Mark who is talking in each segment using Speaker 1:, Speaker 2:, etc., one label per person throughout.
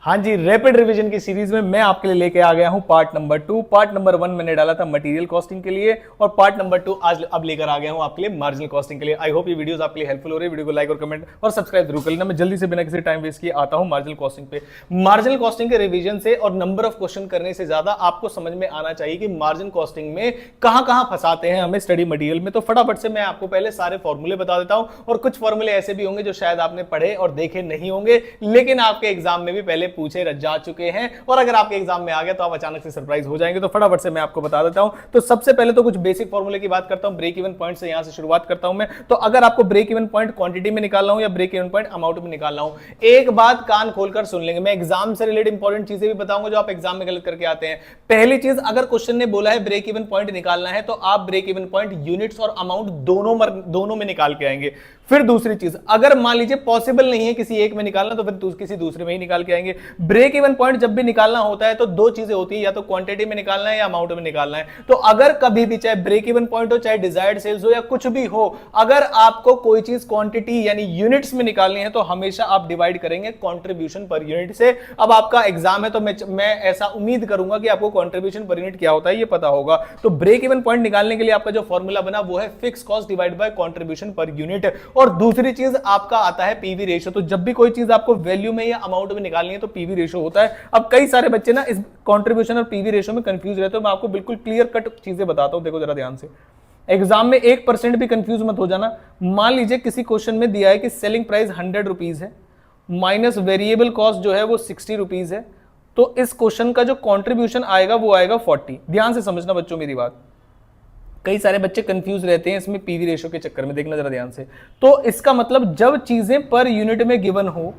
Speaker 1: हाँ जी, rapid revision की series में मैं आपके लिए लेके आ गया हूं पार्ट नंबर 2। पार्ट नंबर 1 मैंने डाला था मटेरियल कॉस्टिंग के लिए और पार्ट नंबर 2 आज अब लेकर आ गया हूं आपके लिए मार्जिनल कॉस्टिंग के लिए। आई होप ये वीडियोस आपके लिए हेल्पफुल हो रही है। वीडियो को लाइक और कमेंट और सब्सक्राइब जरूर कर लेना। मैं जल्दी से बिना किसी टाइम वेस्ट किए आता हूं मार्जिनल कॉस्टिंग पे। मार्जिनल कॉस्टिंग के रिवीजन से और नंबर ऑफ क्वेश्चन करने से ज्यादा आपको समझ में आना चाहिए कि मार्जिनल कॉस्टिंग में कहां फंसाते हैं हमें स्टडी मटेरियल में। तो फटाफट से मैं आपको पहले सारे फॉर्मूले बता देता हूं और कुछ फॉर्मूले ऐसे भी होंगे जो शायद आपने पढ़े और देखे नहीं होंगे लेकिन आपके एग्जाम में भी पहले पूछे जा चुके हैं और अगर आपके एग्जाम में आ गया तो आप अचानक से सरप्राइज हो जाएंगे। तो फटाफट से मैं आपको बता देता हूं। तो सबसे पहले तो कुछ बेसिक फॉर्मूले की बात करता हूं, ब्रेक इवन पॉइंट से यहां से शुरुआत करता हूं मैं। तो अगर आपको ब्रेक इवन पॉइंट क्वांटिटी में निकालना हो या ब्रेक इवन पॉइंट अमाउंट में निकालना हो, एक बात कान खोलकर सुन लेंगे। मैं एग्जाम से रिलेटेड इंपॉर्टेंट चीजें भी बताऊंगा जो आप एग्जाम में गलत करके आते हैं। पहली चीज, अगर क्वेश्चन ने बोला है ब्रेक इवन पॉइंट निकालना है तो आप ब्रेक इवन पॉइंट यूनिट्स और अमाउंट दोनों में निकाल के आएंगे। फिर दूसरी चीज, अगर मान लीजिए पॉसिबल नहीं है किसी एक में निकालना तो फिर किसी दूसरे में ही निकाल के आएंगे। ब्रेक इवन पॉइंट जब भी निकालना होता है तो दो चीजें होती है, या तो क्वांटिटी में निकालना है या अमाउंट में निकालना है। तो अगर कभी भी चाहे ब्रेक इवन पॉइंट हो, चाहे डिजायर्ड सेल्स हो या कुछ भी हो, अगर आपको कोई चीज क्वांटिटी यानी यूनिट्स में निकालनी है तो हमेशा आप डिवाइड करेंगे कंट्रीब्यूशन पर यूनिट से। अब आपका एग्जाम है तो मैं ऐसा उम्मीद करूंगा कि आपको कंट्रीब्यूशन पर यूनिट क्या होता है ये पता होगा। तो ब्रेक इवन पॉइंट निकालने के लिए आपका जो फॉर्मूला बना वो है fix cost divide by contribution per unit. और दूसरी चीज आपका आता है पीवी रेशियो। तो जब भी कोई चीज आपको वैल्यू में या अमाउंट में निकालनी है तो पीवी रेशियो होता है। अब कई सारे बच्चे ना इस कंट्रीब्यूशन और पीवी रेशियो में कंफ्यूज रहते हो। मैं आपको बिल्कुल क्लियर कट चीजें बताता हूं, देखो जरा ध्यान से। एग्जाम में 1% भी कंफ्यूज मत हो जाना। मान लीजिए किसी क्वेश्चन में दिया है कि सेलिंग प्राइस 100 रुपीज है माइनस वेरिएबल कॉस्ट जो है वो 60 रुपीज है, तो इस क्वेश्चन का जो कंट्रीब्यूशन आएगा वो आएगा 40। ध्यान से समझना बच्चों मेरी बात। कई सारे बच्चे कंफ्यूज रहते हैं इसमें पीवी रेशियो के चक्कर में, देखना जरा ध्यान से। तो इसका मतलब जब चीजें पर यूनिट में गिवन हो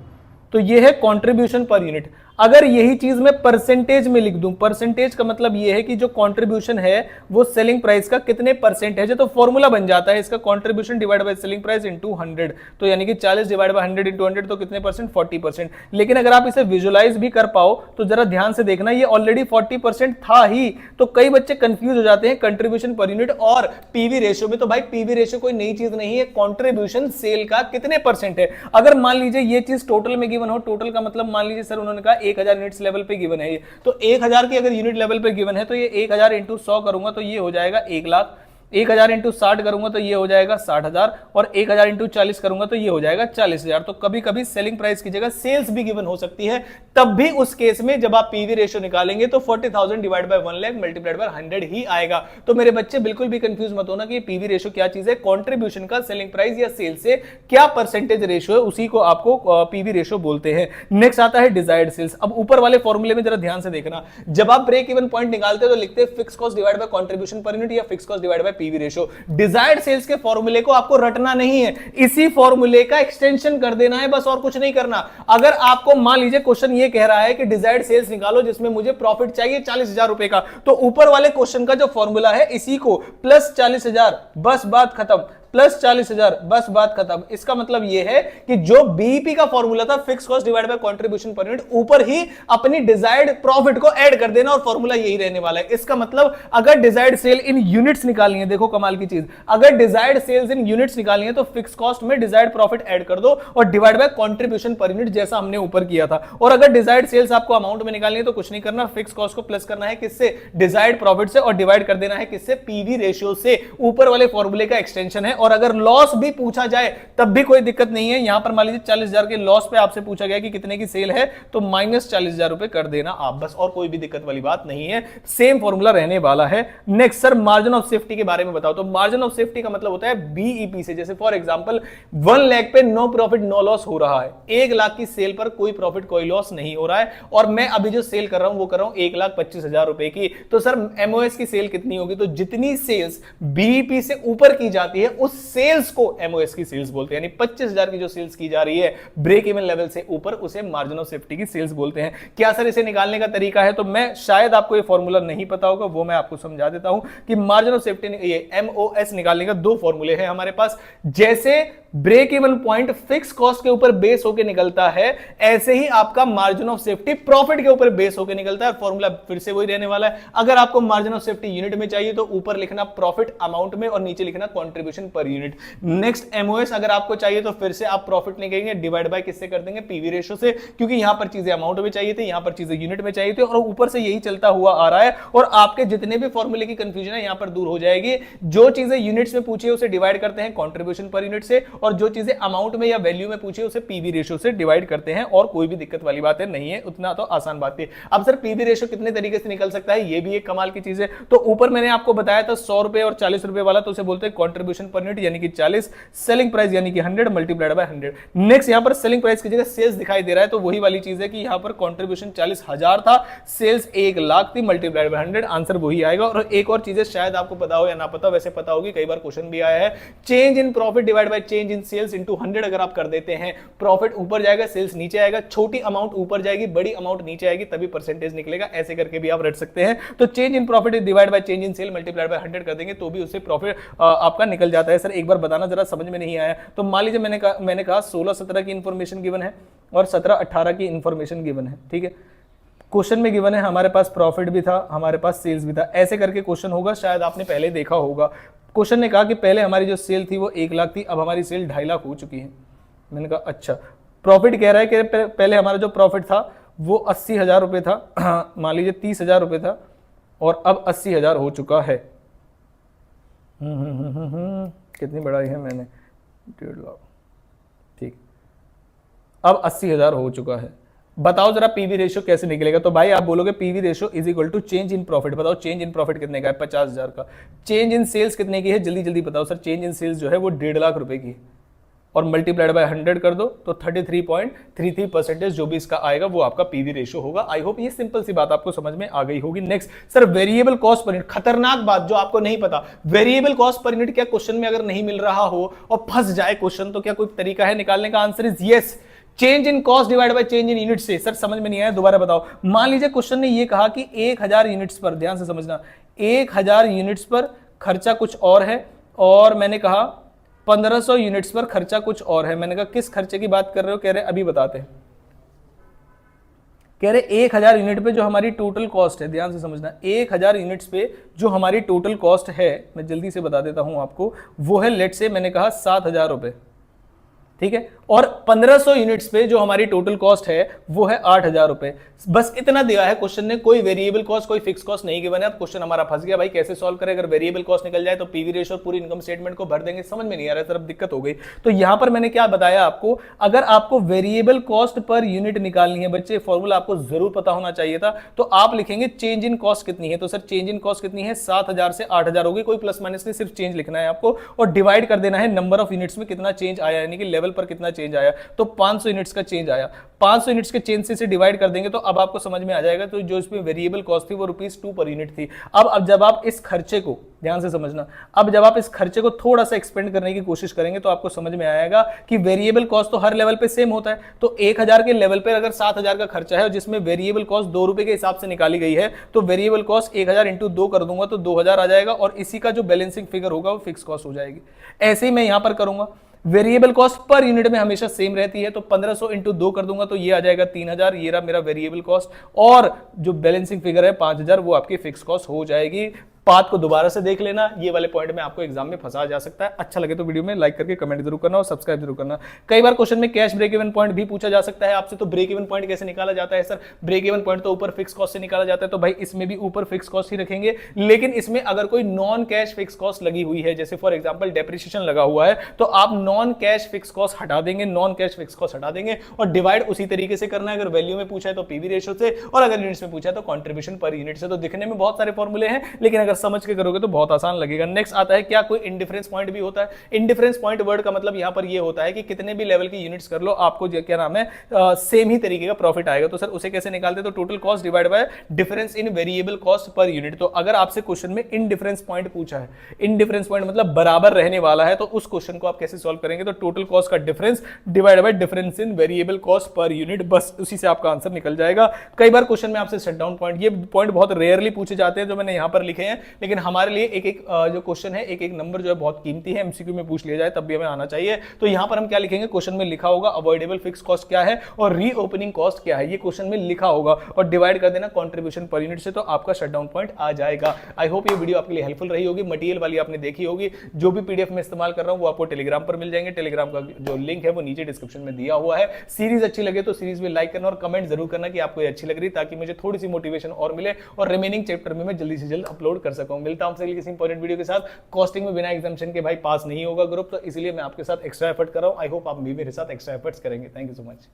Speaker 1: तो यह है कंट्रीब्यूशन पर यूनिट। अगर यही चीज मैं परसेंटेज में लिख दूं, परसेंटेज का मतलब यह है कि जो कंट्रीब्यूशन है वो सेलिंग प्राइस का कितने परसेंटेज है, तो फॉर्मूला बन जाता है इसका contribution divide by selling price into 100। तो यानी कि 40 डिवाइड बाय 100 इनटू 100 तो कितने परसेंट, 40%। लेकिन अगर आप इसे विजुअलाइज भी कर पाओ तो जरा ध्यान से देखना, ये ऑलरेडी 40% था ही। तो कई बच्चे कंफ्यूज हो जाते हैं कंट्रीब्यूशन पर यूनिट और पीवी रेशियो में। तो भाई पीवी रेशियो कोई नई चीज नहीं है, कंट्रीब्यूशन सेल का कितने परसेंट है। अगर मान लीजिए ये चीज टोटल में गिवन हो, टोटल का मतलब मान लीजिए सर उन्होंने कहा 1000 यूनिट्स लेवल पे गिवन है ये, तो 1000 की अगर यूनिट लेवल पे गिवन है तो ये 1000 इंटू 100 करूंगा तो ये हो जाएगा 1 लाख। 1000 इंटू 60 करूंगा तो ये हो जाएगा 60,000 और 1000 इंटू 40 करूंगा तो ये हो जाएगा 40,000। तो कभी कभी सेलिंग प्राइस की जगह सेल्स भी गिवन हो सकती है। तब भी उस केस में जब आप पीवी रेशियो निकालेंगे तो 40,000 divide by 1 lakh multiplied by 100 ही आएगा। तो मेरे बच्चे बिल्कुल भी कंफ्यूज मत होना कि पीवी रेशियो क्या चीज है। कंट्रीब्यूशन का सेलिंग प्राइस या सेल से क्या परसेंटेज रेशियो है उसी को आपको पीवी रेशियो बोलते हैं। नेक्स्ट आता है डिजायर्ड सेल्स। अब ऊपर वाले फॉर्मूले में जरा ध्यान से देखना, जब आप ब्रेक इवन पॉइंट निकालते हो तो लिखते हैं fix cost divide by contribution per unit या fix cost divide by PV ratio. Desired sales के फॉर्मूले को आपको रटना नहीं है, इसी फॉर्मूले का एक्सटेंशन कर देना है, बस और कुछ नहीं करना। अगर आपको मान लीजिए क्वेश्चन ये कह रहा है कि डिजायर्ड सेल्स निकालो जिसमें मुझे प्रॉफिट चाहिए 40,000 रुपए का, तो ऊपर वाले क्वेश्चन का जो फॉर्मूला है इसी को प्लस 40,000, बस बात खत्म, प्लस 40,000 बस बात खत्म। इसका मतलब यह है कि जो बीईपी का फॉर्मूला था fix cost divide by contribution per unit, ऊपर ही अपनी डिजायर्ड प्रॉफिट को ऐड कर देना और फॉर्मूला यही रहने वाला है। इसका मतलब अगर डिजायर्ड सेल इन यूनिट्स निकालनी है, देखो कमाल की चीज, अगर डिजायर्ड सेल्स इन यूनिट्स निकालनी है तो फिक्स कॉस्ट में डिजायर्ड प्रॉफिट ऐड कर दो और divide by contribution per unit जैसा हमने ऊपर किया था। और अगर डिजायर्ड सेल्स आपको अमाउंट में निकालनी है तो कुछ नहीं करना, फिक्स कॉस्ट को प्लस करना है किससे, डिजायर्ड प्रॉफिट से, और डिवाइड कर देना है किससे, पीवी रेशियो से। ऊपर वाले फॉर्मूले का एक्सटेंशन है। और अगर लॉस भी पूछा जाए तब भी कोई दिक्कत नहीं है। यहां पर मान लीजिए 40,000 के लॉस पे आपसे पूछा गया कि कितने की सेल है, तो माइनस 40,000 रुपए कर देना आप, बस, और कोई भी दिक्कत वाली बात नहीं है। सेम फॉर्मूला रहने वाला है। Next sir margin of safety के बारे में बताओ। तो मार्जिन ऑफ सेफ्टी का मतलब होता है बीईपी से। जैसे फॉर एग्जांपल 1 लाख पे नो प्रॉफिट नो लॉस हो रहा है, 1 लाख की सेल पर कोई प्रॉफिट कोई लॉस नहीं हो रहा है, और मैं अभी जो सेल कर रहा हूं वो कर रहा हूं 1,25,000 रुपए की। तो सर एमओएस की सेल कितनी होगी, तो जितनी सेल्स बीईपी से ऊपर की जाती है उस सेल्स को एमओएस की सेल्स बोलते हैं। यानी 25,000 की जो सेल्स की जा रही है ब्रेक इवन लेवल से ऊपर, उसे मार्जिन ऑफ सेफ्टी की सेल्स बोलते हैं। क्या सर इसे निकालने का तरीका है, तो मैं शायद आपको ये फॉर्मूला नहीं पता होगा, वो मैं आपको समझा देता हूं कि मार्जिन ऑफ सेफ्टी ये एमओएस निकालने का 2 फॉर्मूले हैं हमारे पास। जैसे break even point fix cost के ऊपर बेस होकर निकलता है, ऐसे ही आपका मार्जिन ऑफ सेफ्टी प्रॉफिट के ऊपर बेस होकर निकलता है। फॉर्मूला फिर से वही रहने वाला है। अगर आपको मार्जिन ऑफ सेफ्टी यूनिट में चाहिए तो ऊपर लिखना प्रॉफिट अमाउंट में और नीचे लिखना कंट्रीब्यूशन पर पर यूनिट। नेक्स्ट एमओएस अगर आपको चाहिए तो फिर से आप प्रॉफिट निकालेंगे, डिवाइड बाय किससे कर देंगे, पीवी रेशियो से, क्योंकि यहां पर चीजें अमाउंट में चाहिए थी, यहां पर चीजें यूनिट में चाहिए थी, और ऊपर से यही चलता हुआ आ रहा है। और आपके जितने भी फॉर्मूले की कंफ्यूजन है यहां पर दूर हो जाएगी। जो चीजें यूनिट्स में पूछी है उसे डिवाइड करते हैं कंट्रीब्यूशन पर यूनिट से, और जो चीजें अमाउंट में या वैल्यू में पूछी है उसे पीवी रेशियो से डिवाइड करते हैं, और कोई भी दिक्कत वाली बात नहीं है, उतना तो आसान बात है। अब सर पीवी रेशियो कितने तरीके से निकल सकता है, ये भी एक कमाल की चीज है। तो ऊपर मैंने आपको बताया था 100 रुपए और 40 रुपए वाला, तो उसे बोलते हैं कंट्रीब्यूशन पर यूनिट यानी कि 40, सेलिंग प्राइस यानी कि 100 मल्टीप्लाइड बाय 100। नेक्स्ट यहां पर सेलिंग प्राइस की जगह सेल्स दिखाई दे रहा है, तो वही वाली चीज है कि यहां पर कंट्रीब्यूशन 40,000 था, सेल्स 1 लाख थी, मल्टीप्लाइड बाय 100, आंसर वही आएगा। और एक और चीज शायद आपको पता हो या ना पता, वैसे पता होगी, कई बार क्वेश्चन भी आया है, change in profit divide by change in sales into 100 अगर आप कर देते हैं, प्रॉफिट ऊपर जाएगा, सेल्स नीचे आएगा, छोटी अमाउंट ऊपर जाएगी, बड़ी अमाउंट नीचे आएगी, तभी परसेंटेज निकलेगा। ऐसे करके भी आप रट सकते हैं। तो change in profit divide by change in sale multiplied by 100 कर देंगे तो भी उससे प्रॉफिट आपका निकल जाता है। सर एक बार बताना जरा, समझ में नहीं आया तो मान लीजिए मैंने कहा 16-17 की इंफॉर्मेशन गिवन है और 17-18 की इंफॉर्मेशन गिवन है, ठीक है। क्वेश्चन में गिवन है हमारे पास प्रॉफिट भी था, हमारे पास सेल्स भी था, ऐसे करके क्वेश्चन होगा, शायद आपने पहले देखा होगा। क्वेश्चन ने कहा कि पहले हमारी जो सेल थी वो 1 लाख थी, अब हमारी सेल 2.5 लाख हो चुकी है। मैंने कहा अच्छा, प्रॉफिट कह रहा है कि पहले हमारा जो प्रॉफिट था वो 80,000 रुपए था, मान लीजिए 30,000 रुपए था, और अब 80,000 हो चुका है। कितनी बढ़ाई है मैंने, 1.5 लाख, ठीक, अब 80,000 हो चुका है। बताओ जरा पीवी रेशियो कैसे निकलेगा। तो भाई आप बोलोगे PV ratio is equal to change in profit. बताओ चेंज इन प्रॉफिट कितने का है, 50,000 का। चेंज इन सेल्स कितने की है, जल्दी जल्दी बताओ सर। चेंज इन सेल्स जो है वो 1.5 लाख रुपए की है, और मल्टीप्लाइड बाय 100 कर दो तो 33.33% जो भी इसका आएगा वो आपका पीवी रेशियो होगा। आई होप ये सिंपल सी बात आपको समझ में आ गई होगी। Next sir variable cost per unit, खतरनाक बात जो आपको नहीं पता, वेरिएबल कॉस्ट पर यूनिट क्या क्वेश्चन में अगर नहीं मिल रहा हो और फंस जाए क्वेश्चन, तो क्या कोई तरीका है निकालने का? Answer is yes, change in cost divide by change in unit से। सर समझ में नहीं आया, दोबारा बताओ। मान लीजिए क्वेश्चन ने ये कहा कि 1000 यूनिट्स पर, ध्यान से समझना, 1000 यूनिट्स पर खर्चा कुछ और है, और मैंने कहा 1500 यूनिट्स पर खर्चा कुछ और है। मैंने कहा किस खर्चे की बात कर रहे हो? कह रहे अभी बताते हैं। कह रहे 1000 यूनिट पे जो हमारी टोटल कॉस्ट है, ध्यान से समझना, 1000 यूनिट्स पे जो हमारी टोटल कॉस्ट है, मैं जल्दी से बता देता हूं आपको, वो है लेट से मैंने कहा 7,000 रुपए, ठीक है। और 1500 यूनिट्स पे जो हमारी टोटल कॉस्ट है वो है 8,000 रुपए। बस इतना दिया है क्वेश्चन ने, कोई वेरिएबल कॉस्ट कोई फिक्स कॉस्ट नहीं गिवन है। अब क्वेश्चन हमारा फंस गया, भाई कैसे सॉल्व करें? अगर वेरिएबल कॉस्ट निकल जाए तो पीवी रेशियो पूरी इनकम स्टेटमेंट को भर देंगे, समझ में नहीं आ रहा है सर, अब दिक्कत हो गई। तो यहां पर मैंने क्या बताया आपको, अगर आपको वेरिएबल कॉस्ट पर यूनिट निकालनी है बच्चे, फॉर्मूला आपको जरूर पता होना चाहिए था। तो आप लिखेंगे चेंज इन कॉस्ट कितनी है, तो सर चेंज इन कॉस्ट कितनी है, 7,000 से 8,000 होगी, कोई प्लस माइनस नहीं, सिर्फ चेंज लिखना है आपको, और डिवाइड कर देना है नंबर ऑफ यूनिट्स में कितना चेंज आया, यानी कि लेवल पर कितना चेंज आया। तो 500 यूनिट्स का चेंज आया, 500 यूनिट्स के चेंज से डिवाइड कर देंगे तो अब आपको समझ में आ जाएगा। तो जो इसमें वेरिएबल कॉस्ट थी वो ₹2 पर यूनिट थी। अब जब आप इस खर्चे को, ध्यान से समझना, अब जब आप इस खर्चे को थोड़ा सा एक्सपेंड करने की कोशिश करेंगे तो आपको समझ में आएगा कि वेरिएबल कॉस्ट तो हर लेवल पे सेम होता है। तो 1000 के लेवल पे अगर 7,000 का खर्चा है और जिसमें वेरिएबल कॉस्ट ₹2 के हिसाब से निकाली गई है, तो वेरिएबल कॉस्ट 1000 इंटू 2 कर दूंगा तो 2000 आ जाएगा, और इसी का जो बैलेंसिंग फिगर होगा वो फिक्स कॉस्ट हो जाएगी। ऐसे ही मैं यहां पर करूंगा, वेरिएबल कॉस्ट पर यूनिट में हमेशा सेम रहती है, तो 1500 इंटू 2 कर दूंगा तो ये आ जाएगा 3000, ये रहा मेरा वेरिएबल कॉस्ट, और जो बैलेंसिंग फिगर है 5000 वो आपकी फिक्स कॉस्ट हो जाएगी। बात को दोबारा से देख लेना, ये वाले पॉइंट में आपको एग्जाम में फंसा जा सकता है। अच्छा लगे तो वीडियो में लाइक करके कमेंट जरूर करना और सब्सक्राइब जरूर करना। कई बार क्वेश्चन में कैश ब्रेक इवन पॉइंट भी पूछा जा सकता है आपसे, तो ब्रेक इवन पॉइंट कैसे निकाला जाता है? सर ब्रेक इवन पॉइंट तो ऊपर फिक्स कॉस्ट से निकाला जाता है, तो भाई इसमें भी ऊपर फिक्स कॉस्ट ही रखेंगे, लेकिन इसमें अगर कोई नॉन कैश फिक्स कॉस्ट लगी हुई है, जैसे फॉर एग्जाम्पल डेप्रिसिएशन लगा हुआ है, तो आप नॉन कैश फिक्स कॉस्ट हटा देंगे, नॉन कैश फिक्स कॉस्ट हटा देंगे, और डिवाइड उसी तरीके से करना है। अगर वैल्यू में पूछा है तो पीवी रेशियो से, और अगर यूनिट्स में पूछा है तो कंट्रीब्यूशन पर यूनिट से। तो दिखने में बहुत सारे फॉर्मूले हैं, लेकिन अगर समझ के करोगे तो बहुत आसान लगेगा। नेक्स्ट आता है क्या कोई इंडिफरेंस पॉइंट भी होता है? इंडिफरेंस पॉइंट वर्ड का मतलब यहां पर ये होता है कि कितने भी लेवल की यूनिट्स कर लो, आपको क्या नाम है, सेम ही तरीके का प्रॉफिट आएगा। तो सर उसे कैसे निकालते हैं? तो total cost divide bye difference in variable cost per unit. तो अगर आपसे क्वेश्चन में इंडिफरेंस पॉइंट पूछा है, इंडिफरेंस पॉइंट मतलब बराबर रहने वाला है, तो उस क्वेश्चन को आप कैसे सॉल्व करेंगे? तो टोटल कॉस्ट का difference divide by difference in variable cost per unit, बस उसी से आपका आंसर निकल जाएगा। कई बार क्वेश्चन में आपसे शट डाउन पॉइंट, ये पॉइंट बहुत रेयरली पूछे जाते हैं जो मैंने यहां पर लिखे हैं, लेकिन हमारे लिए एक एक जो क्वेश्चन है, एक एक नंबर जो है बहुत कीमती है, एमसीक्यू में पूछ लिया जाए तब भी हमें आना चाहिए। तो यहां पर हम क्या लिखेंगे, क्वेश्चन में लिखा होगा अवॉइडेबल फिक्स कॉस्ट क्या है और रीओपनिंग कॉस्ट क्या है, ये क्वेश्चन में लिखा होगा और डिवाइड कर देना कंट्रीब्यूशन पर यूनिट से, तो आपका शटडाउन पॉइंट आ जाएगा। आई होप ये वीडियो आपके लिए हेल्पफुल रही होगी। मटेरियल वाली आपने देखी होगी, जो भी पीडीएफ में इस्तेमाल कर रहा हूं वो आपको टेलीग्राम पर मिल जाएंगे। टेलीग्राम का जो लिंक है वो नीचे डिस्क्रिप्शन में दिया हुआ है। सीरीज अच्छी लगे तो सीरीज में लाइक करना और कमेंट जरूर करना कि आपको ये अच्छी लग रही, ताकि मुझे थोड़ी सी मोटिवेशन और मिले और रिमेनिंग चैप्टर में मैं जल्दी से जल्द अपलोड कर सकूं। मिलता हूं किसी इंपॉर्टेंट वीडियो के साथ। कॉस्टिंग में बिना एग्जामिशन के भाई पास नहीं होगा ग्रुप, तो इसलिए मैं आपके साथ एक्स्ट्रा एफर्ट कर रहा हूं। आई होप आप भी मेरे साथ एक्स्ट्रा एफर्ट्स करेंगे। Thank you so much.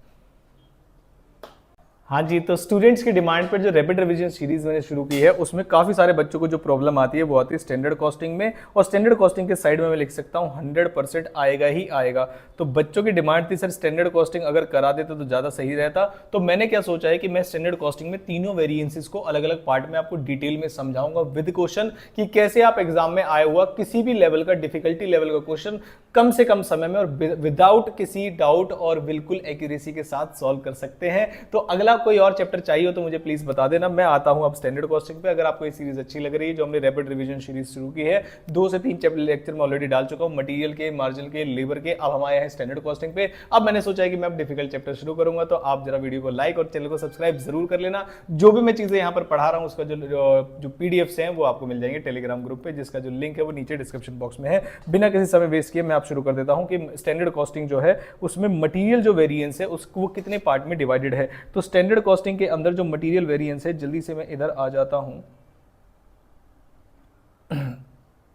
Speaker 1: हाँ जी, तो स्टूडेंट्स की डिमांड पर जो रैपिड रिवीजन सीरीज मैंने शुरू की है उसमें काफी सारे बच्चों को जो प्रॉब्लम आती है वो आती है स्टैंडर्ड कॉस्टिंग में, और स्टैंडर्ड कॉस्टिंग के साइड में मैं लिख सकता हूँ 100% आएगा ही आएगा। तो बच्चों की डिमांड थी सर स्टैंडर्ड कॉस्टिंग अगर करा देते तो ज्यादा सही रहता। तो मैंने क्या सोचा है कि मैं स्टैंडर्ड कॉस्टिंग में तीनों वेरिएंसेस को अलग अलग पार्ट में आपको डिटेल में समझाऊंगा विद क्वेश्चन, कि कैसे आप एग्जाम में आए हुआ किसी भी लेवल का डिफिकल्टी लेवल का क्वेश्चन कम से कम समय में और विदाउट किसी डाउट और बिल्कुल एक्यूरेसी के साथ सॉल्व कर सकते हैं। तो अगला कोई और चैप्टर चाहिए हो तो मुझे प्लीज बता देना, मैं आता हूं अब स्टैंडर्ड कॉस्टिंग पे। अगर आपको ये सीरीज अच्छी लग रही है जो हमने रैपिड रिवीजन सीरीज शुरू की है, 2 से 3 चैप्टर लेक्चर में ऑलरेडी डाल चुका हूं, मटेरियल के, मार्जिन के, लेबर के। अब हम आए हैं स्टैंडर्ड कॉस्टिंग पे। अब मैंने सोचा है कि मैं अब डिफिकल्ट चैप्टर शुरू करूंगा, तो आप जरा वीडियो को लाइक और चैनल को सब्सक्राइब जरूर कर लेना। जो भी मैं चीजें यहां पर पढ़ा रहा हूं उसका जो पीडीएफ्स हैं वो आपको मिल जाएंगे टेलीग्राम ग्रुप पे, जिसका जो लिंक है वो नीचे डिस्क्रिप्शन बॉक्स में है। बिना किसी समय वेस्ट किए मैं आप शुरू कर देता हूं कि स्टैंडर्ड कॉस्टिंग जो है उसमें मटेरियल जो वेरिएंस है उसको वो कितने पार्ट में डिवाइडेड है। तो स्टैंडर्ड कॉस्टिंग के अंदर जो मटेरियल वेरिएंस है, जल्दी से मैं इधर आ जाता हूं।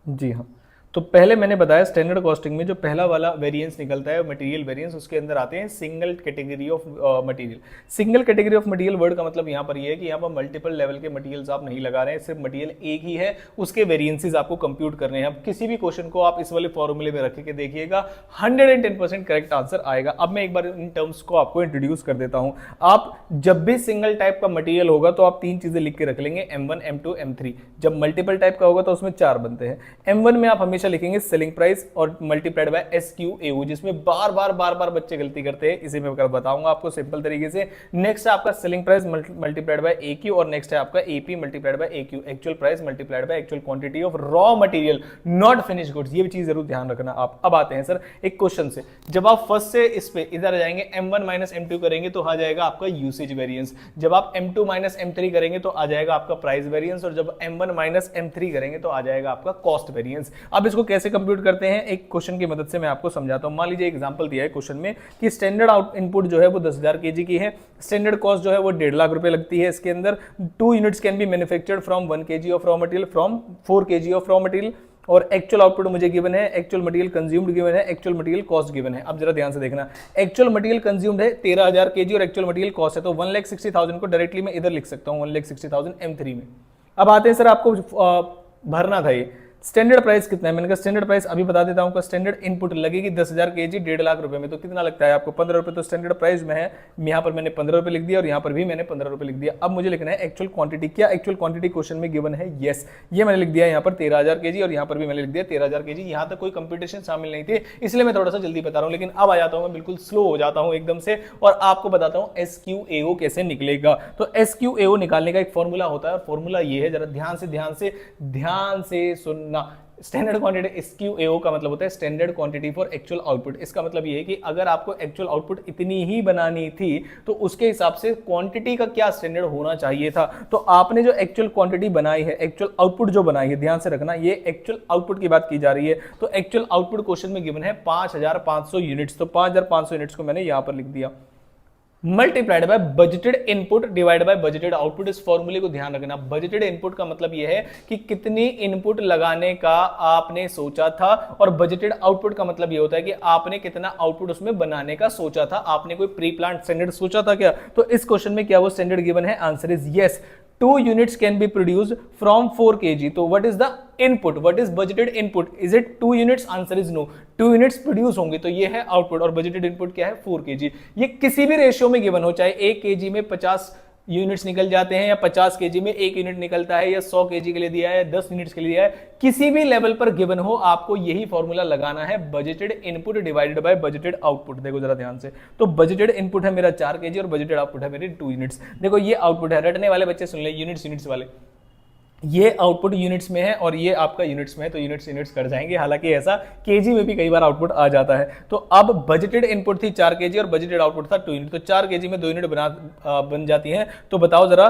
Speaker 1: जी हाँ, तो पहले मैंने बताया स्टैंडर्ड कॉस्टिंग में जो पहला वाला वेरिएंस निकलता है मटेरियल वेरिएंस, उसके अंदर आते हैं single category of material. Single category of material word का मतलब यहां पर ये है कि यहां पर मल्टीपल लेवल के मटेरियल्स आप नहीं लगा रहे हैं, सिर्फ मटेरियल एक ही है, उसके वेरिएंसेस आपको कंप्यूट करने हैं। अब किसी भी क्वेश्चन को आप इस वाले फॉर्मूले में रख के देखिएगा, 110% करेक्ट आंसर आएगा। अब मैं एक बार इन टर्म्स को आपको इंट्रोड्यूस कर देता हूं। आप जब भी सिंगल टाइप का मटेरियल होगा तो आप 3 चीजें लिख के रख लेंगे, M1, M2, M3। जब मल्टीपल टाइप का होगा तो उसमें 4 बनते हैं। M1 में आप हमेशा लिखेंगे सेलिंग प्राइस और मल्टीप्लाइड बाय SQAO, जिसमें बार बार बच्चे गलती करते हैं, इसे मैं बताऊंगा आपको सिंपल तरीके से। नेक्स्ट है आपका selling price multiplied by AQ, और नेक्स्ट है आपका AP multiplied by AQ, actual price multiplied by actual quantity of raw material not finish goods. ये भी चीज जरूर ध्यान रखना आप। अब आते हैं सर एक क्वेश्चन से, जब आप फर्स्ट से इस पे इधर जाएंगे M1 माइनस M2 करेंगे तो आ जाएगा आपका यूसेज वेरिएंस। जब आप M2 माइनस M3 करेंगे तो आ जाएगा आपका प्राइस वेरिएंस, और जब M1 माइनस M3 करेंगे तो आ जाएगा आपका कॉस्ट वेरिएंस। अब इसको कैसे कंप्यूट करते हैं, एक क्वेश्चन की मदद से मैं आपको समझाता हूं। मान लीजिए एग्जांपल दिया है क्वेश्चन में कि स्टैंडर्ड आउट इनपुट जो है वो 10,000 kg की है, स्टैंडर्ड कॉस्ट जो है वो 1.5 लाख रुपए लगती है। इसके अंदर 2 units can be manufactured from 1 kg of raw material, from 4 kg of raw material, और एक्चुअल आउटपुट मुझे गिवन है, एक्चुअल मटेरियल कंज्यूम्ड गिवन है, एक्चुअल मटेरियल कॉस्ट गिवन है। अब जरा ध्यान से देखना, एक्चुअल मटेरियल कंज्यूम्ड है 13,000 kg और एक्चुअल मटेरियल कॉस्ट है, तो 1,60,000 को डायरेक्टली मैं इधर लिख सकता हूं 1,60,000 M3 में। अब आते हैं सर आपको भरना था ये स्टैंडर्ड प्राइस कितना है। मैंने कहा स्टैंडर्ड प्राइस अभी बता देता हूं, स्टैंडर्ड इनपुट लगेगी 10,000 kg 1.5 लाख रुपए में, तो कितना लगता है आपको 15 रुपए। तो स्टैंडर्ड प्राइस में है, यहां पर मैंने 15 रुपए लिख दिया और यहां पर भी मैंने 15 रुपए लिख दिया। अब मुझे लिखना है एक्चुअल क्वांटिटी। क्या एक्चुअल क्वांटिटी क्वेश्चन में गिवन है? यस, ये मैंने लिख दिया यहां पर 13,000 kg और यहां पर भी मैंने लिख दिया 13,000 kg। यहां तक कोई कंपटीशन शामिल नहीं थे, इसलिए मैं थोड़ा सा जल्दी बता रहा हूं, लेकिन अब आ जाता हूं मैं बिल्कुल स्लो हो जाता हूं एकदम से और आपको बताता हूं SQAO कैसे निकलेगा। तो SQAO निकालने का एक फॉर्मूला होता है और फॉर्मूला ये है, जरा ध्यान से सुनना। स्टैंडर्ड क्वांटिटी SQAO का मतलब होता है standard quantity for actual output. इसका मतलब ये है कि अगर आपको एक्चुअल आउटपुट इतनी ही बनानी थी तो उसके हिसाब से क्वांटिटी का क्या स्टैंडर्ड होना चाहिए था। तो आपने जो एक्चुअल क्वांटिटी बनाई है, एक्चुअल आउटपुट जो बनाई है, ध्यान से रखना ये एक्चुअल आउटपुट की बात की जा रही है। तो एक्चुअल आउटपुट क्वेश्चन में गिवन है 5,500 यूनिट्स, तो 5,500 यूनिट्स को मैंने यहां पर लिख दिया, multiplied by budgeted input divide by budgeted output. इस फॉर्मूले को ध्यान रखना। बजटेड इनपुट का मतलब यह है कि कितनी इनपुट लगाने का आपने सोचा था, और बजटेड आउटपुट का मतलब यह होता है कि आपने कितना आउटपुट उसमें बनाने का सोचा था। आपने कोई प्री प्लान स्टैंडर्ड सोचा था क्या? तो इस क्वेश्चन में क्या वो स्टैंडर्ड गिवन है? Answer is yes. 2 units can be produced from 4 kg. तो what is the input? What is budgeted input? Is it 2 units? Answer is no. 2 units produce होंगे तो ये है आउटपुट, और बजटेड इनपुट क्या है? 4 kg। ये किसी भी रेशियो में गिवन हो, चाहे 1 kg में 50 यूनिट्स निकल जाते हैं, या 50 kg में 1 यूनिट निकलता है, या 100 kg के लिए दिया है, 10 यूनिट्स के लिए दिया है, किसी भी लेवल पर गिवन हो आपको यही फॉर्मूला लगाना है, budgeted input divided by budgeted output. देखो जरा ध्यान से, तो बजटेड इनपुट है मेरा 4 kg और बजटेड आउटपुट है मेरी 2 यूनिट्स। देखो ये आउटपुट है, रटने वाले बच्चे सुन ले, यूनिट्स वाले, ये आउटपुट यूनिट्स में है और ये आपका यूनिट्स में है, तो यूनिट्स यूनिट्स कर जाएंगे। हालांकि ऐसा केजी में भी कई बार आउटपुट आ जाता है। तो अब बजटेड इनपुट थी 4 केजी और बजटेड आउटपुट था 2 यूनिट, तो 4 केजी में 2 यूनिट बन जाती है। तो बताओ जरा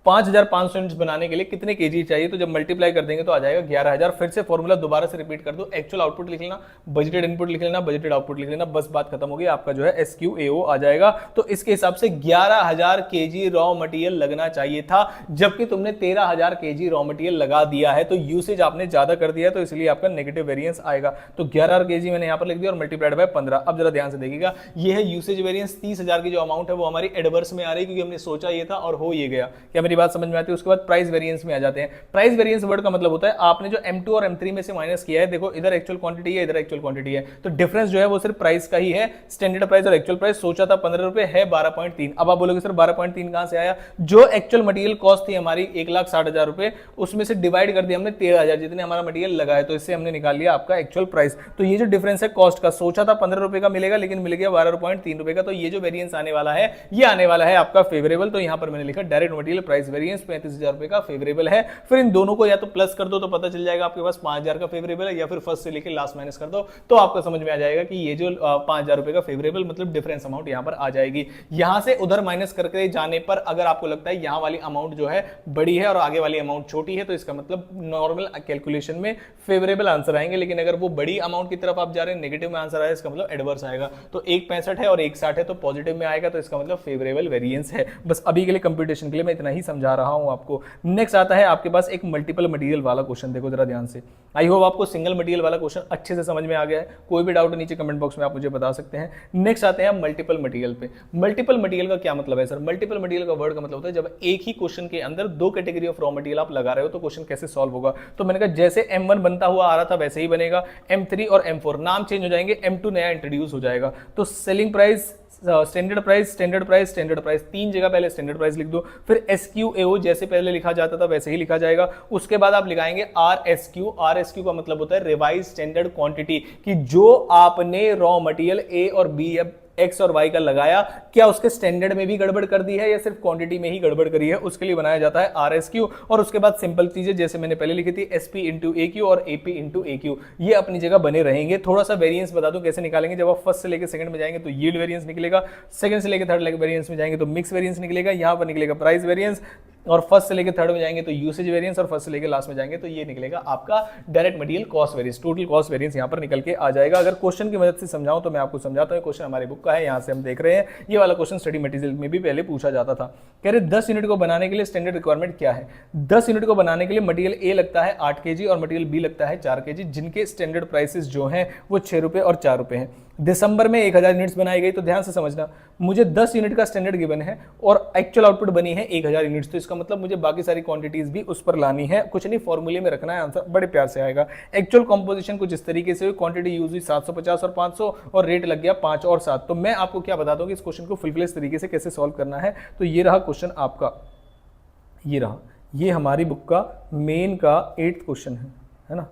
Speaker 1: 5500 यूनिट्स बनाने के लिए कितने केजी चाहिए? तो जब मल्टीप्लाई कर देंगे तो आ जाएगा 11000। फिर से फॉर्मूला दोबारा से रिपीट कर दो, एक्चुअल आउटपुट लिख लेना, बजटेड इनपुट लिख लेना, बजटेड आउटपुट लिख लेना, बस बात खत्म होगी, आपका जो है SQAO आ जाएगा। तो इसके हिसाब से 11000 केजी रॉ मटेरियल लगना चाहिए था, जबकि तुमने 13000 केजी रॉ मटेरियल लगा दिया है। तो यूसेज आपने ज्यादा कर दिया है, तो इसलिए आपका नेगेटिव वेरिएंस आएगा। तो 11000 केजी मैंने यहां पर लिख दिया और मल्टीप्लाइड बाय 15। अब जरा ध्यान से देखिएगा, ये है यूसेज वेरिएंस। 30000 की जो अमाउंट है वो हमारी एडवर्स में आ रही है, क्योंकि हमने सोचा ये था और हो ये गया। क्या मेरी बात समझ में आती है? उसके प्राइस वेरिएंस में आ जाते हैं। प्राइस वेरिएंस वर्ड का मतलब होता है आपने जो M2 और M3 में से माइनस किया है, देखो इधर एक्चुअल क्वांटिटी है, इधर एक्चुअल क्वांटिटी है, तो डिफरेंस जो है वो सिर्फ प्राइस का ही है। स्टैंडर्ड प्राइस और एक्चुअल प्राइस सोचा था 15 रुपए, है 12.3। अब आप बोलोगे सर 12.3 कहां से आया? जो एक्चुअल मटेरियल कॉस्ट थी हमारी 1,60,000 रुपए, उसमें से डिवाइड कर दिया हमने 13,000, जितने हमारा मटेरियल लगा है, तो इससे हमने निकाल लिया आपका एक्चुअल प्राइस। तो ये जो डिफरेंस है कॉस्ट का, सोचा था 15 रुपए का मिलेगा, लेकिन मिल गया 12.3 रुपए का। तो ये जो वेरिएंस आने वाला है, ये आने वाला है आपका फेवरेबल। तो यहां पर मैंने लिखा डायरेक्ट मटेरियल प्राइस वेरिएंस 35,000 रुपए का फेवरेबल है। फिर इन दोनों को या तो प्लस कर दो तो पता चल जाएगा आपके पास 5000 का फेवरेबल है, या फिर फर्स्ट से लेकर लास्ट माइनस कर दो तो आपको समझ में आ जाएगा कि ये जो 5000 रुपए का फेवरेबल मतलब डिफरेंस अमाउंट यहां पर आ जाएगी। यहां से उधर माइनस करके जाने पर अगर आपको लगता है यहां वाली अमाउंट जो है बड़ी है और आगे वाली अमाउंट छोटी है, तो इसका मतलब नॉर्मल कैलकुलेशन में फेवरेबल आंसर आएंगे। लेकिन अगर वो बड़ी अमाउंट की तरफ आप जा रहे हैं, नेगेटिव में आंसर आया, इसका मतलब एडवर्स आएगा। तो 165 है और 160 है, तो पॉजिटिव में आएगा, तो इसका मतलब फेवरेबल वेरिएंस है। बस अभी के लिए कंप्यूटेशन के लिए मैं इतना ही समझा रहा हूं आपको। नेक्स्ट आता है आपके पास एक मल्टीपल मटेरियल वाला क्वेश्चन। देखो जरा ध्यान से, आई होप आपको सिंगल मटेरियल वाला क्वेश्चन अच्छे से समझ में आ गया है। कोई भी डाउट नीचे कमेंट बॉक्स में आप मुझे बता सकते हैं। नेक्स्ट आते हैं मल्टीपल मटेरियल पे। मल्टीपल मटेरियल का क्या मतलब है सर? मल्टीपल मटेरियल का वर्ड का मतलब होता है जब एक ही क्वेश्चन के अंदर दो कैटेगरी ऑफ रॉ मटेरियल आप लगा रहे हो, तो क्वेश्चन कैसे सॉल्व होगा। तो मैंने कहा जैसे M1 बनता हुआ आ रहा था वैसे ही बनेगा, M3 और M4 नाम चेंज हो जाएंगे, M2 नया इंट्रोड्यूस हो जाएगा। तो selling price, standard price, standard price, standard price, 3 जगह पहले स्टैंडर्ड प्राइस लिख दो। फिर SQAO जैसे पहले लिखा जाता था वैसे ही लिखा जाएगा। उसके बाद आप लिखाएंगे RSQ। RSQ का मतलब होता है रिवाइज स्टैंडर्ड क्वांटिटी, कि जो आपने रॉ मटेरियल A और B या X और Y का लगाया, क्या उसके स्टैंडर्ड में भी गड़बड़ कर दी है या सिर्फ क्वांटिटी में ही गड़बड़ करी है, उसके लिए बनाया जाता है RSQ। और उसके बाद सिंपल चीजें जैसे मैंने पहले लिखी थी SP इंटू AQ और AP इंटू AQ, ये अपनी जगह बने रहेंगे। थोड़ा सा वेरिएंस बता दूं कैसे निकालेंगे। जब आप फर्स्ट से लेकर सेकंड में जाएंगे तो यील्ड वेरिएंस निकलेगा, सेकंड से लेकर थर्ड वेरिएंस में जाएंगे तो मिक्स वेरिएंस निकलेगा, यहां पर निकलेगा प्राइस वेरिएंस, और फर्स्ट से लेकर थर्ड में जाएंगे तो यूसेज वेरिएंस, और फर्स्ट से लेकर लास्ट में जाएंगे तो ये निकलेगा आपका direct material cost variance, total cost variance यहां पर निकल के आ जाएगा। अगर क्वेश्चन की मदद से समझाऊं तो मैं आपको समझाता हूं। क्वेश्चन हमारे बुक का है, यहां से हम देख रहे हैं। ये वाला क्वेश्चन स्टडी मटेरियल में भी पहले पूछा जाता था। कह रहे 10 यूनिट को बनाने के लिए स्टैंडर्ड रिक्वायरमेंट क्या है? 10 यूनिट को बनाने के लिए मटेरियल ए लगता है 8 केजी और मटेरियल बी लगता है 4 केजी, जिनके स्टैंडर्ड प्राइसेस जो हैं वो 6 रुपए और 4 रुपए हैं। दिसंबर में 1000 यूनिट्स बनाई गई, तो ध्यान से समझना, मुझे 10 यूनिट का स्टैंडर्ड गिवन है और एक्चुअल आउटपुट बनी है 1000 यूनिट्स, तो इसका मतलब मुझे बाकी सारी क्वांटिटीज भी उस पर लानी है। कुछ नहीं, फॉर्मूले में रखना है, आंसर बड़े प्यार से आएगा। एक्चुअल कंपोजिशन कुछ इस तरीके से हुई, क्वांटिटी यूज हुई 750 और 500 और रेट लग गया 5 और 7। तो मैं आपको क्या बता दूं कि इस क्वेश्चन को फुल फ्लेज तरीके से कैसे सॉल्व करना है। तो ये रहा क्वेश्चन आपका, ये रहा, ये हमारी बुक का मेन का 8th क्वेश्चन है ना।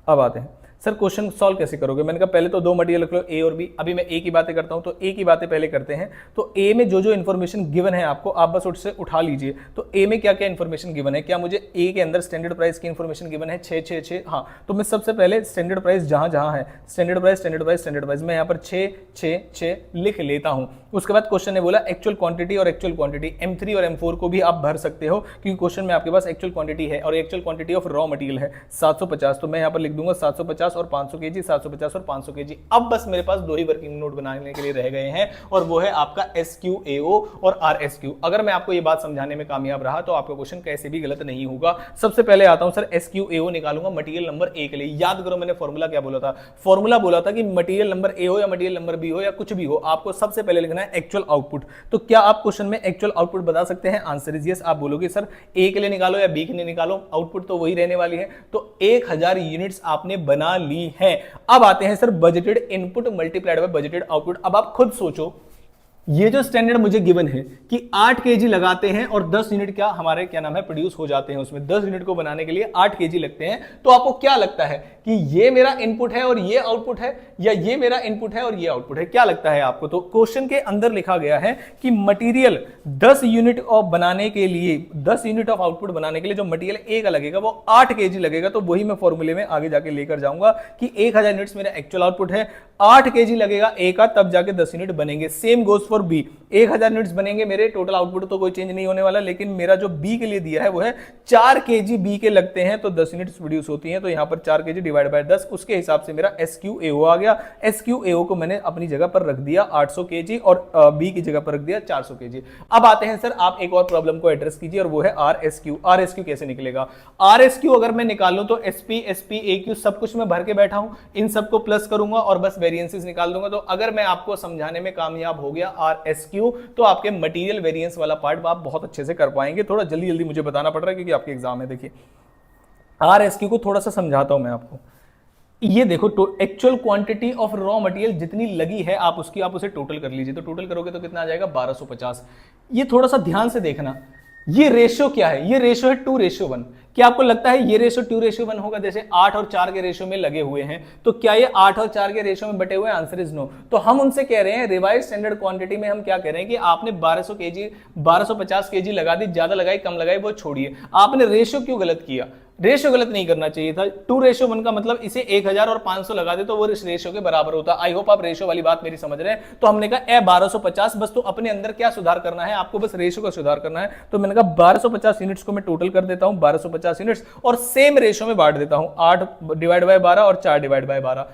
Speaker 1: अब आते हैं सर क्वेश्चन सॉल्व कैसे करोगे। मैंने कहा पहले तो दो मटेरियल रख लो ए और बी। अभी मैं ए की बातें करता हूं, तो ए की बातें पहले करते हैं। तो ए में जो जो इन्फॉर्मेशन गिवन है आपको, आप बस उससे उठा लीजिए। तो ए में क्या क्या इन्फॉर्मेशन गिवन है? क्या मुझे ए के अंदर स्टैंडर्ड प्राइस की इन्फॉर्मेशन गिवन है 666? हाँ, तो मैं सबसे पहले स्टैंडर्ड प्राइस जहां जहां है, standard price standard price standard price, मैं यहाँ पर 666 लिख लेता हूं। उसके बाद क्वेश्चन ने बोला एक्चुअल क्वांटिटी और एक्चुअल क्वांटिटी M3 और M4 को भी आप भर सकते हो, क्योंकि क्वेश्चन में आपके पास एक्चुअल क्वांटिटी है और actual quantity of raw material है 750। तो मैं यहाँ पर लिख दूंगा 750 और 500 केजी, 750 और 500 केजी। अब बस मेरे पास दो ही वर्किंग नोट बनाने के लिए रह गए हैं, और वो है आपका SQAO और RSQ। अगर मैं आपको ये बात समझाने में कामयाब रहा तो आपका क्वेश्चन कैसे भी गलत नहीं होगा। सबसे पहले आता हूं सर, SQAO निकालूंगा मटेरियल नंबर ए के लिए। याद करो मैंने फॉर्मूला क्या बोला था? फॉर्मूला बोला था कि मटेरियल नंबर ए हो या मटेरियल नंबर बी हो या कुछ भी हो, आपको सबसे पहले लिखना है एक्चुअल आउटपुट। तो क्या आप क्वेश्चन में एक्चुअल आउटपुट बता सकते हैं? Answer is yes. आप बोलोगे सर ए के लिए निकालो या बी के लिए निकालो, आउटपुट तो वही रहने वाली है। तो 1000 यूनिट्स आपने बना ली है। अब आते हैं sir budgeted input multiplied by budgeted output. अब आप खुद सोचो, ये जो स्टैंडर्ड मुझे गिवन है कि 8 केजी लगाते हैं और 10 यूनिट क्या हमारे क्या नाम है प्रोड्यूस हो जाते हैं, उसमें 10 यूनिट को बनाने के लिए 8 केजी लगते हैं, तो आपको क्या लगता है कि ये मेरा इनपुट है और ये आउटपुट है, या ये मेरा इनपुट है और ये आउटपुट है? क्या लगता है आपको? तो क्वेश्चन के अंदर लिखा गया है कि मटेरियल 10 यूनिट ऑफ बनाने के लिए, 10 यूनिट ऑफ आउटपुट बनाने के लिए जो मटेरियल ए का लगेगा वो 8 केजी लगेगा। तो वही मैं फॉर्मूले में आगे जाके लेकर जाऊंगा कि 1000 यूनिट्स मेरा एक्चुअल आउटपुट है, 8 केजी लगेगा ए का, तब जाके 10 यूनिट बनेंगे। Same goes for B, 1000 units बनेंगे मेरे, टोटल आउटपुट तो कोई चेंज नहीं होने वाला, लेकिन मेरा जो बी के लिए दिया है वो है 4 केजी बी के लगते हैं तो 10 यूनिट्स प्रोड्यूस होती हैं। तो यहां पर 4 केजी डिवाइड बाय 10, उसके हिसाब से मेरा SQAO आ गया। SQAO को मैंने अपनी जगह पर रख दिया 800 केजी और बी की जगह पर रख दिया 400 केजी। अब आते हैं सर, आप एक और प्रॉब्लम को एड्रेस कीजिए और वो है RSQ। RSQ कैसे निकलेगा? RSQ अगर मैं निकालूं तो SP, SP, AQ सब कुछ मैं भर के बैठा हूं, इन सबको प्लस करूंगा और बस वेरिएंसेस निकाल दूंगा। तो अगर मैं आपको समझाने में कामयाब हो गया RSQ, तो आपके मटेरियल वेरिएंस वाला पार्ट आप बहुत अच्छे से कर पाएंगे। थोड़ा जल्दी जल्दी मुझे बताना पड़ रहा है क्योंकि आपके एग्जाम है। देखिए RSQ को थोड़ा सा समझाता हूं मैं आपको। ये देखो, actual quantity of raw material जितनी लगी है आप उसे टोटल कर लीजिए। तो टोटल करोगे तो कितना आ जाएगा? 1250। ये थोड़ा सा ध्यान से देखना, ये रेशियो क्या है? ये रेशियो है 2:1। क्या आपको लगता है ये रेशियो 2:1 होगा? जैसे 8 और 4 के रेशियो में लगे हुए हैं, तो क्या ये 8 और 4 के रेशियो में बटे हुए? Answer is no. तो हम उनसे कह रहे हैं रिवाइज स्टैंडर्ड क्वांटिटी में हम क्या कह रहे हैं कि आपने 1250 केजी लगा दी, ज्यादा लगाई कम लगाई वो छोड़िए, आपने रेशियो क्यों गलत किया? रेशियो गलत नहीं करना चाहिए था। 2:1 का मतलब इसे 1000 और 500 लगा दे तो वो इस रेशियो के बराबर होता। आई होप आप रेशियो वाली बात मेरी समझ रहे हैं। तो हमने कहा 1250, बस तो अपने अंदर क्या सुधार करना है आपको? बस रेशियो का सुधार करना है। तो मैंने कहा 1250 यूनिट्स को मैं टोटल कर देता हूं, 1250 यूनिट्स, और सेम रेशियो में बांट देता हूं, 8 डिवाइड बाय 12 और 4 डिवाइड बाय 12,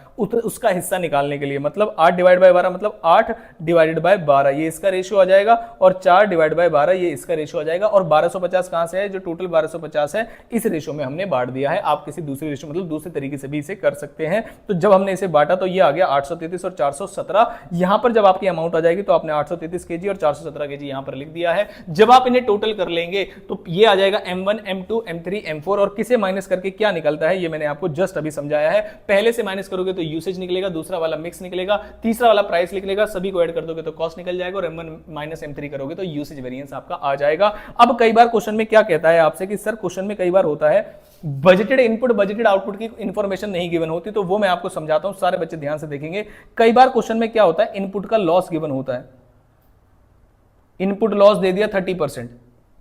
Speaker 1: उसका हिस्सा निकालने के लिए। मतलब 8 डिवाइड बाय 12 मतलब 8 डिवाइडेड बाय 12, ये इसका रेशियो आ जाएगा, और 4 डिवाइड बाय 12 ये इसका रेशियो आ जाएगा। और 1250 कहां से है? जो टोटल 1250 है इस रेशियो में हमने बांट दिया है। आप किसी दूसरे रेशियो मतलब दूसरे तरीके से भी इसे कर सकते हैं। तो जब हमने इसे बांटा तो ये आ गया 833 और 417। यहां पर जब आपकी अमाउंट आ जाएगी तो आपने 833 केजी और 417 केजी यहां पर लिख दिया है। जब आप इन्हें टोटल कर लेंगे तो ये आ जाएगा M1, M2, M3, M4, और किसे माइनस करके क्या निकलता है ये मैंने आपको जस्ट अभी समझाया है। पहले से माइनस करोगे तो यूसेज निकलेगा, दूसरा वाला मिक्स निकलेगा, तीसरा वाला प्राइस निकलेगा, सभी को ऐड कर दोगे तो कॉस्ट निकल जाएगा, और M1 माइनस M3 करोगे तो यूसेज वेरिएंस आपका आ जाएगा। अब कई बार क्वेश्चन में क्या कहता है आपसे कि सर क्वेश्चन में कई बार होता है बजटेड इनपुट बजटेड आउटपुट की इंफॉर्मेशन नहीं गिवन होती, तो वो मैं आपको समझाता हूं, सारे बच्चे ध्यान से देखेंगे। कई बार क्वेश्चन में क्या होता है, इनपुट का लॉस गिवन होता है। इनपुट लॉस दे दिया 30%,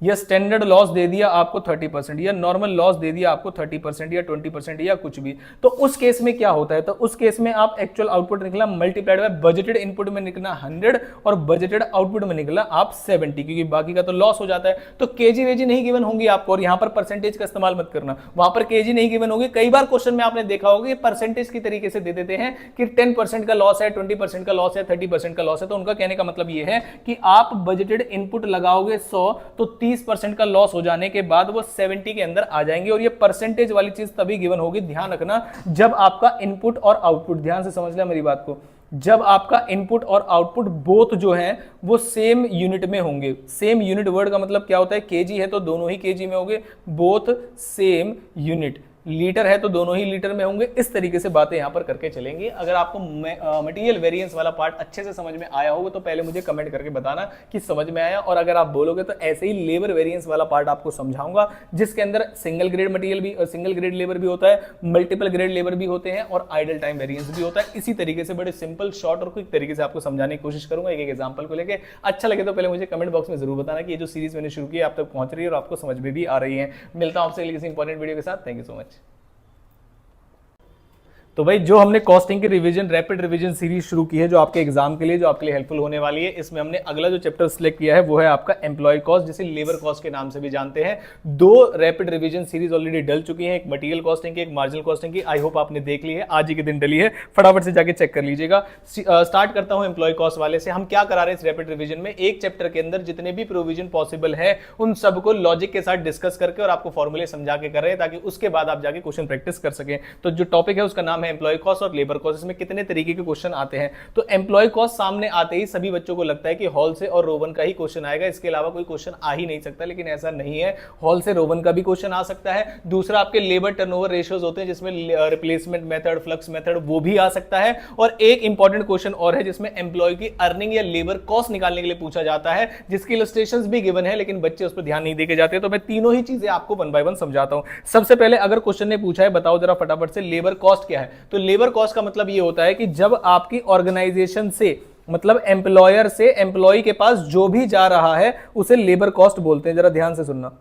Speaker 1: या स्टैंडर्ड लॉस दे दिया आपको 30%, या नॉर्मल लॉस दे दिया आपको 30% या 20% या कुछ भी। तो उस केस में क्या होता है? तो उस केस में आप एक्चुअल आउटपुट निकला मल्टीप्लाइड बाय बजटेड इनपुट में निकला 100 और बजटेड आउटपुट में निकला आप 70, क्योंकि बाकी का तो लॉस हो जाता है। तो केजी वेजी नहीं गिवन होंगी आपको, और यहां पर परसेंटेज का इस्तेमाल मत करना, वहां पर केजी नहीं गिवन होगी। कई बार क्वेश्चन में आपने देखा होगा परसेंटेज की तरीके से दे देते हैं कि 10% का लॉस है, 20% का लॉस है, 30% का लॉस है। तो उनका कहने का मतलब यह है कि आप बजटेड इनपुट लगाओगे 100 तो 30% का लॉस हो जाने के बाद वो 70 के अंदर आ जाएंगे। और ये परसेंटेज वाली चीज तभी गिवन होगी, ध्यान रखना, जब आपका इनपुट और आउटपुट, ध्यान से समझ लें मेरी बात को, जब आपका इनपुट और आउटपुट बोथ जो है वो सेम यूनिट में होंगे। सेम यूनिट वर्ड का मतलब क्या होता है? केजी है तो दोनों ही केजी में होंगे, बोथ सेम यूनिट। लीटर है तो दोनों ही लीटर में होंगे। इस तरीके से बातें यहां पर करके चलेंगी। अगर आपको मटेरियल वेरिएंस वाला पार्ट अच्छे से समझ में आया होगा तो पहले मुझे कमेंट करके बताना कि समझ में आया, और अगर आप बोलोगे तो ऐसे ही लेबर वेरिएंस वाला पार्ट आपको समझाऊंगा, जिसके अंदर सिंगल ग्रेड मटेरियल भी, सिंगल ग्रेड लेबर भी होता है, मल्टीपल ग्रेड लेबर भी होते हैं, और आइडल टाइम वेरिएंस भी होता है। इसी तरीके से बड़े सिंपल, शॉर्ट और क्विक तरीके से आपको समझाने की कोशिश करूंगा एक एक एग्जाम्पल को लेकर। अच्छा लगे तो पहले मुझे कमेंट बॉक्स में जरूर बताना कि ये जो सीरीज मैंने शुरू की है आप तक पहुंच रही है और आपको समझ में भी आ रही है। मिलता हूं आपसे किसी इंपॉर्टेंट वीडियो के साथ। Thank you so much. तो भाई जो हमने कॉस्टिंग की रिवीजन, रैपिड रिवीजन सीरीज शुरू की है जो आपके एग्जाम के लिए, जो आपके लिए हेल्पफुल होने वाली है, इसमें हमने अगला जो चैप्टर सिलेक्ट किया है वो है आपका एम्प्लॉय कॉस्ट, जिसे लेबर कॉस्ट के नाम से भी जानते हैं। 2 रैपिड रिवीजन सीरीज ऑलरेडी डल चुकी है, एक मटेरियल कॉस्टिंग की, एक मार्जिनल कॉस्टिंग की। आई होप आपने देख ली है, आज ही के दिन डली है, फटाफट से जाके चेक कर लीजिएगा। स्टार्ट करता हूं एम्प्लॉय कॉस्ट वाले से। हम क्या करा रहे हैं इस रैपिड रिवीजन में, एक चैप्टर के अंदर जितने भी प्रोविजन पॉसिबल है उन सबको लॉजिक के साथ डिस्कस करके और आपको फॉर्मूले समझा के कर रहे हैं, ताकि उसके बाद आप जाके क्वेश्चन प्रैक्टिस कर सकें। तो जो टॉपिक है उसका नाम है नाम है एम्प्लॉय कॉस्ट और लेबर कॉस्ट। इसमें कितने तरीके के क्वेश्चन आते हैं, तो एम्प्लॉय कॉस्ट सामने आते ही सभी बच्चों को लगता है कि हॉल से और रोवन का ही क्वेश्चन आएगा, इसके अलावा कोई क्वेश्चन आ ही नहीं सकता, लेकिन ऐसा नहीं है। हॉल से रोवन का भी क्वेश्चन आ सकता है। दूसरा आपके लेबर टर्नओवर रेशियोज होते हैं जिसमें रिप्लेसमेंट मेथड, फ्लक्स मेथड, वो भी आ सकता है। और एक इंपॉर्टेंट क्वेश्चन और है जिसमें एम्प्लॉय की अर्निंग या लेबर कॉस्ट निकालने के लिए पूछा जाता है, जिसकी इलस्ट्रेशंस भी गिवन है, लेकिन बच्चे उस पर ध्यान नहीं देके जाते। तो मैं तीनों ही चीजें आपको वन बाय वन समझाता हूं। सबसे पहले अगर क्वेश्चन ने पूछा है बताओ जरा फटाफट से लेबर कॉस्ट क्या है, तो लेबर कॉस्ट का मतलब यह होता है कि जब आपकी ऑर्गेनाइजेशन से, मतलब एम्प्लॉयर से एम्प्लॉय के पास जो भी जा रहा है उसे लेबर कॉस्ट बोलते हैं। जरा ध्यान से सुनना।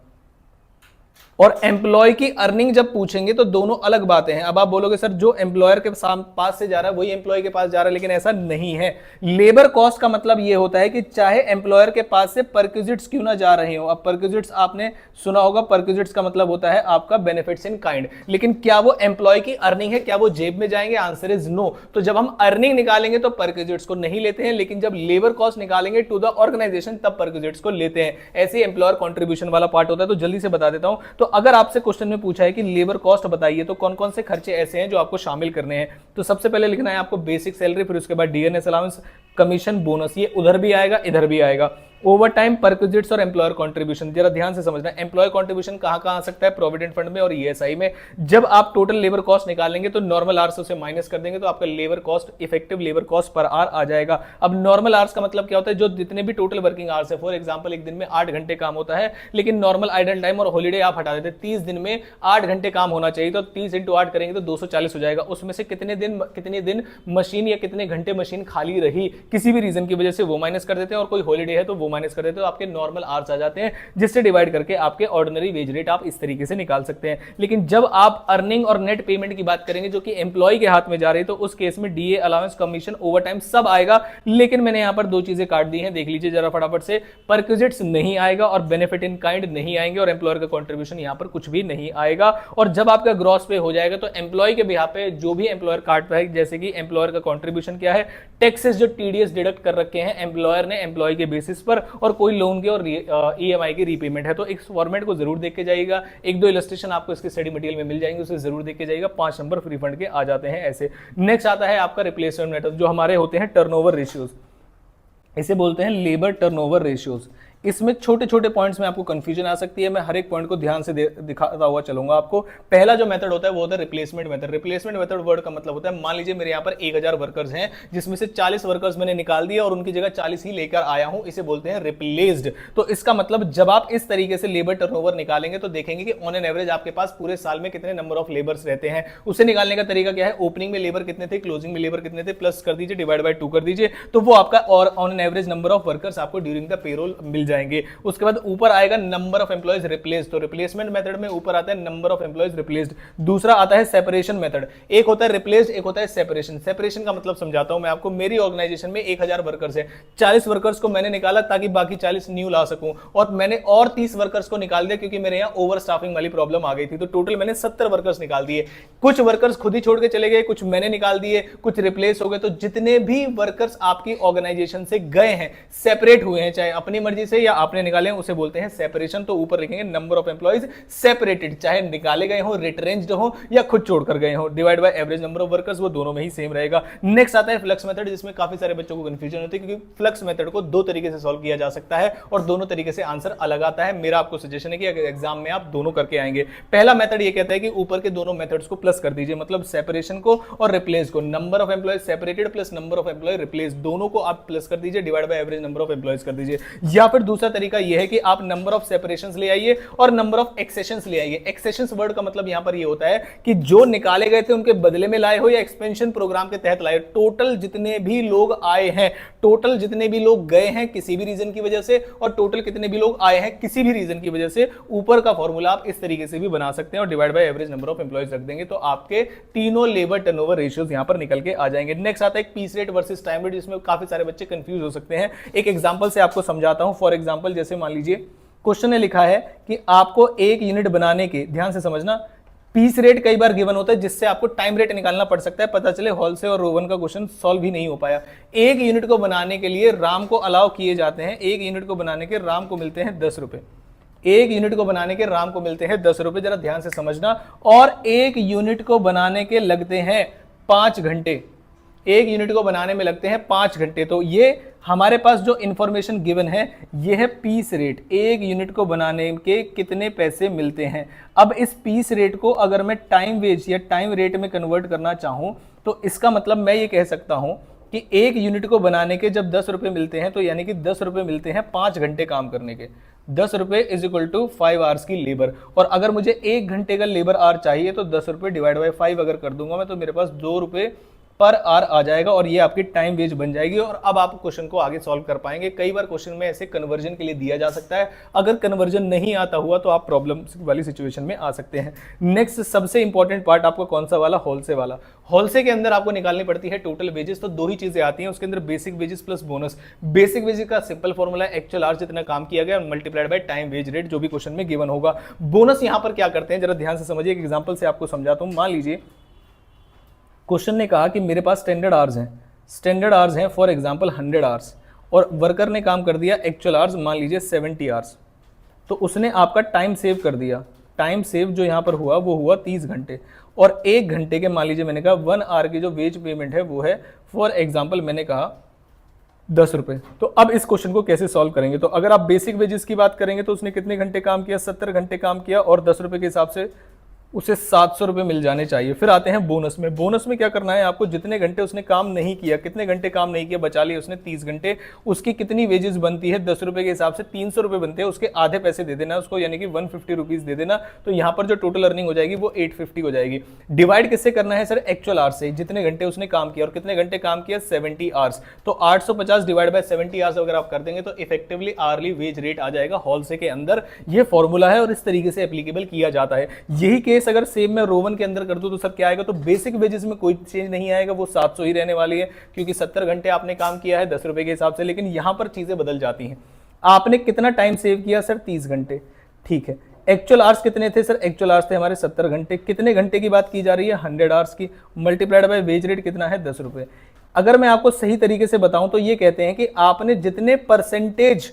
Speaker 1: और एम्प्लॉय की अर्निंग जब पूछेंगे तो दोनों अलग बातें हैं। अब आप बोलोगे सर जो एम्प्लॉयर के पास से जा रहा है वही एम्प्लॉय के पास जा रहा है, लेकिन ऐसा नहीं है। लेबर कॉस्ट का मतलब यह होता है कि चाहे एम्प्लॉयर के पास से परक्विजिट्स क्यों ना जा रहे हो। अब परक्विजिट्स आपने सुना होगा, परक्विजिट्स का मतलब होता है आपका बेनिफिट्स इन काइंड, लेकिन क्या वो एम्प्लॉय की अर्निंग है, क्या वो जेब में जाएंगे? Answer is no. तो जब हम अर्निंग निकालेंगे तो परक्विजिट्स को नहीं लेते हैं, लेकिन जब लेबर कॉस्ट निकालेंगे टू द ऑर्गेनाइजेशन तब परक्विजिट्स को लेते हैं। ऐसे ही एम्प्लॉयर कॉन्ट्रीब्यूशन वाला पार्ट होता है। तो जल्दी से बता देता हूं। तो अगर आपसे क्वेश्चन में पूछा है कि लेबर कॉस्ट बताइए तो कौन कौन से खर्चे ऐसे हैं जो आपको शामिल करने हैं, तो सबसे पहले लिखना है आपको बेसिक सैलरी, फिर उसके बाद डीएनएस अलाउंस, कमीशन, बोनस, ये उधर भी आएगा इधर भी आएगा। ओवर टाइम, परक्विजिट्स और एम्प्लॉयर कंट्रीब्यूशन। जरा ध्यान से समझना, एम्प्लॉयर कंट्रीब्यूशन कहां कहां आ सकता है? प्रोविडेंट फंड में और ईएसआई में। जब आप टोटल लेबर कॉस्ट निकालेंगे तो नॉर्मल आवर्स से माइनस कर देंगे तो आपका labour cost, effective labour cost per hour आ जाएगा। अब नॉर्मल आवर्स का मतलब क्या होता है? जो जितने भी टोटल वर्किंग आवर्स है, फॉर एग्जांपल एक दिन में 8 घंटे काम होता है, लेकिन नॉर्मल आइडल टाइम और हॉलीडे आप हटा देते, 30 दिन में 8 घंटे काम होना चाहिए, तो 30 इंटू 8 करेंगे तो 240 हो जाएगा। उसमें से कितने दिन मशीन या कितने घंटे मशीन खाली रही किसी भी रीजन की वजह से, वो माइनस कर देते हैं, और कोई हॉलीडे है तो वो माइनस कर देते हैं, तो आपके नॉर्मल आवर्स आ जाते हैं, जिससे डिवाइड करके आपके ऑर्डिनरी वेज रेट आप इस तरीके से निकाल सकते हैं। लेकिन जब आप अर्निंग और नेट पेमेंट की बात करेंगे जो कि एम्प्लॉय के हाथ में जा रही है, तो उस केस में डीए, अलाउंस, कमीशन, ओवरटाइम सब आएगा। लेकिन मैंने यहां पर दो चीजें काट दी हैं, देख लीजिए जरा फटाफट से। परक्विजिट्स नहीं आएगा और बेनिफिट इन काइंड नहीं आएंगे, और एम्प्लॉयर का कंट्रीब्यूशन यहां पर कुछ भी नहीं आएगा। और जब आपका ग्रॉस पे हो जाएगा तो एम्प्लॉय के बिहाफ पे जो भी एम्प्लॉयर काटता है, जैसे कि एम्प्लॉयर का कंट्रीब्यूशन क्या है, टैक्सेस जो टीडीएस डिडक्ट कर रखे हैं एम्प्लॉयर ने एम्प्लॉय के बेसिस पर, और कोई लोन के और ईएमआई की रीपेमेंट है। तो इस फॉर्मेट को जरूर देख के जाइएगा। एक दो इलस्ट्रेशन आपको इसके स्टडी मटेरियल में मिल जाएंगे, उसे जरूर देख के जाइएगा। 5 नंबर फ्री फंड के आ जाते हैं ऐसे। नेक्स्ट आता है आपका रिप्लेसमेंट मेथड, जो हमारे होते हैं टर्नओवर रेशियोज, इसे बोलते हैं लेबर टर्नओवर रेशियोज। इसमें छोटे छोटे पॉइंट्स में आपको कंफ्यूजन आ सकती है, मैं हर एक पॉइंट को ध्यान से दिखाता हुआ चलूंगा आपको। पहला जो मेथड होता है वो होता है replacement method. Replacement method word का मतलब होता है, मान लीजिए मेरे यहाँ पर 1000 वर्कर्स हैं, जिसमें से 40 वर्कर्स मैंने निकाल दिए और उनकी जगह 40 ही लेकर आया हूं, इसे बोलते हैं रिप्लेस्ड। तो इसका मतलब जब आप इस तरीके से लेबर टर्नओवर निकालेंगे तो देखेंगे कि ऑन एन एवरेज आपके पास पूरे साल में कितने नंबर ऑफ लेबर्स रहते हैं। उसे निकालने का तरीका क्या है? ओपनिंग में लेबर कितने थे, क्लोजिंग में लेबर कितने थे, प्लस कर दीजिए, डिवाइड बाय 2 कर दीजिए, तो वो आपका और on an average number of workers आपको ड्यूरिंग द पेरोल मिल जाएंगे। उसके बाद ऊपर आएगा नंबर ऑफ एम्प्लॉयज रिप्लेस्ड। तो रिप्लेसमेंट मेथड में ऊपर आता है नंबर ऑफ एम्प्लॉयज रिप्लेस्ड। दूसरा आता है सेपरेशन मेथड। एक होता है रिप्लेस्ड, एक होता है सेपरेशन। सेपरेशन का मतलब समझाता हूं मैं आपको। मेरी ऑर्गेनाइजेशन में 1000 वर्कर्स है, 40 वर्कर्स को मैंने निकाला ताकि बाकी 40 न्यू ला सकूं, और मैंने और 30 वर्कर्स को निकाल दिया क्योंकि मेरे यहां ओवर स्टाफिंग वाली प्रॉब्लम आ गई थी। तो टोटल मैंने 70 वर्कर्स निकाल दिए। कुछ वर्कर्स खुद ही छोड़ के चले गए, कुछ मैंने निकाल दिए, कुछ रिप्लेस हो गए। तो जितने भी वर्कर्स आपकी ऑर्गेनाइजेशन से गए हैं, सेपरेट हुए हैं, चाहे अपनी मर्जी से या आपने निकाले हैं, उसे बोलते हैं सेपरेशन। तो ऊपर लिखेंगे नंबर ऑफ एम्प्लॉयज सेपरेटेड, चाहे निकाले गए हो, रिट्रेंच्ड हो या खुद छोड़कर गए हो, divide by average number of workers, वो दोनों में ही सेम रहेगा। नेक्स्ट आता है फ्लक्स मेथड, जिसमें काफी सारे बच्चों को कंफ्यूजन होती है, क्योंकि फ्लक्स मेथड को 2 तरीके से सॉल्व किया जा सकता है और दोनों तरीके से आंसर अलग आता है। मेरा आपको सजेशन है कि अगर एग्जाम में आप दोनों करके आएंगे। पहला मेथड ये कहता है कि ऊपर के दोनों मेथड्स को प्लस कर दीजिए, मतलब सेपरेशन को और रिप्लेस को। Number of employees separated plus number of employee replace, दोनों को आप प्लस कर दीजिए, divide by average number of employees कर दीजिए। या फिर दूसरा तरीका यह है कि आप नंबर ऑफ सेपरेशंस ले आइए और नंबर ऑफ एक्सेशंस ले आइए। एक्सेशंस वर्ड का मतलब यहां पर ये होता है कि जो निकाले गए थे उनके बदले में लाए हो या एक्सपेंशन प्रोग्राम के तहत लाए हो। टोटल जितने भी लोग आए हैं, टोटल जितने भी लोग गए हैं किसी भी रीजन की वजह से, और टोटल कितने भी लोग आए हैं किसी भी रीजन की वजह से, ऊपर का फॉर्मूला आप इस तरीके से भी बना सकते हैं और divide by average number of employees रख देंगे, तो आपके तीनों लेबर टर्नओवर रेशियोज यहां पर निकल के आ जाएंगे। नेक्स्ट आता है piece rate versus time rate, जिसमें काफी सारे बच्चे कंफ्यूज हो सकते हैं। एक एग्जांपल से आपको समझाता हूं। फॉर एग्जांपल जैसे मान लीजिए क्वेश्चन ने लिखा है कि आपको 1 यूनिट बनाने के, ध्यान से समझना, पीस रेट कई बार गिवन होता है जिससे आपको टाइम रेट निकालना पड़ सकता है। पता चले हॉल से और रोवन का क्वेश्चन सॉल्व ही नहीं हो पाया। 1 यूनिट को बनाने के लिए राम को अलाउ किए जाते हैं, 1 यूनिट को बनाने के राम को मिलते हैं 10 रुपए। 1 यूनिट को बनाने के राम को मिलते हैं 10 रुपए, जरा ध्यान से समझना। और 1 यूनिट को बनाने के लगते हैं 5 घंटे, एक यूनिट को बनाने में लगते हैं 5 घंटे। तो ये हमारे पास जो इंफॉर्मेशन गिवन है ये है पीस रेट, एक यूनिट को बनाने के कितने पैसे मिलते हैं। अब इस पीस रेट को अगर मैं टाइम वेज या टाइम रेट में कन्वर्ट करना चाहूं तो इसका मतलब मैं ये कह सकता हूं कि एक यूनिट को बनाने के जब 10 रुपए मिलते हैं तो यानी कि 10 रुपए मिलते हैं 5 घंटे काम करने के। 10 रुपए इज इक्वल टू 5 आवर्स की लेबर। और अगर मुझे 1 घंटे का लेबर आवर चाहिए तो 10 रुपए डिवाइड बाई 5 अगर कर दूंगा मैं तो मेरे पास 2 रुपए पर आवर आ जाएगा और ये आपकी टाइम वेज बन जाएगी। और अब आप क्वेश्चन को आगे सॉल्व कर पाएंगे। कई बार क्वेश्चन में ऐसे कन्वर्जन के लिए दिया जा सकता है, अगर कन्वर्जन नहीं आता हुआ तो आप प्रॉब्लम वाली सिचुएशन में आ सकते हैं। नेक्स्ट सबसे इंपॉर्टेंट पार्ट आपको कौन सा वाला, होलसे वाला। होलसे के अंदर आपको निकालनी पड़ती है टोटल वेजेस। तो दो ही चीजें आती हैं उसके अंदर, basic wages plus bonus. Basic wages का सिंपल फॉर्मूला है एक्चुअल आवर्स जितना काम किया गया multiplied by time wage rate, जो भी क्वेश्चन में गिवन होगा। बोनस यहां पर क्या करते हैं जरा ध्यान से समझिए, एक एग्जांपल से आपको समझाता हूं। मान लीजिए क्वेश्चन ने कहा कि मेरे पास स्टैंडर्ड आवर्स हैं, स्टैंडर्ड आवर्स हैं फॉर एग्जांपल 100 आवर्स, और वर्कर ने काम कर दिया एक्चुअल आवर्स मान लीजिए 70 आवर्स। तो उसने आपका टाइम सेव कर दिया। टाइम सेव जो यहां पर हुआ वो हुआ 30 घंटे। और 1 घंटे के मान लीजिए मैंने कहा 1 आवर की जो वेज पेमेंट है वो है फॉर एग्जाम्पल मैंने कहा 10 रुपए। तो अब इस क्वेश्चन को कैसे सॉल्व करेंगे, तो अगर आप बेसिक वेजेस की बात करेंगे तो उसने कितने घंटे काम किया, 70 घंटे काम किया, और 10 रुपए के हिसाब से उसे 700 रुपए मिल जाने चाहिए। फिर आते हैं बोनस में। बोनस में क्या करना है आपको, जितने घंटे उसने काम नहीं किया, कितने घंटे काम नहीं किया, बचा लिए उसने 30 घंटे, उसकी कितनी वेजेस बनती है 10 रुपए के हिसाब से 300 रुपए बनते हैं, उसके आधे पैसे दे देना उसको, यानी कि 150 रुपीज दे देना। तो यहां पर जो टोटल अर्निंग हो जाएगी वो 850 हो जाएगी। डिवाइड किससे करना है सर, एक्चुअल आवर्स से, जितने घंटे उसने काम किया। और कितने घंटे काम किया, 70 आवर्स। तो 850 डिवाइड बाय 70 आवर्स अगर आप कर देंगे तो इफेक्टिवली आवरली वेज रेट आ जाएगा होलसे के अंदर। ये फॉर्मूला है और इस तरीके से एप्लीकेबल किया जाता है। यही केस अगर सेम में रोवन के अंदर कर दूं तो सर क्या आएगा, तो बेसिक वेजेस में कोई चेंज नहीं आएगा, वो 700 ही रहने वाली है, क्योंकि 70 घंटे आपने काम किया है 10 रुपए के हिसाब से। लेकिन यहां पर चीजें बदल जाती हैं। आपने कितना टाइम सेव किया सर, 30 घंटे, ठीक है। एक्चुअल आवर्स कितने थे सर, एक्चुअल आवर्स थे हमारे 70 घंटे। कितने घंटे की बात की जा रही है, 100 आवर्स की, मल्टीप्लाइड बाय वेज रेट कितना है, 10 रुपए। अगर मैं आपको सही तरीके से बताऊं तो ये कहते हैं कि आपने जितने परसेंटेज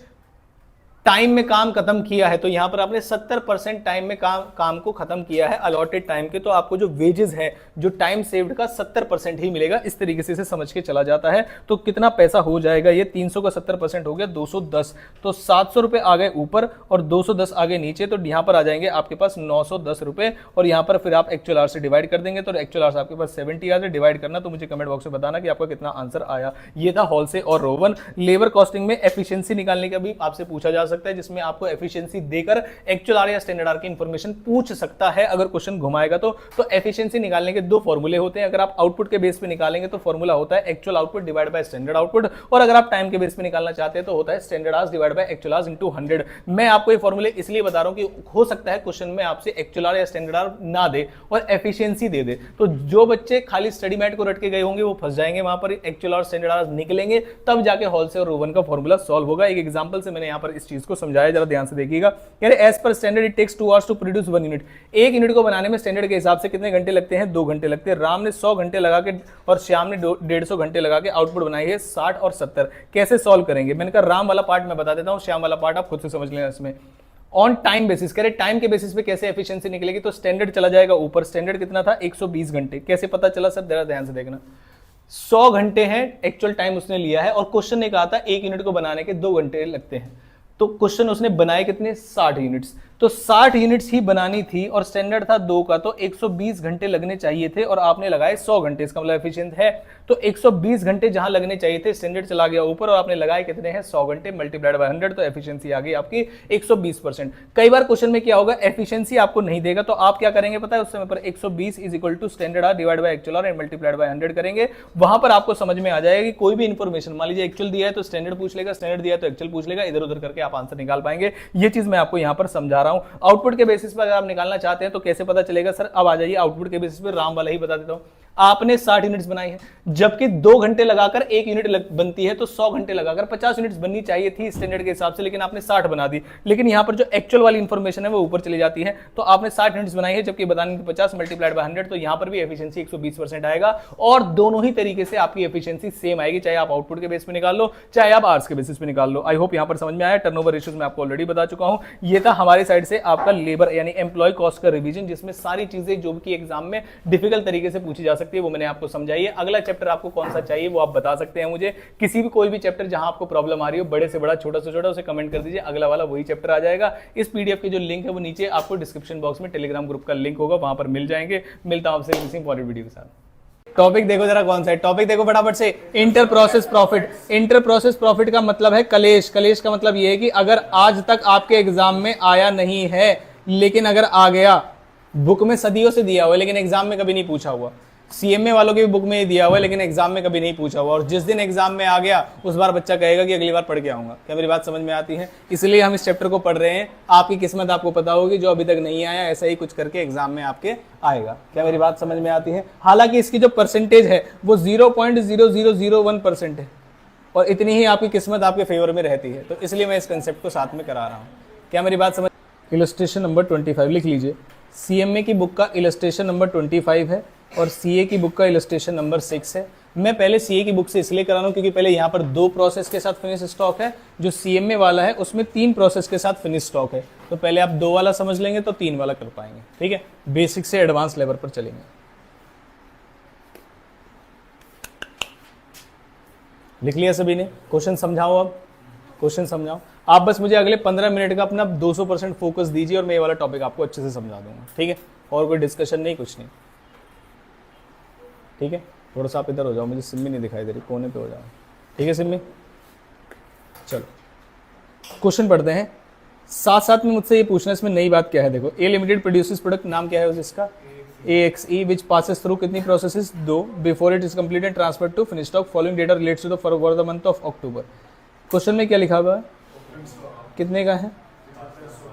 Speaker 1: टाइम में काम खत्म किया है, तो यहां पर आपने 70% टाइम में काम को खत्म किया है अलॉटेड टाइम के, तो आपको जो वेजेस है, जो टाइम सेव्ड का 70% ही मिलेगा। इस तरीके से समझ के चला जाता है। तो कितना पैसा हो जाएगा, ये 300 का 70% हो गया 210। तो 700 रुपए आ गए ऊपर और 210 आ गए नीचे, तो यहां पर आ जाएंगे आपके पास 910 रुपए। और यहां पर फिर आप एक्चुअल आवर्स से डिवाइड कर देंगे, तो एक्चुअल आवर्स आपके पास 70 आवर्स डिवाइड करना। तो मुझे कमेंट बॉक्स में बताना कि आपका कितना आंसर आया। ये था होलसे और रोवन। लेबर कॉस्टिंग में एफिशिएंसी निकालने का भी आपसे पूछा जा सकता है, जिसमें आपको एफिशिएंसी देकर एक्चुअल आर या स्टैंडर्ड आर की इंफॉर्मेशन पूछ सकता है अगर क्वेश्चन घुमाएगा तो। एफिशिएंसी निकालने के दो फॉर्मूले होते हैं। अगर आप आउटपुट के बेस पे निकालेंगे तो फॉर्मूला होता है actual output divide by standard output, और अगर आप टाइम के बेस पे निकालना चाहते हैं तो होता है standard hours divide by actual hours into 100। मैं आपको ये फॉर्मूले इसलिए बता रहा हूं कि हो सकता है क्वेश्चन में आपसे एक्चुअल आर या स्टैंडर्ड आर ना दे और एफिशिएंसी दे दे, तो जो बच्चे खाली स्टडी मैट को रट के गए होंगे वो फंस जाएंगे। वहां पर एक्चुअल और स्टैंडर्ड आवर्स निकलेंगे तब जाके होलसे और रोवन का फॉर्मूला सॉल्व होगा। एक एग्जांपल से मैंने यहां पर इस चीज को समझाया, जरा ध्यान से देखिएगा। एज पर standard it takes 2 hours to produce 1 unit. एक यूनिट को बनाने में स्टैंडर्ड के हिसाब से कितने घंटे लगते हैं, 2 घंटे लगते हैं। राम ने 100 घंटे लगा के और श्याम ने 150 घंटे लगा के आउटपुट बनाई है 60 और 70। कैसे सॉल्व करेंगे, मैंने कहा राम वाला पार्ट मैं बता देता हूं, श्याम वाला पार्ट आप खुद से समझ लेना। इसमें ऑन टाइम बेसिस, कह रहे टाइम के बेसिस पे कैसे एफिशिएंसी निकलेगी, तो स्टैंडर्ड चला जाएगा ऊपर। स्टैंडर्ड कितना था, 120 घंटे। कैसे पता चला सर, जरा ध्यान से देखना। 100 घंटे हैं एक्चुअल टाइम उसने लिया है, और क्वेश्चन ने कहा था एक यूनिट को बनाने के 2 घंटे लगते हैं। तो क्वेश्चन उसने बनाए कितने, 60 यूनिट्स। तो 60 यूनिट्स ही बनानी थी और स्टैंडर्ड था 2 का, तो 120 घंटे लगने चाहिए थे और आपने लगाए 100 घंटे। इसका मतलब एफिशिएंट है। तो 120 घंटे जहां लगने चाहिए थे, स्टैंडर्ड चला गया ऊपर और आपने लगाए कितने हैं, 100 घंटे मल्टीप्लाइड बाय 100, तो एफिशिएंसी आ गई आपकी 120%। कई बार क्वेश्चन में क्या होगा, एफिशिएंसी आपको नहीं देगा तो आप क्या करेंगे पता है, उस समय पर 120 is equal to standard R divide by actual R and multiplied by 100 करेंगे। वहां पर आपको समझ में आ जाएगा कि कोई भी इंफॉर्मेशन, मान लीजिए एक्चुअल दिया है तो स्टैंडर्ड पूछ लेगा, स्टैंडर्ड दिया है तो एक्चुअल पूछ लेगा, इधर उधर करके आप आंसर निकाल पाएंगे। ये चीज मैं आपको यहां पर समझा रहा हूं। आउटपुट के बेसिस पर अगर आप निकालना चाहते हैं तो कैसे पता चलेगा सर, अब आ जाइए आउटपुट के बेसिस पर, राम वाला ही बता देता हूं। आपने 60 यूनिट्स बनाई है, जबकि 2 घंटे लगाकर 1 यूनिट बनती है, तो 100 घंटे लगाकर 50 यूनिट्स बननी चाहिए थी स्टैंडर्ड के हिसाब से, लेकिन आपने 60 बना दी। लेकिन यहां पर जो एक्चुअल वाली इंफॉर्मेशन है वो ऊपर चली जाती है, तो आपने 60 यूनिट्स बनाई है जबकि बताने की 50 मल्टीप्लाइड बाय 100, तो यहां पर भी एफिशिएंसी 120% आएगा। और दोनों ही तरीके से आपकी एफिशिएंसी सेम आएगी, चाहे आप आउटपुट के बेस पे निकाल लो, चाहे आप आवर्स के बेसिस पे निकाल लो। आई होप यहां पर समझ में आया। टर्नओवर रेशियोज में आपको ऑलरेडी बता चुका हूं। ये था हमारी साइड से आपका लेबर यानी एम्प्लॉय कॉस्ट का रिवीजन, जिसमें सारी चीजें जो कि एग्जाम में डिफिकल्ट तरीके से पूछी जा सकती है, वो मैंने आपको समझाई है। अगला चैप्टर आपको कौन सा चाहिए वो आप बता सकते हैं मुझे, किसी भी कोई भी चैप्टर जहां आपको प्रॉब्लम आ रही हो, बड़े से बड़ा छोटा से छोटा, उसे कमेंट कर दीजिए, अगला वाला वही चैप्टर आ जाएगा। इस पीडीएफ की जो लिंक है वो नीचे आपको डिस्क्रिप्शन बॉक्स में टेलीग्राम ग्रुप का लिंक होगा, वहां पर मिल जाएंगे। मिलता हूं आपसे किसी इंपॉर्टेंट वीडियो के साथ। टॉपिक देखो जरा कौन सा है, टॉपिक देखो फटाफट से, inter process profit. Inter process profit का मतलब है कलेश। कलेश का मतलब यह है कि अगर आज तक आपके एग्जाम में आया नहीं है, लेकिन अगर आ गया, बुक में सदियों से दिया हुआ है लेकिन एग्जाम में कभी नहीं पूछा हुआ, सीएमए वालों के भी बुक में दिया हुआ है लेकिन एग्जाम में कभी नहीं पूछा हुआ, और जिस दिन एग्जाम में आ गया उस बार बच्चा कहेगा कि अगली बार पढ़ के आऊंगा। क्या मेरी बात समझ में आती है? इसलिए हम इस चैप्टर को पढ़ रहे हैं। आपकी किस्मत आपको पता होगी, जो अभी तक नहीं आया ऐसा ही कुछ करके एग्जाम में आपके आएगा। क्या मेरी बात समझ में आती है? हालांकि इसकी जो परसेंटेज है वो 0.0001% है, और इतनी ही आपकी किस्मत आपके फेवर में रहती है, तो इसलिए मैं इस कंसेप्ट को साथ में करा रहा हूँ। क्या मेरी बात समझ? इलस्ट्रेशन नंबर 25 लिख लीजिए। सीएमए की बुक का इलस्ट्रेशन नंबर 25 है और सीए की बुक का इलस्ट्रेशन नंबर 6 है। मैं पहले सीए की बुक से इसलिए करा रहा हूं क्योंकि पहले यहाँ पर 2 प्रोसेस के साथ फिनिश स्टॉक है, जो सीएमए वाला है उसमें 3 प्रोसेस के साथ फिनिश स्टॉक है। तो पहले आप 2 वाला समझ लेंगे तो 3 वाला कर पाएंगे। ठीक है, बेसिक से एडवांस लेवल पर चलेंगे। लिख लिया सभी ने? क्वेश्चन समझाओ, अब क्वेश्चन समझाओ। आप बस मुझे अगले 15 मिनट का अपना 200% फोकस दीजिए और मैं ये वाला टॉपिक आपको अच्छे से समझा दूंगा। ठीक है, और कोई डिस्कशन नहीं, कुछ नहीं। ठीक है, थोड़ा सा आप इधर हो जाओ, मुझे सिम्मी नहीं दिखाई दे रही, कोने पे हो जाओ। ठीक है सिम्मी, चलो क्वेश्चन पढ़ते हैं। साथ साथ में मुझसे ये पूछना, इसमें नई बात क्या है? देखो, ए लिमिटेड प्रोड्यूसेस प्रोडक्ट, नाम क्या है इसका? AXE, विच पासेस थ्रू कितनी processes? 2, before it is complete and transfer to finish stock, following data relates to the for the month of October. Question में क्या लिखा हुआ है? कितने का है?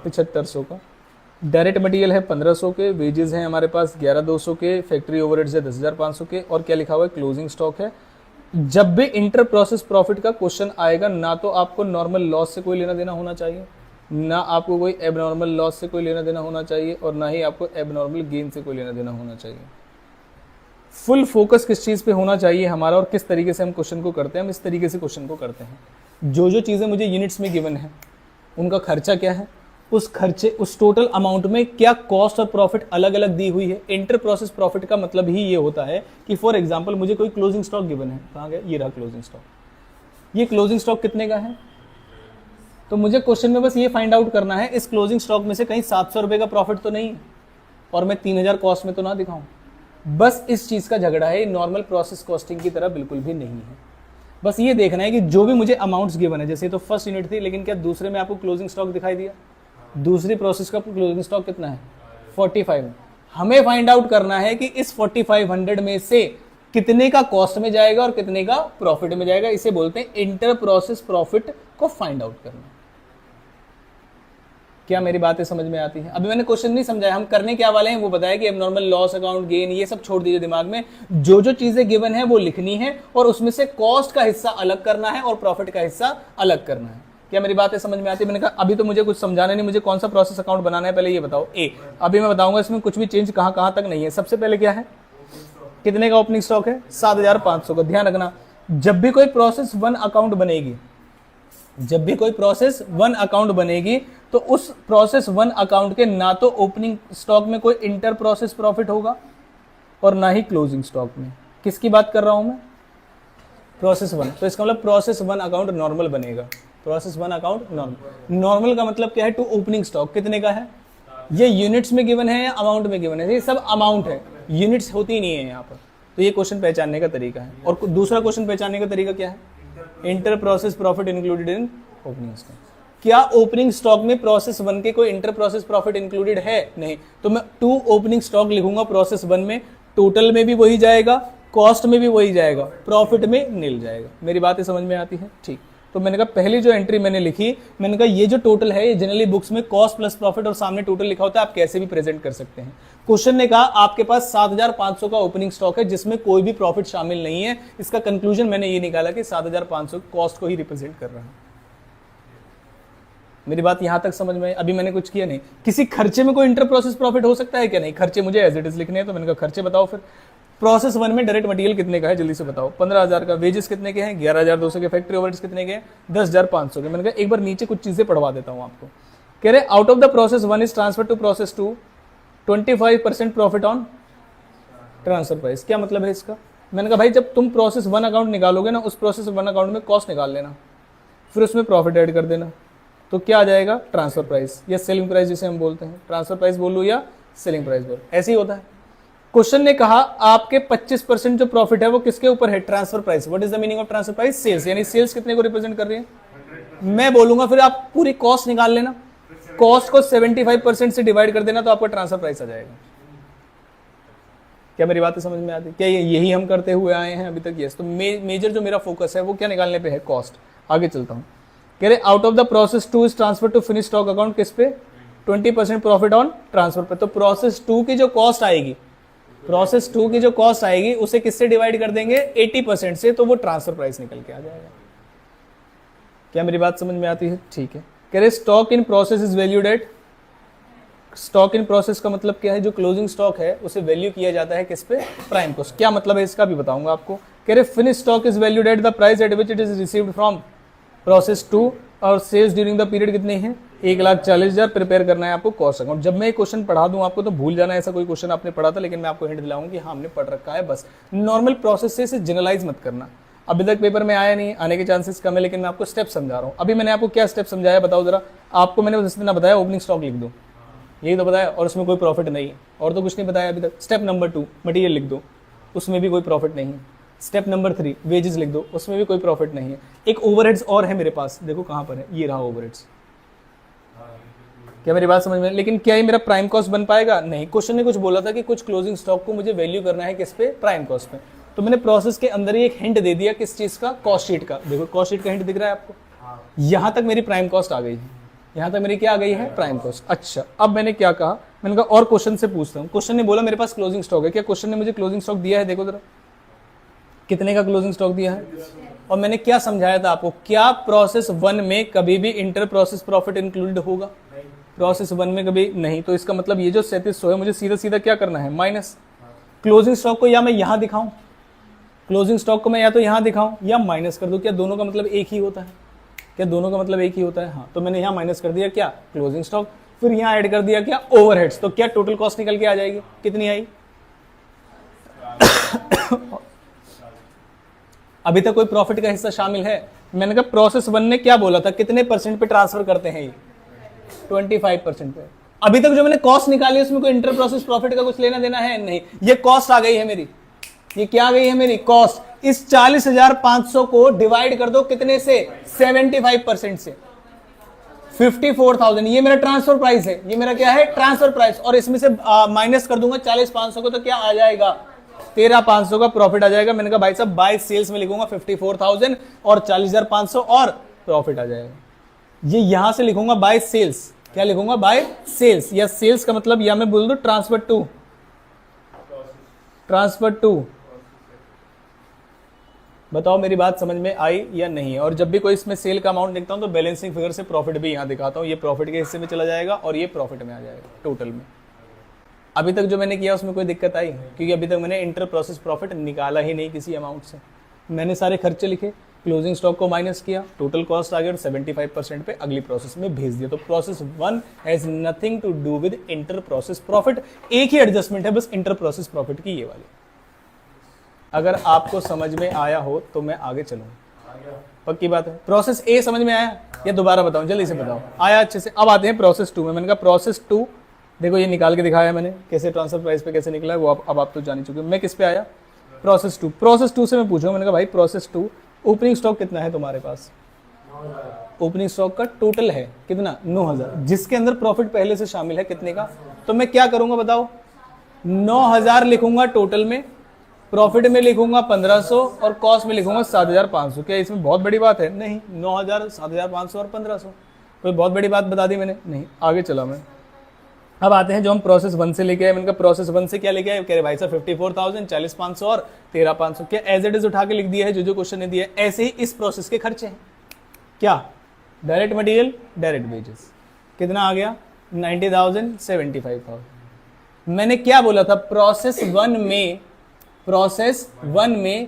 Speaker 1: 7500 का। डायरेक्ट मटेरियल है 1500 के, वेजेस हैं हमारे पास 11200 के, फैक्ट्री ओवरहेड्स है 10,500 के, और क्या लिखा हुआ है? क्लोजिंग स्टॉक है। जब भी इंटर प्रोसेस प्रॉफिट का क्वेश्चन आएगा, ना तो आपको नॉर्मल लॉस से कोई लेना देना होना चाहिए, ना आपको कोई एबनॉर्मल लॉस से कोई लेना देना होना चाहिए, और ना ही आपको एबनॉर्मल गेन से कोई लेना देना होना चाहिए। फुल फोकस किस चीज़ पे होना चाहिए हमारा, और किस तरीके से हम क्वेश्चन को करते हैं? हम इस तरीके से क्वेश्चन को करते हैं, जो जो चीज़ें मुझे यूनिट्स में गिवन है उनका खर्चा क्या है, उस खर्चे, उस टोटल अमाउंट में क्या कॉस्ट और प्रॉफिट अलग अलग दी हुई है। इंटर प्रोसेस प्रॉफिट का मतलब ही ये होता है कि फॉर एग्जांपल मुझे कोई क्लोजिंग स्टॉक गिवन है, कहाँ गया? ये रहा क्लोजिंग स्टॉक। ये क्लोजिंग स्टॉक कितने का है? तो मुझे क्वेश्चन में बस ये फाइंड आउट करना है, इस क्लोजिंग स्टॉक में से कहीं 700 रुपये का प्रॉफिट तो नहीं है, और मैं 3000 कॉस्ट में तो ना दिखाऊं। बस इस चीज़ का झगड़ा है, नॉर्मल प्रोसेस कॉस्टिंग की तरह बिल्कुल भी नहीं है। बस ये देखना है कि जो भी मुझे अमाउंट्स गिवन है, जैसे तो फर्स्ट यूनिट थी, लेकिन क्या दूसरे में आपको क्लोजिंग स्टॉक दिखाई दिया? दूसरी प्रोसेस का क्लोजिंग स्टॉक कितना है? 45। हमें फाइंड आउट करना है कि इस 4500 में से कितने का कॉस्ट में जाएगा और कितने का प्रॉफिट में जाएगा। इसे बोलते हैं इंटर प्रोसेस प्रॉफिट को फाइंड आउट करना। क्या मेरी बातें समझ में आती है? अभी मैंने क्वेश्चन नहीं समझाया, हम करने क्या वाले हैं वो बताया कि एबनॉर्मल लॉस, अकाउंट गेन, ये सब छोड़ दीजिए दिमाग में। जो जो चीजें गिवन है वो लिखनी है, और उसमें से कॉस्ट का हिस्सा अलग करना है और प्रॉफिट का हिस्सा अलग करना है। क्या मेरी बातें समझ में आती है? मैंने कहा अभी तो मुझे कुछ समझाना नहीं, मुझे कौन सा प्रोसेस अकाउंट बनाना है पहले ये बताओ। ए, अभी मैं बताऊंगा इसमें कुछ भी चेंज कहां कहां तक नहीं है। सबसे पहले क्या है? कितने का ओपनिंग स्टॉक है? 7500 का। ध्यान रखना, जब भी कोई प्रोसेस 1 अकाउंट बनेगी, जब भी कोई प्रोसेस 1 अकाउंट बनेगी, तो उस प्रोसेस 1 अकाउंट के ना तो ओपनिंग स्टॉक में कोई इंटर प्रोसेस प्रॉफिट होगा और ना ही क्लोजिंग स्टॉक में। किसकी बात कर रहा हूं मैं? प्रोसेस 1। तो इसका मतलब प्रोसेस 1 अकाउंट नॉर्मल बनेगा। Process 1 account normal. नॉर्मल का मतलब क्या है? टू ओपनिंग स्टॉक कितने का है? ये यूनिट्स में गिवन है या अमाउंट में गिवन है? ये सब अमाउंट है, यूनिट्स होती नहीं है यहाँ पर। तो ये क्वेश्चन पहचानने का तरीका है। और दूसरा क्वेश्चन पहचानने का तरीका क्या है? Inter process profit included in opening stock. क्या ओपनिंग स्टॉक में प्रोसेस 1 के कोई इंटर प्रोसेस प्रॉफिट इंक्लूडेड है? नहीं। तो मैं 2 ओपनिंग स्टॉक लिखूंगा प्रोसेस 1 में, टोटल में भी वही जाएगा, कॉस्ट में भी वही जाएगा, प्रॉफिट में नील जाएगा। मेरी बातें समझ में आती है? ठीक। तो मैंने कहा पहली जो एंट्री मैंने लिखी, मैंने कहा ये जो टोटल है, ये जनरली बुक्स में कॉस्ट प्लस प्रॉफिट और सामने टोटल लिखा होता है, आप कैसे भी प्रेजेंट कर सकते हैं। क्वेश्चन ने कहा आपके पास 7500 का ओपनिंग स्टॉक है जिसमें कोई भी प्रॉफिट शामिल नहीं है। इसका कंक्लूजन मैंने ये निकाला कि 7500 कॉस्ट को ही रिप्रेजेंट कर रहा है। मेरी बात यहां तक समझ में? अभी मैंने कुछ किया नहीं। किसी खर्चे में कोई इंटर प्रोसेस प्रॉफिट हो सकता है क्या? नहीं। खर्चे मुझे एज इट इज लिखने हैं, तो मैंने कहा खर्चे बताओ। फिर प्रोसेस 1 में डायरेक्ट मटेरियल कितने का है जल्दी से बताओ? 15000 का। वेजेस कितने के हैं? 11200 के। फैक्ट्री ओवरहेड्स कितने के हैं? 10500 के। मैंने कहा एक बार नीचे कुछ चीजें पढ़वा देता हूं आपको। कह रहे out of the process 1 is transfer to process 2 25% profit on transfer price. क्या मतलब है इसका? मैंने कहा भाई जब तुम प्रोसेस 1 अकाउंट निकालोगे ना, उस प्रोसेस 1 अकाउंट में कॉस्ट निकाल लेना, फिर उसमें प्रॉफिट ऐड कर देना, तो क्या आ जाएगा? ट्रांसफर प्राइस या सेलिंग प्राइस जिसे हम बोलते हैं। ट्रांसफर प्राइस बोलूँ या सेलिंग प्राइस बोलूँ, ऐसे ही होता है। क्वेश्चन ने कहा आपके 25% जो प्रॉफिट है वो किसके ऊपर है? Transfer price. What is the meaning of transfer price? Sales. यानी सेल्स कितने को रिप्रेजेंट कर रही है? मैं बोलूंगा फिर आप पूरी कॉस्ट निकाल लेना, कॉस्ट को 75% से डिवाइड कर देना, तो आपका ट्रांसफर प्राइस आ जाएगा। क्या मेरी बातें समझ में आती है? क्या यही हम करते हुए आए हैं अभी तक? यस। तो मेजर जो मेरा फोकस है वो क्या निकालने पे है? कॉस्ट। आगे चलता हूं। कह रहे out of the process 2 is transfer to finish stock account, किस पे? 20% प्रॉफिट ऑन ट्रांसफर पे। तो प्रोसेस 2 की जो कॉस्ट आएगी, प्रोसेस 2 की जो कॉस्ट आएगी उसे किससे डिवाइड कर देंगे? 80% से, तो वो ट्रांसफर प्राइस निकल के आ जाएगा। क्या मेरी बात समझ में आती है? ठीक है। कह रहे stock in process is valued at, stock in process का मतलब क्या है? जो क्लोजिंग स्टॉक है उसे वैल्यू किया जाता है किस पे? Prime cost. क्या मतलब है इसका भी बताऊंगा आपको। कह रहे finish stock is valued at the price at which it is received from process 2 और सेल्स ड्यूरिंग द पीरियड कितनी है? 1,40,000। प्रिपेयर करना है आपको कॉस्ट अकाउंट। जब मैं एक क्वेश्चन पढ़ा दूं आपको तो भूल जाना ऐसा कोई क्वेश्चन आपने पढ़ा था, लेकिन मैं आपको हिंट दिलाऊंगा कि हाँ हमने पढ़ रखा है, बस नॉर्मल प्रोसेस से इसे जनरलाइज मत करना। अभी तक पेपर में आया नहीं, आने के चांसेस कम है, लेकिन मैं आपको स्टेप समझा रहा हूँ। अभी मैंने आपको क्या स्टेप समझाया बताओ जरा। आपको मैंने बस इतना बताया ओपनिंग स्टॉक लिख दो, यही तो बताया, और उसमें कोई प्रॉफिट नहीं है, और तो कुछ नहीं बताया अभी तक। स्टेप नंबर 2 मटेरियल लिख दो, उसमें भी कोई प्रॉफिट नहीं है। स्टेप नंबर 3 वेजेस लिख दो, उसमें भी कोई प्रॉफिट नहीं है। एक ओवरहेड्स और है मेरे पास, देखो कहां पर है, ये रहा ओवरहेड्स। क्या मेरी बात समझ में? लेकिन क्या ये मेरा प्राइम कॉस्ट बन पाएगा? नहीं। क्वेश्चन ने कुछ बोला था कि कुछ क्लोजिंग स्टॉक को मुझे वैल्यू करना है किस पे? प्राइम कॉस्ट पे। तो मैंने प्रोसेस के अंदर ही एक हिंट दे दिया, किस चीज का? कॉस्ट शीट का। देखो कॉस्ट शीट का हिंट दिख रहा है आपको। यहां तक मेरी प्राइम कॉस्ट आ गई है, यहां तक मेरी क्या आ गई है? Prime cost. अच्छा, अब मैंने क्या कहा? मैंने कहा और क्वेश्चन से पूछता हूं। क्वेश्चन ने बोला मेरे पास क्लोजिंग स्टॉक है। क्या क्वेश्चन ने मुझे क्लोजिंग स्टॉक दिया है? देखो जरा कितने का क्लोजिंग स्टॉक दिया है। और मैंने क्या समझाया था आपको? क्या प्रोसेस 1 में कभी भी इंटर प्रोसेस प्रॉफिट इंक्लूडेड होगा? प्रोसेस 1 में कभी नहीं। तो इसका मतलब ये जो 3700 है मुझे सीधा सीधा क्या करना है? माइनस। क्लोजिंग स्टॉक को या मैं यहां दिखाऊं, क्लोजिंग स्टॉक को मैं या तो यहां दिखाऊं या माइनस कर दूं। क्या दोनों का मतलब एक ही होता है? क्या दोनों का मतलब एक ही होता है? हाँ। तो मैंने यहां माइनस कर दिया क्या? Closing stock. फिर यहां ऐड कर दिया क्या? ओवरहेड्स। तो क्या टोटल कॉस्ट निकल के आ जाएगी? कितनी आई? अभी तक कोई प्रॉफिट का हिस्सा शामिल है? मैंने कहा प्रोसेस 1 ने क्या बोला था, कितने परसेंट पे ट्रांसफर करते हैं ये? 25% पे। अभी तक जो मैंने कॉस्ट निकाली उसमें कोई इंटर प्रोसेस प्रॉफिट का कुछ लेना देना है? नहीं। ये कॉस्ट आ गई है मेरी, ये क्या आ गई है मेरी? कॉस्ट। इस 40,500 को डिवाइड कर दो कितने से? 75% से। 54,000 ये मेरा ट्रांसफर प्राइस है। ये मेरा क्या है? Transfer price. और इसमें से माइनस कर दूंगा 40,500 को, तो क्या आ जाएगा? 13,500 का प्रॉफिट आ जाएगा। मैंने कहा भाई साहब बाय सेल्स में लिखूंगा 54,000 और 40,500 और प्रॉफिट आ जाएगा। ये यहां से लिखूंगा बाय सेल्स। क्या लिखूंगा? Bye sales. या सेल्स का मतलब या मैं बोल दूं ट्रांसफर टू, ट्रांसफर टू। बताओ मेरी बात समझ में आई या नहीं? और जब भी कोई इसमें सेल का अमाउंट लिखता हूं तो बैलेंसिंग फिगर से प्रॉफिट भी यहां दिखाता हूं। ये प्रॉफिट के हिस्से में चला जाएगा और ये प्रॉफिट में आ जाएगा टोटल में। अभी तक जो मैंने किया उसमें कोई दिक्कत आई? क्योंकि अभी तक मैंने इंटर प्रोसेस प्रॉफिट निकाला ही नहीं किसी अमाउंट से। मैंने सारे खर्चे लिखे, क्लोजिंग स्टॉक को माइनस किया, टोटल कॉस्ट आ गया और 75% पे अगली प्रोसेस में भेज दिया। तो process 1 has nothing to do with inter process profit. एक ही एडजस्टमेंट है बस इंटर प्रोसेस प्रॉफिट की, ये वाली। अगर आपको समझ में आया हो तो मैं आगे चलूँ। पक्की बात है? प्रोसेस ए समझ में आया या दोबारा बताऊं? जल्दी से बताओ। आया अच्छे से? अब आते हैं प्रोसेस 2 में। मैंने कहा प्रोसेस 2 देखो, ये निकाल के दिखाया मैंने कैसे ट्रांसफर प्राइस पे कैसे निकला है, वो अब आप तो जान ही चुके। मैं किस पे आया? प्रोसेस 2। प्रोसेस 2 से मैं पूछूंगा, मैंने कहा भाई प्रोसेस 2 ओपनिंग स्टॉक कितना है तुम्हारे पास? ओपनिंग स्टॉक का टोटल है कितना? 9,000, जिसके अंदर प्रॉफिट पहले से शामिल है कितने का? तो मैं क्या करूंगा बताओ? 9,000 लिखूंगा टोटल में, प्रॉफिट में लिखूंगा 1,500 और कॉस्ट में लिखूंगा 7,500। क्या इसमें बहुत बड़ी बात है? नहीं। 9,000, 7,500 और 1,500, कोई बहुत बड़ी बात बता दी मैंने? नहीं। आगे चला मैं। अब आते हैं जो हम प्रोसेस 1 से लेके आए। मैंने कहा प्रोसेस 1 से क्या लेके आए? कह रहे भाई साहब 54,000, 40,500 और 13,500। क्या एज इट इज उठा के लिख दिया है जो क्वेश्चन ने दिया है? ऐसे ही इस प्रोसेस के खर्चे हैं। क्या? Direct material, direct wages. कितना आ गया? 90,000, 75,000। मैंने क्या बोला था? प्रोसेस 1 में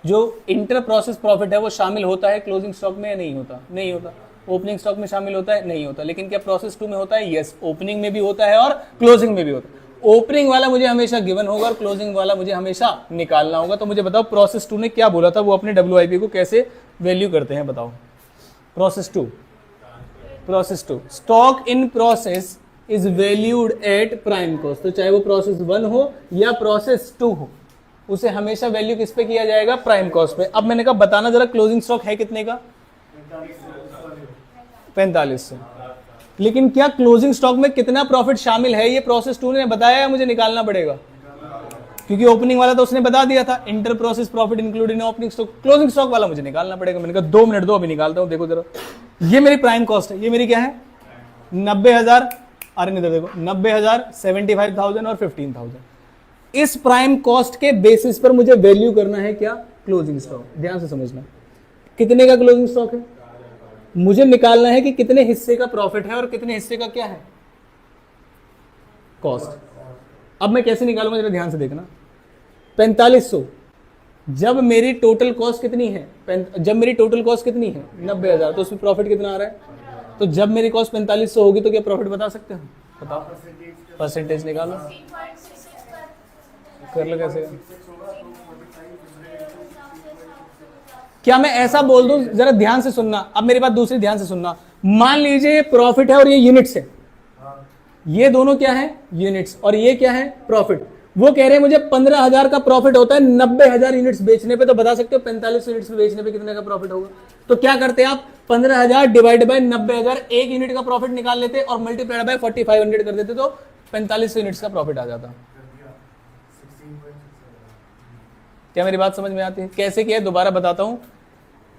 Speaker 1: जो इंटर प्रोसेस प्रॉफिट है वो शामिल होता है क्लोजिंग स्टॉक में या नहीं होता? नहीं होता। ओपनिंग स्टॉक में शामिल होता है? नहीं होता। लेकिन क्या प्रोसेस 2 में होता है? यस। ओपनिंग में भी होता है और क्लोजिंग में भी होता है। ओपनिंग वाला मुझे हमेशा गिवन होगा और क्लोजिंग वाला मुझे हमेशा निकालना होगा। तो मुझे बताओ प्रोसेस 2 ने क्या बोला था, वो अपने WIP को कैसे वैल्यू करते हैं बताओ। Process 2 stock in process is valued at prime cost. तो चाहे वो प्रोसेस 1 हो या प्रोसेस 2 हो, उसे हमेशा वैल्यू किस पे किया जाएगा, प्राइम कॉस्ट पे। अब मैंने कहा बताना जरा क्लोजिंग स्टॉक है कितने का, 4500। लेकिन क्या क्लोजिंग स्टॉक में कितना प्रॉफिट शामिल है ये प्रोसेस 2 ने बताया है, मुझे निकालना पड़ेगा, क्योंकि ओपनिंग वाला तो उसने बता दिया था, inter process profit included in opening stock. Closing stock वाला मुझे निकालना पड़ेगा। मैंने कहा 2 मिनट दो, अभी निकालता हूं। देखो जरा, ये मेरी प्राइम कॉस्ट है, ये मेरी क्या है 90,000, अरे नहीं देखो 90,000, 75,000 और 15,000। इस प्राइम कॉस्ट के बेसिस पर मुझे वैल्यू करना है क्या, क्लोजिंग स्टॉक। ध्यान से समझना, कितने का क्लोजिंग स्टॉक है, मुझे निकालना है कि कितने हिस्से का प्रॉफिट है और कितने हिस्से का क्या है, कॉस्ट। अब मैं कैसे निकालूंगा जरा ध्यान से देखना। 4500 जब मेरी टोटल कॉस्ट कितनी है, जब मेरी टोटल कॉस्ट कितनी है 90,000, तो उसमें प्रॉफिट कितना आ रहा है। तो जब मेरी कॉस्ट 4500 होगी तो क्या प्रॉफिट बता सकते हो, बताओ परसेंटेज निकालो, कर लो कैसे। क्या मैं ऐसा बोल दूं, जरा ध्यान से सुनना, अब मेरी बात दूसरी ध्यान से सुनना। मान लीजिए ये प्रॉफिट है और ये यूनिट्स है, ये दोनों क्या है यूनिट्स, और ये क्या है प्रॉफिट। वो कह रहे हैं मुझे 15,000 का प्रॉफिट होता है 90,000 यूनिट्स बेचने पे, तो बता सकते हो 45 यूनिट्स पे बेचने पे कितने का प्रॉफिट होगा। तो क्या करते हैं आप, 15,000 डिवाइड बाय 90,000, एक यूनिट का प्रॉफिट निकाल लेते और मल्टीप्लाइड बाय 4500 कर देते, तो 45 यूनिट्स का प्रॉफिट आ जाता। क्या मेरी बात समझ में आती है, कैसे किया है दोबारा बताता हूं।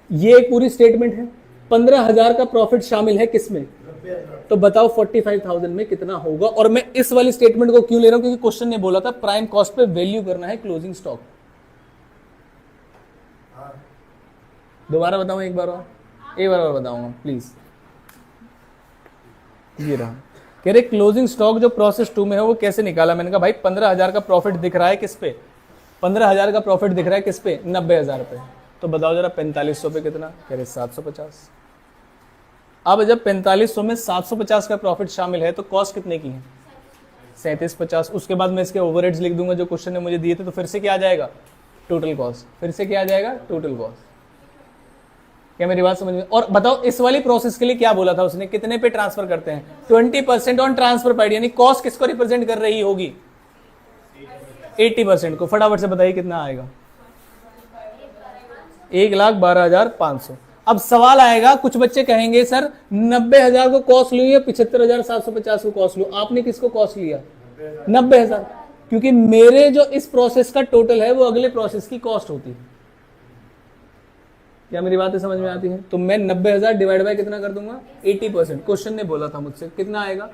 Speaker 1: ये एक पूरी स्टेटमेंट है, 15,000 का प्रॉफिट शामिल है किसमें, तो बताओ 45,000 में कितना होगा। और मैं इस वाली स्टेटमेंट को क्यों ले रहा हूं, क्योंकि क्वेश्चन ने बोला था प्राइम कॉस्ट पे वैल्यू करना है क्लोजिंग स्टॉक। दोबारा बताऊं एक बार और बताऊंगा प्लीज। ये रहा, कह रहे क्लोजिंग स्टॉक जो प्रोसेस 2 में है वो कैसे निकाला। मैंने कहा भाई 15,000 का प्रॉफिट दिख रहा है किस पे, 15,000 का प्रॉफिट दिख रहा है किस पे, 90,000 पे। तो बताओ जरा 4500 पे कितना, कह रहे 750। अब जब 4500 में 750 का प्रॉफिट शामिल है तो कॉस्ट कितने की है, 3750। उसके बाद मैं इसके ओवरहेड्स लिख दूंगा जो क्वेश्चन ने मुझे दिए थे, तो फिर से क्या आ जाएगा टोटल कॉस्ट, फिर से क्या आ जाएगा टोटल कॉस्ट। क्या मेरी बात समझ में। और बताओ इस वाली प्रोसेस के लिए क्या बोला था उसने, कितने पे ट्रांसफर करते हैं, 20% ऑन ट्रांसफर पेड, यानी कॉस्ट किसको रिप्रेजेंट कर रही होगी, 80% को। फटाफट से बताइए कितना आएगा, 1,12,500। अब सवाल आएगा, कुछ बच्चे कहेंगे सर 90,000 को कॉस्ट लूं या 75,750 को कॉस्ट लूं। आपने किसको कॉस्ट लिया, 90,000, क्योंकि मेरे जो इस प्रोसेस का टोटल है वो अगले प्रोसेस की कॉस्ट होती है। क्या मेरी बातें समझ में आती हैं। तो मैं 90,000 डिवाइड बाय कितना कर दूंगा, 80%। क्वेश्चन ने बोला था मुझसे कितना आएगा,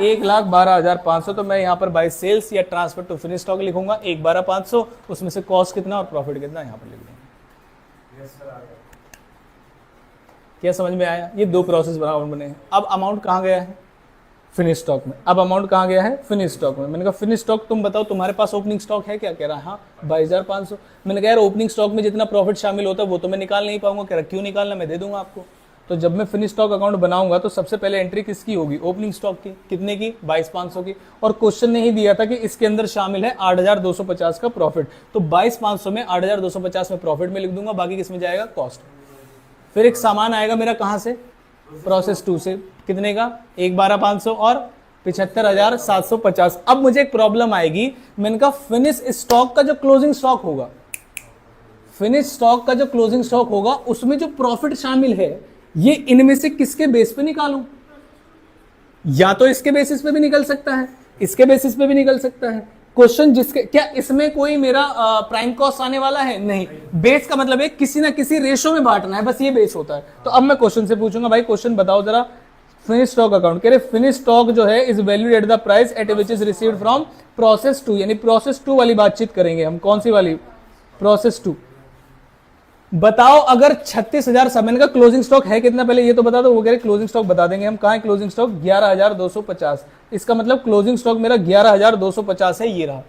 Speaker 1: 1,12,500। तो मैं यहाँ पर बाय सेल्स या ट्रांसफर टू फिनिश स्टॉक लिखूंगा 1,12,500, उसमें से कॉस्ट कितना और प्रॉफिट कितना यहाँ पर लिख दूंगा। क्या समझ में आया, ये दो प्रोसेस बराबर बने हैं। अब अमाउंट कहाँ गया है, फिनिश स्टॉक में। अब अमाउंट कहाँ गया है, फिनिश स्टॉक में। मैंने कहा फिनिश स्टॉक तुम बताओ तुम्हारे पास ओपनिंग स्टॉक है क्या, कह रहा है हाँ 22,500। मैंने कहा यार ओपनिंग स्टॉक में जितना प्रॉफिट शामिल होता है वो तो मैं निकाल नहीं पाऊंगा। कह रहा क्यों निकालना, मैं दे दूंगा आपको। तो जब मैं फिनिश स्टॉक अकाउंट बनाऊंगा तो सबसे पहले एंट्री किसकी होगी, ओपनिंग स्टॉक की। कितने की, 22,500 की। और क्वेश्चन ने ही दिया था कि इसके अंदर शामिल है 8,250 का प्रॉफिट। तो 22,500 में 8,250 में प्रॉफिट में लिख दूंगा, बाकी किसमें जाएगा, कॉस्ट। फिर एक सामान आएगा मेरा कहां से, प्रोसेस 2 से। कितने का, 1,12,500 और 75,750। अब मुझे एक प्रॉब्लम आएगी, मैंने कहा फिनिश स्टॉक का जो क्लोजिंग स्टॉक होगा, फिनिश स्टॉक का जो क्लोजिंग स्टॉक होगा उसमें जो प्रॉफिट शामिल है ये इनमें से किसके बेस पे निकालूं। या तो इसके बेसिस पे भी निकल सकता है, इसके बेसिस पे भी निकल सकता है। क्वेश्चन जिसके, क्या इसमें कोई मेरा प्राइम कॉस्ट आने वाला है, नहीं। बेस का मतलब है किसी ना किसी रेशो में बांटना है, बस ये बेस होता है। तो अब मैं क्वेश्चन से पूछूंगा, भाई क्वेश्चन बताओ जरा, फिनिश स्टॉक अकाउंट। कह रहे फिनिश स्टॉक जो है is valued at the price at which is received from process 2, यानी प्रोसेस 2 वाली बातचीत करेंगे हम। कौन सी वाली, प्रोसेस 2। बताओ अगर 36,000, मैंने कहा क्लोजिंग स्टॉक है कितना पहले ये तो बता दो। वो कह रहे क्लोजिंग स्टॉक बता देंगे हम। कहां है क्लोजिंग स्टॉक, 11,250। इसका मतलब क्लोजिंग स्टॉक मेरा 11,250 है, ये रहा।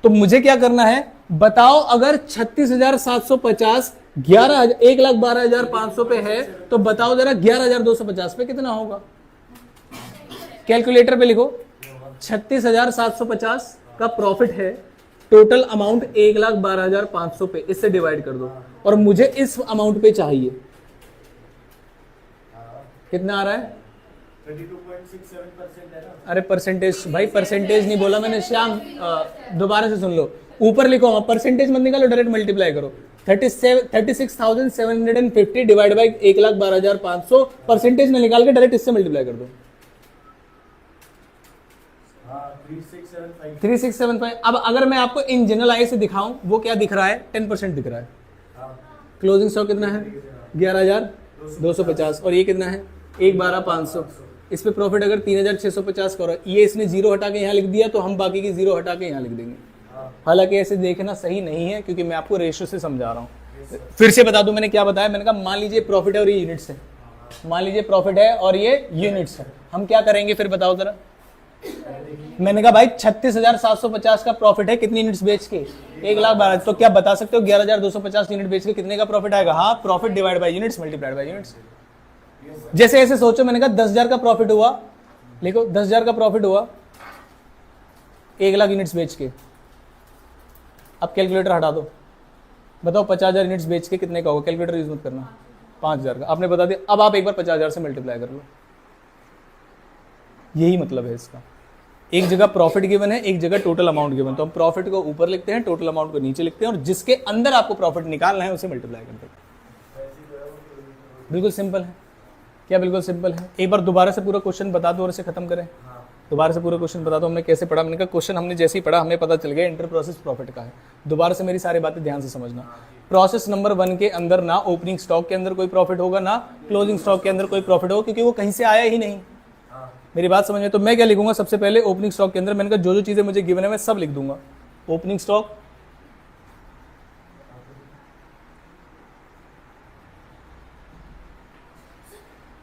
Speaker 1: तो मुझे क्या करना है, बताओ अगर 36,750 1,12,500 पे है, तो बताओ जरा 11,250 पे कितना होगा। कैलकुलेटर पे लिखो, 36,750 का प्रॉफिट है, टोटल अमाउंट 1,12,500 पे, इससे डिवाइड कर दो और मुझे इस अमाउंट पे चाहिए। कितना आ रहा है?
Speaker 2: 32.67% है ना।
Speaker 1: अरे परसेंटेज भाई, परसेंटेज नहीं बोला मैंने श्याम, दोबारा से सुन लो, ऊपर लिखो, परसेंटेज मत निकालो, डायरेक्ट मल्टीप्लाई करो। 36,750 डिवाइड बाई 1,12,500, परसेंटेज में निकाल के डायरेक्ट इससे मल्टीप्लाई कर दो। 3675। अब अगर मैं आपको इन जनरल आई से दिखाऊं, वो क्या दिख रहा है? 10% दिख रहा है। क्लोजिंग स्टॉक कितना है? 11,250 और ये कितना है? 1,12,500। इस पे प्रॉफिट अगर 3,650 का हो रहा है, ये इसने जीरो हटा के यहाँ लिख दिया तो हम बाकी की जीरो हटा के यहाँ लिख देंगे। हालांकि ऐसे देखना सही नहीं है क्योंकि मैं आपको रेशियो से समझा रहा हूँ। फिर से बता दूं मैंने क्या बताया। मैंने कहा मान लीजिए प्रॉफिट है और ये यूनिट्स है, मान लीजिए प्रॉफिट है और ये यूनिट्स है, हम क्या करेंगे फिर बताओ जरा। मैंने कहा भाई 36,750 का प्रॉफिट है, कितनी यूनिट्स बेच के? 1,12,000। तो क्या बता सकते हो 11,250 यूनिट बेच के कितने का प्रॉफिट आएगा? हाँ, profit divide by units multiplied by units. जैसे ऐसे सोचो, मैंने कहा 10,000 का प्रॉफिट हुआ, लिखो 10,000 का प्रॉफिट हुआ 1,00,000 यूनिट्स बेच के। अब कैलकुलेटर हटा दो, बताओ 50,000 यूनिट्स बेच के कितने का होगा? कैलकुलेटर यूज मत करना, 5,000 का आपने बता दिया। अब आप एक बार 50,000 से मल्टीप्लाई कर लो, यही मतलब है इसका। एक जगह प्रॉफिट गिवन है, एक जगह टोटल अमाउंट गिवन, तो हम प्रॉफिट को ऊपर लिखते हैं, टोटल अमाउंट को नीचे लिखते हैं और जिसके अंदर आपको प्रॉफिट निकालना है उसे मल्टीप्लाई करते हैं। बिल्कुल सिंपल है। क्या बिल्कुल सिंपल है? एक बार दोबारा से पूरा क्वेश्चन बता दो और इसे खत्म करें। दोबारा से पूरा क्वेश्चन बता दो हमने कैसे पढ़ा। मैंने कहा क्वेश्चन हमने जैसे ही पढ़ा हमें पता चल गया इंटर प्रोसेस प्रॉफिट का है। दोबारा से मेरी सारी बातें ध्यान से समझना। प्रोसेस नंबर 1 के अंदर ना ओपनिंग स्टॉक के अंदर कोई प्रॉफिट होगा, ना क्लोजिंग स्टॉक के अंदर कोई प्रॉफिट होगा, क्योंकि वो कहीं से आया ही नहीं। मेरी बात समझ में? तो मैं क्या लिखूंगा? सबसे पहले ओपनिंग स्टॉक के अंदर मैंने कहा जो जो चीजें मुझे गिवन है मैं सब लिख दूंगा। Opening stock,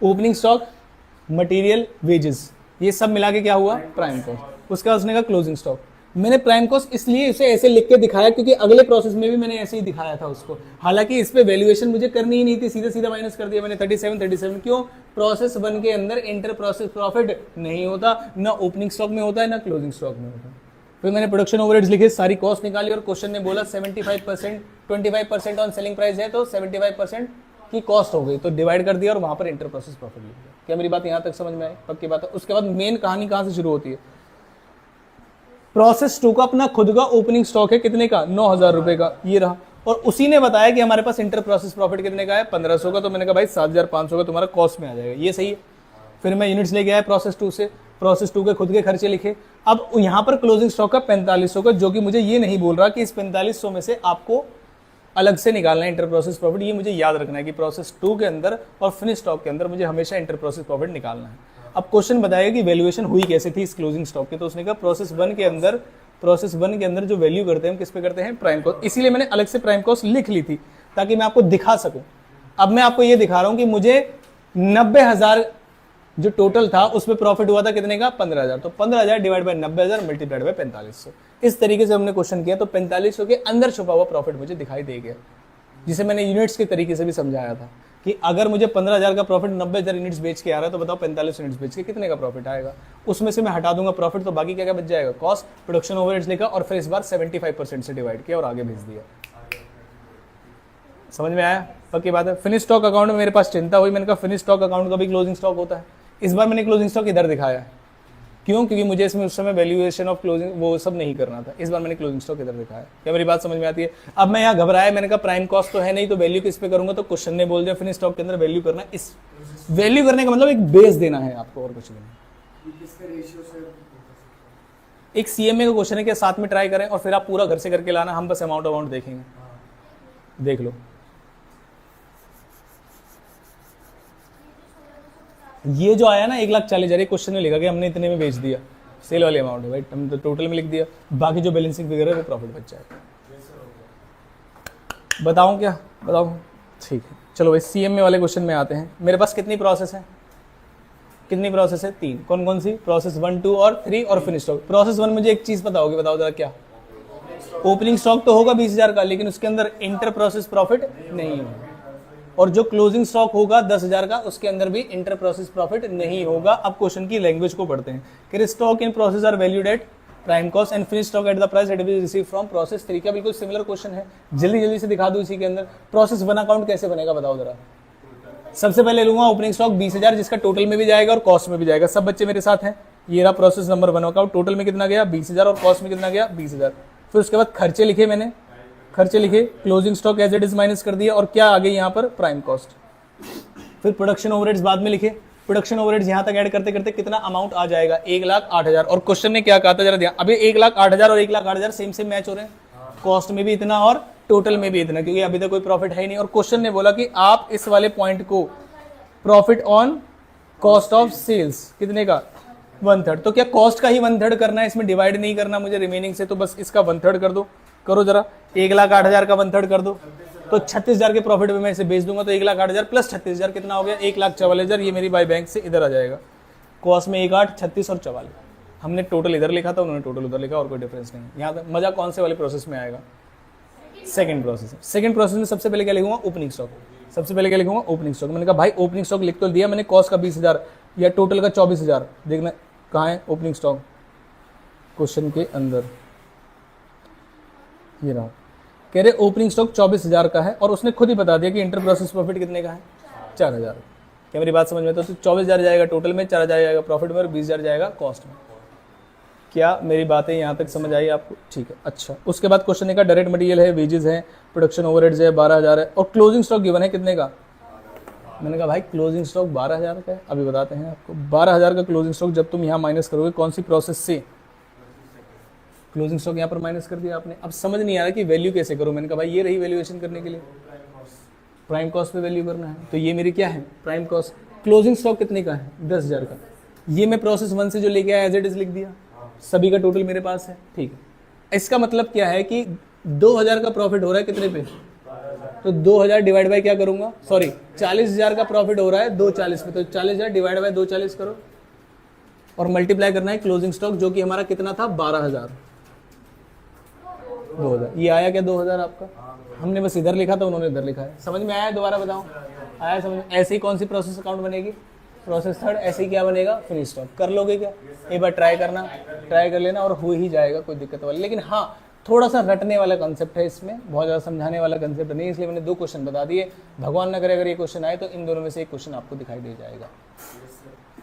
Speaker 1: opening stock, material, wages, ये सब मिला के क्या हुआ? Prime cost. उसके बाद उसने कहा क्लोजिंग स्टॉक। मैंने प्राइम कॉस्ट इसलिए इसे ऐसे लिख के दिखाया क्योंकि अगले प्रोसेस में भी मैंने ऐसे ही दिखाया था उसको। हालांकि इस पे वैल्यूएशन मुझे करनी ही नहीं थी, सीधा सीधा माइनस कर दिया मैंने 37। क्यों? प्रोसेस 1 के अंदर इंटर प्रोसेस प्रॉफिट नहीं होता, ना ओपनिंग स्टॉक में होता है ना क्लोजिंग स्टॉक में होता है। फिर मैंने प्रोडक्शन ओवरहेड्स लिखे, सारी कॉस्ट निकाली और क्वेश्चन ने बोला 75%, 25% ऑन सेलिंग प्राइस है तो 75% की कॉस्ट हो गई, तो डिवाइड कर दिया और वहां पर इंटर प्रोसेस प्रॉफिट लिख दिया। क्या मेरी बात यहां तक समझ में आई? पक्की बात है। उसके बाद मेन कहानी कहां से शुरू होती है? प्रोसेस 2 का अपना खुद का ओपनिंग स्टॉक है, कितने का? 9,000 रुपए का, ये रहा। और उसी ने बताया कि हमारे पास इंटर प्रोसेस प्रॉफिट कितने का है? 1,500 का। तो मैंने कहा भाई 7,500 का तुम्हारा कॉस्ट में आ जाएगा, ये सही है। फिर मैं यूनिट्स लेके आया प्रोसेस 2 से, प्रोसेस 2 के खुद के खर्चे लिखे। अब यहाँ पर क्लोजिंग स्टॉक का 4500 का, जो कि मुझे ये नहीं बोल रहा कि इस 4500 में से आपको अलग से निकालना है इंटर प्रोसेस प्रॉफिट। ये मुझे याद रखना है कि प्रोसेस 2 के अंदर और फिनिश स्टॉक के अंदर मुझे हमेशा इंटर प्रोसेस प्रॉफिट निकालना है। अब क्वेश्चन बताएगा कि वैल्यूएशन हुई कैसे थी इस क्लोजिंग स्टॉक की, तो उसने कहा प्रोसेस 1 के अंदर जो वैल्यू करते हैं हम किस पे करते हैं? Prime cost. इसीलिए मैंने अलग से प्राइम कॉस्ट लिख ली थी ताकि मैं आपको दिखा सकूं। अब मैं आपको ये दिखा रहा हूं कि मुझे 90,000 जो टोटल था उसमें प्रॉफिट हुआ था कितने का? 15,000। तो 15,000 डिवाइड बाय 90,000 मल्टीप्लाइड बाय 4500। इस तरीके से हमने क्वेश्चन किया तो 4500 के अंदर छुपा हुआ प्रॉफिट मुझे दिखाई दे गया, जिसे मैंने यूनिट्स के तरीके से भी समझाया था कि अगर मुझे 15,000 का प्रॉफिट 90,000 यूनिट्स बेच के आ रहा है तो बताओ 45 यूनिट्स बेच के कितने का प्रॉफिट आएगा? उसमें से मैं हटा दूंगा प्रॉफिट, तो बाकी क्या क्या बच जाएगा? कॉस्ट, प्रोडक्शन ओवरहेड्स लिखा और फिर इस बार 75% से डिवाइड किया और आगे भेज दिया। समझ में आया? पक्की बात है। फिनिश स्टॉक अकाउंट में मेरे पास चिंता हुई, मैंने कहा फिनिश स्टॉक अकाउंट का भी क्लोजिंग स्टॉक होता है। इस बार मैंने क्लोजिंग स्टॉक इधर दिखाया है, क्यों? क्योंकि मुझे इसमें उस समय वैल्यूएशन ऑफ क्लोजिंग वो सब नहीं करना था। इस बार मैंने क्लोजिंग स्टॉक इधर दिखाया। क्या मेरी बात समझ में आती है? अब मैं यहाँ घबराया, मैंने कहा प्राइम कॉस्ट तो है नहीं तो वैल्यू किस पे करूंगा, तो क्वेश्चन ने बोल दिया फिनिश स्टॉक के अंदर वैल्यू करना। इस वैल्यू करने का मतलब एक बेस देना है आपको और कुछ नहीं। एक सीएमए का क्वेश्चन है कि साथ में ट्राई करें और फिर आप पूरा घर से करके लाना, हम बस अमाउंट देखेंगे। देख लो, ये जो आया ना 1,40,000, क्वेश्चन में लिखा कि हमने इतने में बेच दिया, सेल वाले अमाउंट है भाई, हम तो टोटल में लिख दिया, बाकी जो बैलेंसिंग फिगर है वो प्रॉफिट बच जाएगा। बताऊं क्या? बताऊं? ठीक है, चलो भाई सीएमए वाले क्वेश्चन में आते हैं। मेरे पास कितनी प्रोसेस है? कितनी प्रोसेस है? 3। कौन कौन सी? प्रोसेस 1, 2 और 3 और फिनिश स्टॉक। प्रोसेस 1 मुझे एक चीज पता होगी, बताओ जरा क्या? ओपनिंग स्टॉक तो होगा 20,000 का, लेकिन उसके अंदर इंटर प्रोसेस प्रॉफिट नहीं होगा। और जो क्लोजिंग स्टॉक होगा 10,000 का, उसके अंदर भी इंटर प्रोसेस प्रॉफिट नहीं होगा। अब क्वेश्चन की लैंग्वेज को पढ़ते हैं कि stock in process are valued at prime cost and finish stock at the price that is receive from process 3। क्या बिल्कुल सिमिलर क्वेश्चन है, जल्दी जल्दी से दिखा दूं इसी के अंदर। प्रोसेस 1 अकाउंट कैसे बनेगा बताओ जरा। सबसे पहले लूंगा ओपनिंग स्टॉक 20,000, जिसका टोटल में भी जाएगा और कॉस्ट में भी जाएगा। सब बच्चे मेरे साथ हैं, ये रहा प्रोसेस नंबर 1 अकाउंट। टोटल में कितना गया 20,000 और कॉस्ट में कितना गया 20,000। फिर उसके बाद खर्चे लिखे मैंने, खर्चे लिखे, closing stock as it is minus कर दिया और क्या आ गई यहाँ पर प्राइम कॉस्ट। फिर प्रोडक्शन ओवरहेड्स बाद में लिखे, प्रोडक्शन ओवरहेड्स यहाँ तक ऐड करते करते कितना अमाउंट आ जाएगा 1,08,000। और क्वेश्चन ने क्या कहा था जरा ध्यान, अभी 1,08,000 और 1,08,000 सेम सेम मैच हो रहे हैं, कॉस्ट में भी इतना और टोटल में भी इतना, क्योंकि अभी तक कोई प्रॉफिट है ही नहीं। और क्वेश्चन ने बोला कि आप इस वाले पॉइंट को profit on cost of sales कितने का 1/3, तो क्या कॉस्ट का ही 1/3 करना है, इसमें डिवाइड नहीं करना मुझे रिमेनिंग से, तो बस इसका 1/3 कर दो। करो जरा, 1,08,000 का 1/3 कर दो तो 36,000 के प्रॉफिट में मैं इसे बेच दूंगा, तो 1,08,000 प्लस 36,000 कितना हो गया 1,44,000। ये मेरी बाय बैंक से इधर आ जाएगा। कॉस्ट में 1,8, 36 और 44। हमने टोटल इधर लिखा था, उन्होंने टोटल उधर लिखा, और कोई डिफरेंस नहीं। यहाँ तक मजा कौन से वाले प्रोसेस में आएगा, सेकंड प्रोसेस। सेकंड प्रोसेस में सबसे पहले क्या लिखूंगा ओपनिंग स्टॉक, सबसे पहले क्या लिखूंगा ओपनिंग स्टॉक। मैंने कहा भाई ओपनिंग स्टॉक लिख तो दिया मैंने, कॉस्ट का 20,000 या टोटल का 24,000, देखना कहाँ है ओपनिंग स्टॉक क्वेश्चन के अंदर, ये रहा। कह रहे ओपनिंग स्टॉक 24,000 का है और उसने खुद ही बता दिया कि इंटर प्रोसेस प्रॉफिट कितने का है 4,000। क्या मेरी बात समझ में? तो 24,000 जाएगा टोटल में, 4,000 जाएगा प्रॉफिट में और 20,000 जाएगा कॉस्ट में। क्या मेरी बातें यहाँ तक समझ आई आपको? ठीक है, अच्छा। उसके बाद क्वेश्चन का डायरेक्ट मटेरियल है, वेजेस है, प्रोडक्शन ओवरहेड्स है, 12,000 है, और क्लोजिंग स्टॉक गिवन है कितने का। मैंने कहा भाई क्लोजिंग स्टॉक 12,000 का है, अभी बताते हैं आपको। 12,000 का क्लोजिंग स्टॉक जब तुम यहाँ माइनस करोगे कौन सी प्रोसेस से, क्लोजिंग स्टॉक यहाँ पर माइनस कर दिया आपने। अब समझ नहीं आ रहा कि वैल्यू कैसे करूँ। मैंने कहा भाई ये रही वैल्यूएशन करने के लिए, प्राइम कॉस्ट पे वैल्यू करना है, तो ये मेरी क्या है प्राइम कॉस्ट। क्लोजिंग स्टॉक कितने का है 10,000 का, ये मैं प्रोसेस 1 से जो लेके आया एज इट इज लिख दिया, सभी का टोटल मेरे पास है। ठीक है, इसका मतलब क्या है कि 2,000 का प्रॉफिट हो रहा है कितने पे, तो 2,000 डिवाइड बाय क्या करूंगा, सॉरी 40,000 का प्रॉफिट हो रहा है 240 पे, तो 40,000 डिवाइड बाय 240 करो और मल्टीप्लाई करना है क्लोजिंग स्टॉक जो कि हमारा कितना था 12,000। 2,000 ये आया क्या 2,000 आपका, हमने बस इधर लिखा था उन्होंने इधर लिखा है। समझ में आया? दोबारा बताऊं, आया समझ में? ऐसे ही कौन सी प्रोसेस अकाउंट बनेगी, प्रोसेस थर्ड। ऐसे ही क्या बनेगा फिनिश स्टॉक। कर लोगे क्या, एक बार ट्राई करना, ट्राई कर लेना और हो ही जाएगा, कोई दिक्कत वाली। लेकिन हाँ थोड़ा सा रटने वाला कंसेप्ट है इसमें, बहुत ज़्यादा समझाने वाला कंसेप्ट नहीं, इसलिए मैंने 2 क्वेश्चन बता दिए। भगवान न करे अगर ये क्वेश्चन आए तो इन दोनों में से एक क्वेश्चन आपको दिखाई दे जाएगा।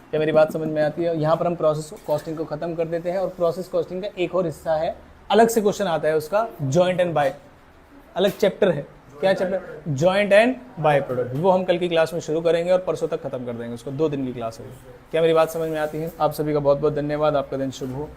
Speaker 1: क्या मेरी बात समझ में आती है? यहाँ पर हम प्रोसेस कॉस्टिंग को खत्म कर देते हैं और प्रोसेस कॉस्टिंग का एक और हिस्सा है, अलग से क्वेश्चन आता है उसका, जॉइंट एंड बाय, अलग चैप्टर है। क्या chapter? Joint and by product. वो हम कल की क्लास में शुरू करेंगे और परसों तक खत्म कर देंगे उसको, 2 दिन की क्लास है। क्या मेरी बात समझ में आती है? आप सभी का बहुत बहुत धन्यवाद, आपका दिन शुभ हो।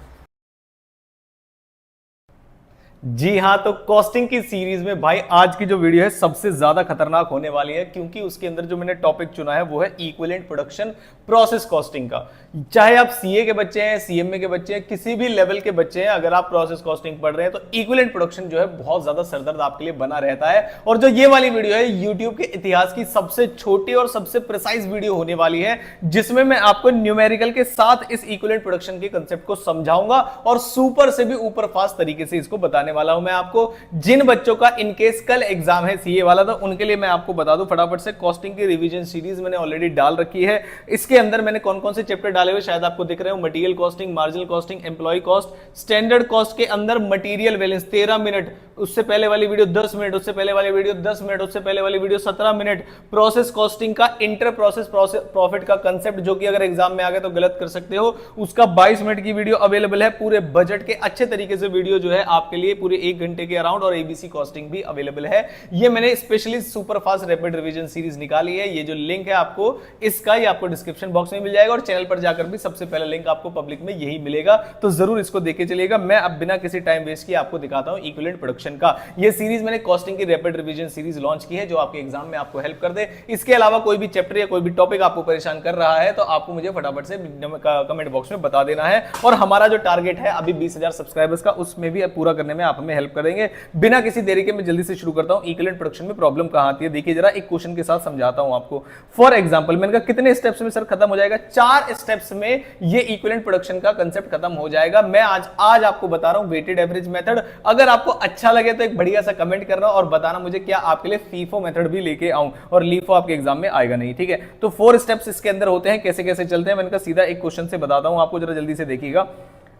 Speaker 1: जी हाँ, तो कॉस्टिंग की सीरीज में भाई आज की जो वीडियो है सबसे ज्यादा खतरनाक होने वाली है, क्योंकि उसके अंदर जो मैंने टॉपिक चुना है वो है इक्विवेलेंट प्रोडक्शन प्रोसेस कॉस्टिंग का। चाहे आप सीए के बच्चे हैं, सीएमए के बच्चे हैं, किसी भी लेवल के बच्चे हैं, अगर आप प्रोसेस कॉस्टिंग पढ़ रहे हैं तो इक्विवेलेंट प्रोडक्शन जो है बहुत ज्यादा सरदर्द आपके लिए बना रहता है। और जो ये वाली वीडियो है यूट्यूब के इतिहास की सबसे छोटी और सबसे प्रिसाइज वीडियो होने वाली है, जिसमें मैं आपको न्यूमेरिकल के साथ इस इक्विवेलेंट प्रोडक्शन के कंसेप्ट को समझाऊंगा और सुपर से भी ऊपर फास्ट तरीके से इसको बताने वाला हूं मैं आपको। जिन बच्चों का इनकेस कल एग्जाम है सीए वाला, तो उनके लिए मैं आपको बता दूं फटाफट से, कॉस्टिंग की रिवीजन सीरीज मैंने ऑलरेडी डाल रखी है। इसके अंदर मैंने कौन कौन से चैप्टर डाले हुए शायद आपको दिख रहे हो, material costing, marginal costing, employ cost, standard cost के अंदर मटेरियल बैलेंस 13 मिनट, उससे पहले वाली वीडियो 10 मिनट, उससे पहले वाली वीडियो 10 मिनट, उससे पहले वाली वीडियो 17 मिनट। प्रोसेस कॉस्टिंग का इंटर प्रोसेस प्रॉफिट का कंसेप्ट, जो कि अगर एग्जाम में आ गए तो गलत कर सकते हो, उसका 22 मिनट की वीडियो अवेलेबल है। पूरे बजट के अच्छे तरीके से वीडियो जो है आपके लिए पूरे 1 घंटे के अराउंड, और एबीसी कॉस्टिंग भी अवेलेबल है। ये मैंने specially super fast rapid revision series निकाली है। ये जो लिंक है आपको इसका, ये आपको डिस्क्रिप्शन बॉक्स में मिल जाएगा और चैनल पर जाकर भी सबसे पहला लिंक आपको पब्लिक में यही मिलेगा, तो जरूर इसको देखे चलिएगा। मैं अब बिना किसी टाइम वेस्ट किए आपको दिखाता हूं इक्विवेलेंट प्रोडक्शन का। ये सीरीज मैंने कॉस्टिंग की रैपिड रिवीजन सीरीज लॉन्च की है, जो आपके एग्जाम में आपको हेल्प कर दे। इसके अलावा कोई भी चैप्टर या कोई भी टॉपिक आपको परेशान कर रहा है तो आपको मुझे फटाफट से कमेंट बॉक्स में बता देना है। और हमारा जो टारगेट है अभी 20,000 सब्सक्राइबर्स का, उसमें भी पूरा करने में आप हमें हेल्प करेंगे। बिना किसी देरी के मैं जल्दी से शुरू करता हूं। इक्विवेलेंट प्रोडक्शन में प्रॉब्लम कहां आती है देखिए जरा, एक क्वेश्चन के साथ समझाता हूं आपको। फॉर एग्जांपल मैंने कहा कितने स्टेप्स में सर खत्म हो जाएगा, 4 स्टेप्स में ये इक्विवेलेंट प्रोडक्शन का कांसेप्ट खत्म हो जाएगा। मैं आज आपको बता रहा हूं वेटेड एवरेज मेथड। अगर आपको अच्छा लगे तो एक बढ़िया सा कमेंट करना और बताना मुझे क्या आपके लिए फीफो मेथड भी लेके आऊं, और लीफो आपके एग्जाम में आएगा नहीं, ठीक है। तो 4 स्टेप्स इसके अंदर होते हैं, कैसे कैसे चलते हैं मैंने कहा सीधा एक क्वेश्चन से बताता हूं आपको, जरा जल्दी से देखिएगा।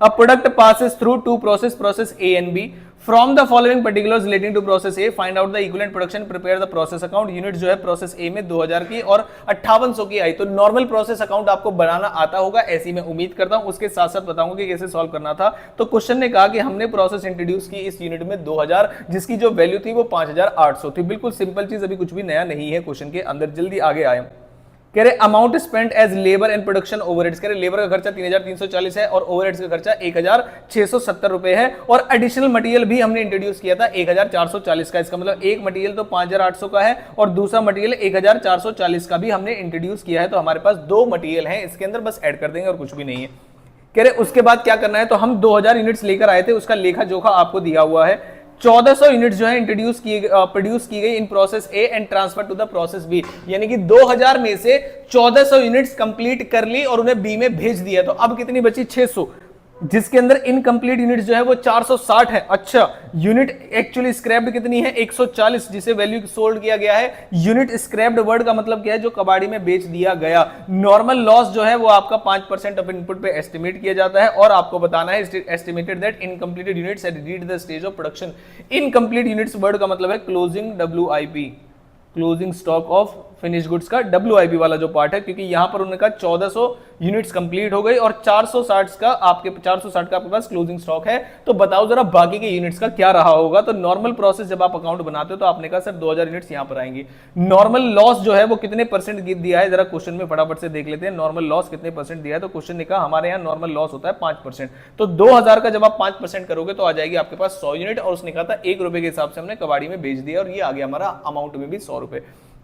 Speaker 1: A product passes through two process A and B. From the following particulars relating to process A, find out the equivalent production, prepare the process account. Unit जो है प्रोसेस A में 2000 की और 5800 की आई। तो नॉर्मल प्रोसेस अकाउंट आपको बनाना आता होगा, ऐसी मैं उम्मीद करता हूं। उसके साथ साथ बताऊंगा कि कैसे सॉल्व करना था। तो क्वेश्चन ने कहा कि हमने प्रोसेस इंट्रोड्यूस की इस यूनिट में 2000, जिसकी जो वैल्यू थी वो 5800 थी। बिल्कुल सिंपल चीज, अभी कुछ भी नया नहीं है क्वेश्चन के अंदर। जल्दी आगे आए। कह रहे amount spent as labour and production overheads, कह रहे लेबर का खर्चा 3340 है और ओवरहेड्स का खर्चा 1670 रुपए है। और एडिशनल मटेरियल भी हमने इंट्रोड्यूस किया था 1440 का। इसका मतलब एक मटेरियल तो 5800 का है और दूसरा मटेरियल 1440 का भी हमने इंट्रोड्यूस किया है। तो हमारे पास 2 मटेरियल हैं इसके अंदर, बस ऐड कर देंगे और कुछ भी नहीं है। कह रहे उसके बाद क्या करना है, तो हम 2000 यूनिट्स लेकर आए थे, उसका लेखा जोखा आपको दिया हुआ है। 1400 यूनिट्स जो है प्रोड्यूस की गई in process A and transfer to the process B, यानी कि 2000 में से 1400 यूनिट्स कंप्लीट कर ली और उन्हें बी में भेज दिया। तो अब कितनी बची 600, जिसके अंदर इनकम्प्लीट यूनिट जो है वो 460 है। अच्छा, यूनिट एक्चुअली स्क्रैप्ड कितनी है 140, जिसे वैल्यू सोल्ड किया गया है। यूनिट स्क्रैप्ड वर्ड का मतलब क्या है, जो कबाड़ी में बेच दिया गया। नॉर्मल लॉस जो है वो आपका 5% ऑफ इनपुट पे एस्टिमेट किया जाता है और आपको बताना है estimated that incompleted units had reached the stage of production. Incomplete units word का मतलब है closing WIP, closing stock of finish goods का WIP वाला जो पार्ट है, क्योंकि यहां पर उन्होंने कहा 1400 यूनिट्स कंप्लीट हो गई और 460 का आपके पास क्लोजिंग स्टॉक है। तो बताओ जरा बाकी के यूनिट्स का क्या रहा होगा। तो नॉर्मल प्रोसेस जब आप अकाउंट बनाते हो तो आपने कहा सर 2000 यूनिट्स यहां पर आएंगे। नॉर्मल लॉस जो है वो कितने परसेंट दिया है, जरा क्वेश्चन में फटाफट से देख लेते हैं। नॉर्मल लॉस कितने परसेंट दिया है, तो क्वेश्चन ने कहा हमारे यहाँ नॉर्मल लॉस होता है 5%। तो 2000 का जब आप 5% करोगे तो आ जाएगी आपके पास 100 यूनिट, और उसने कहा था 1 रुपए के हिसाब से हमने कबाड़ी में बेच दिया और ये आ गया हमारा अमाउंट में भी 100 रुपए।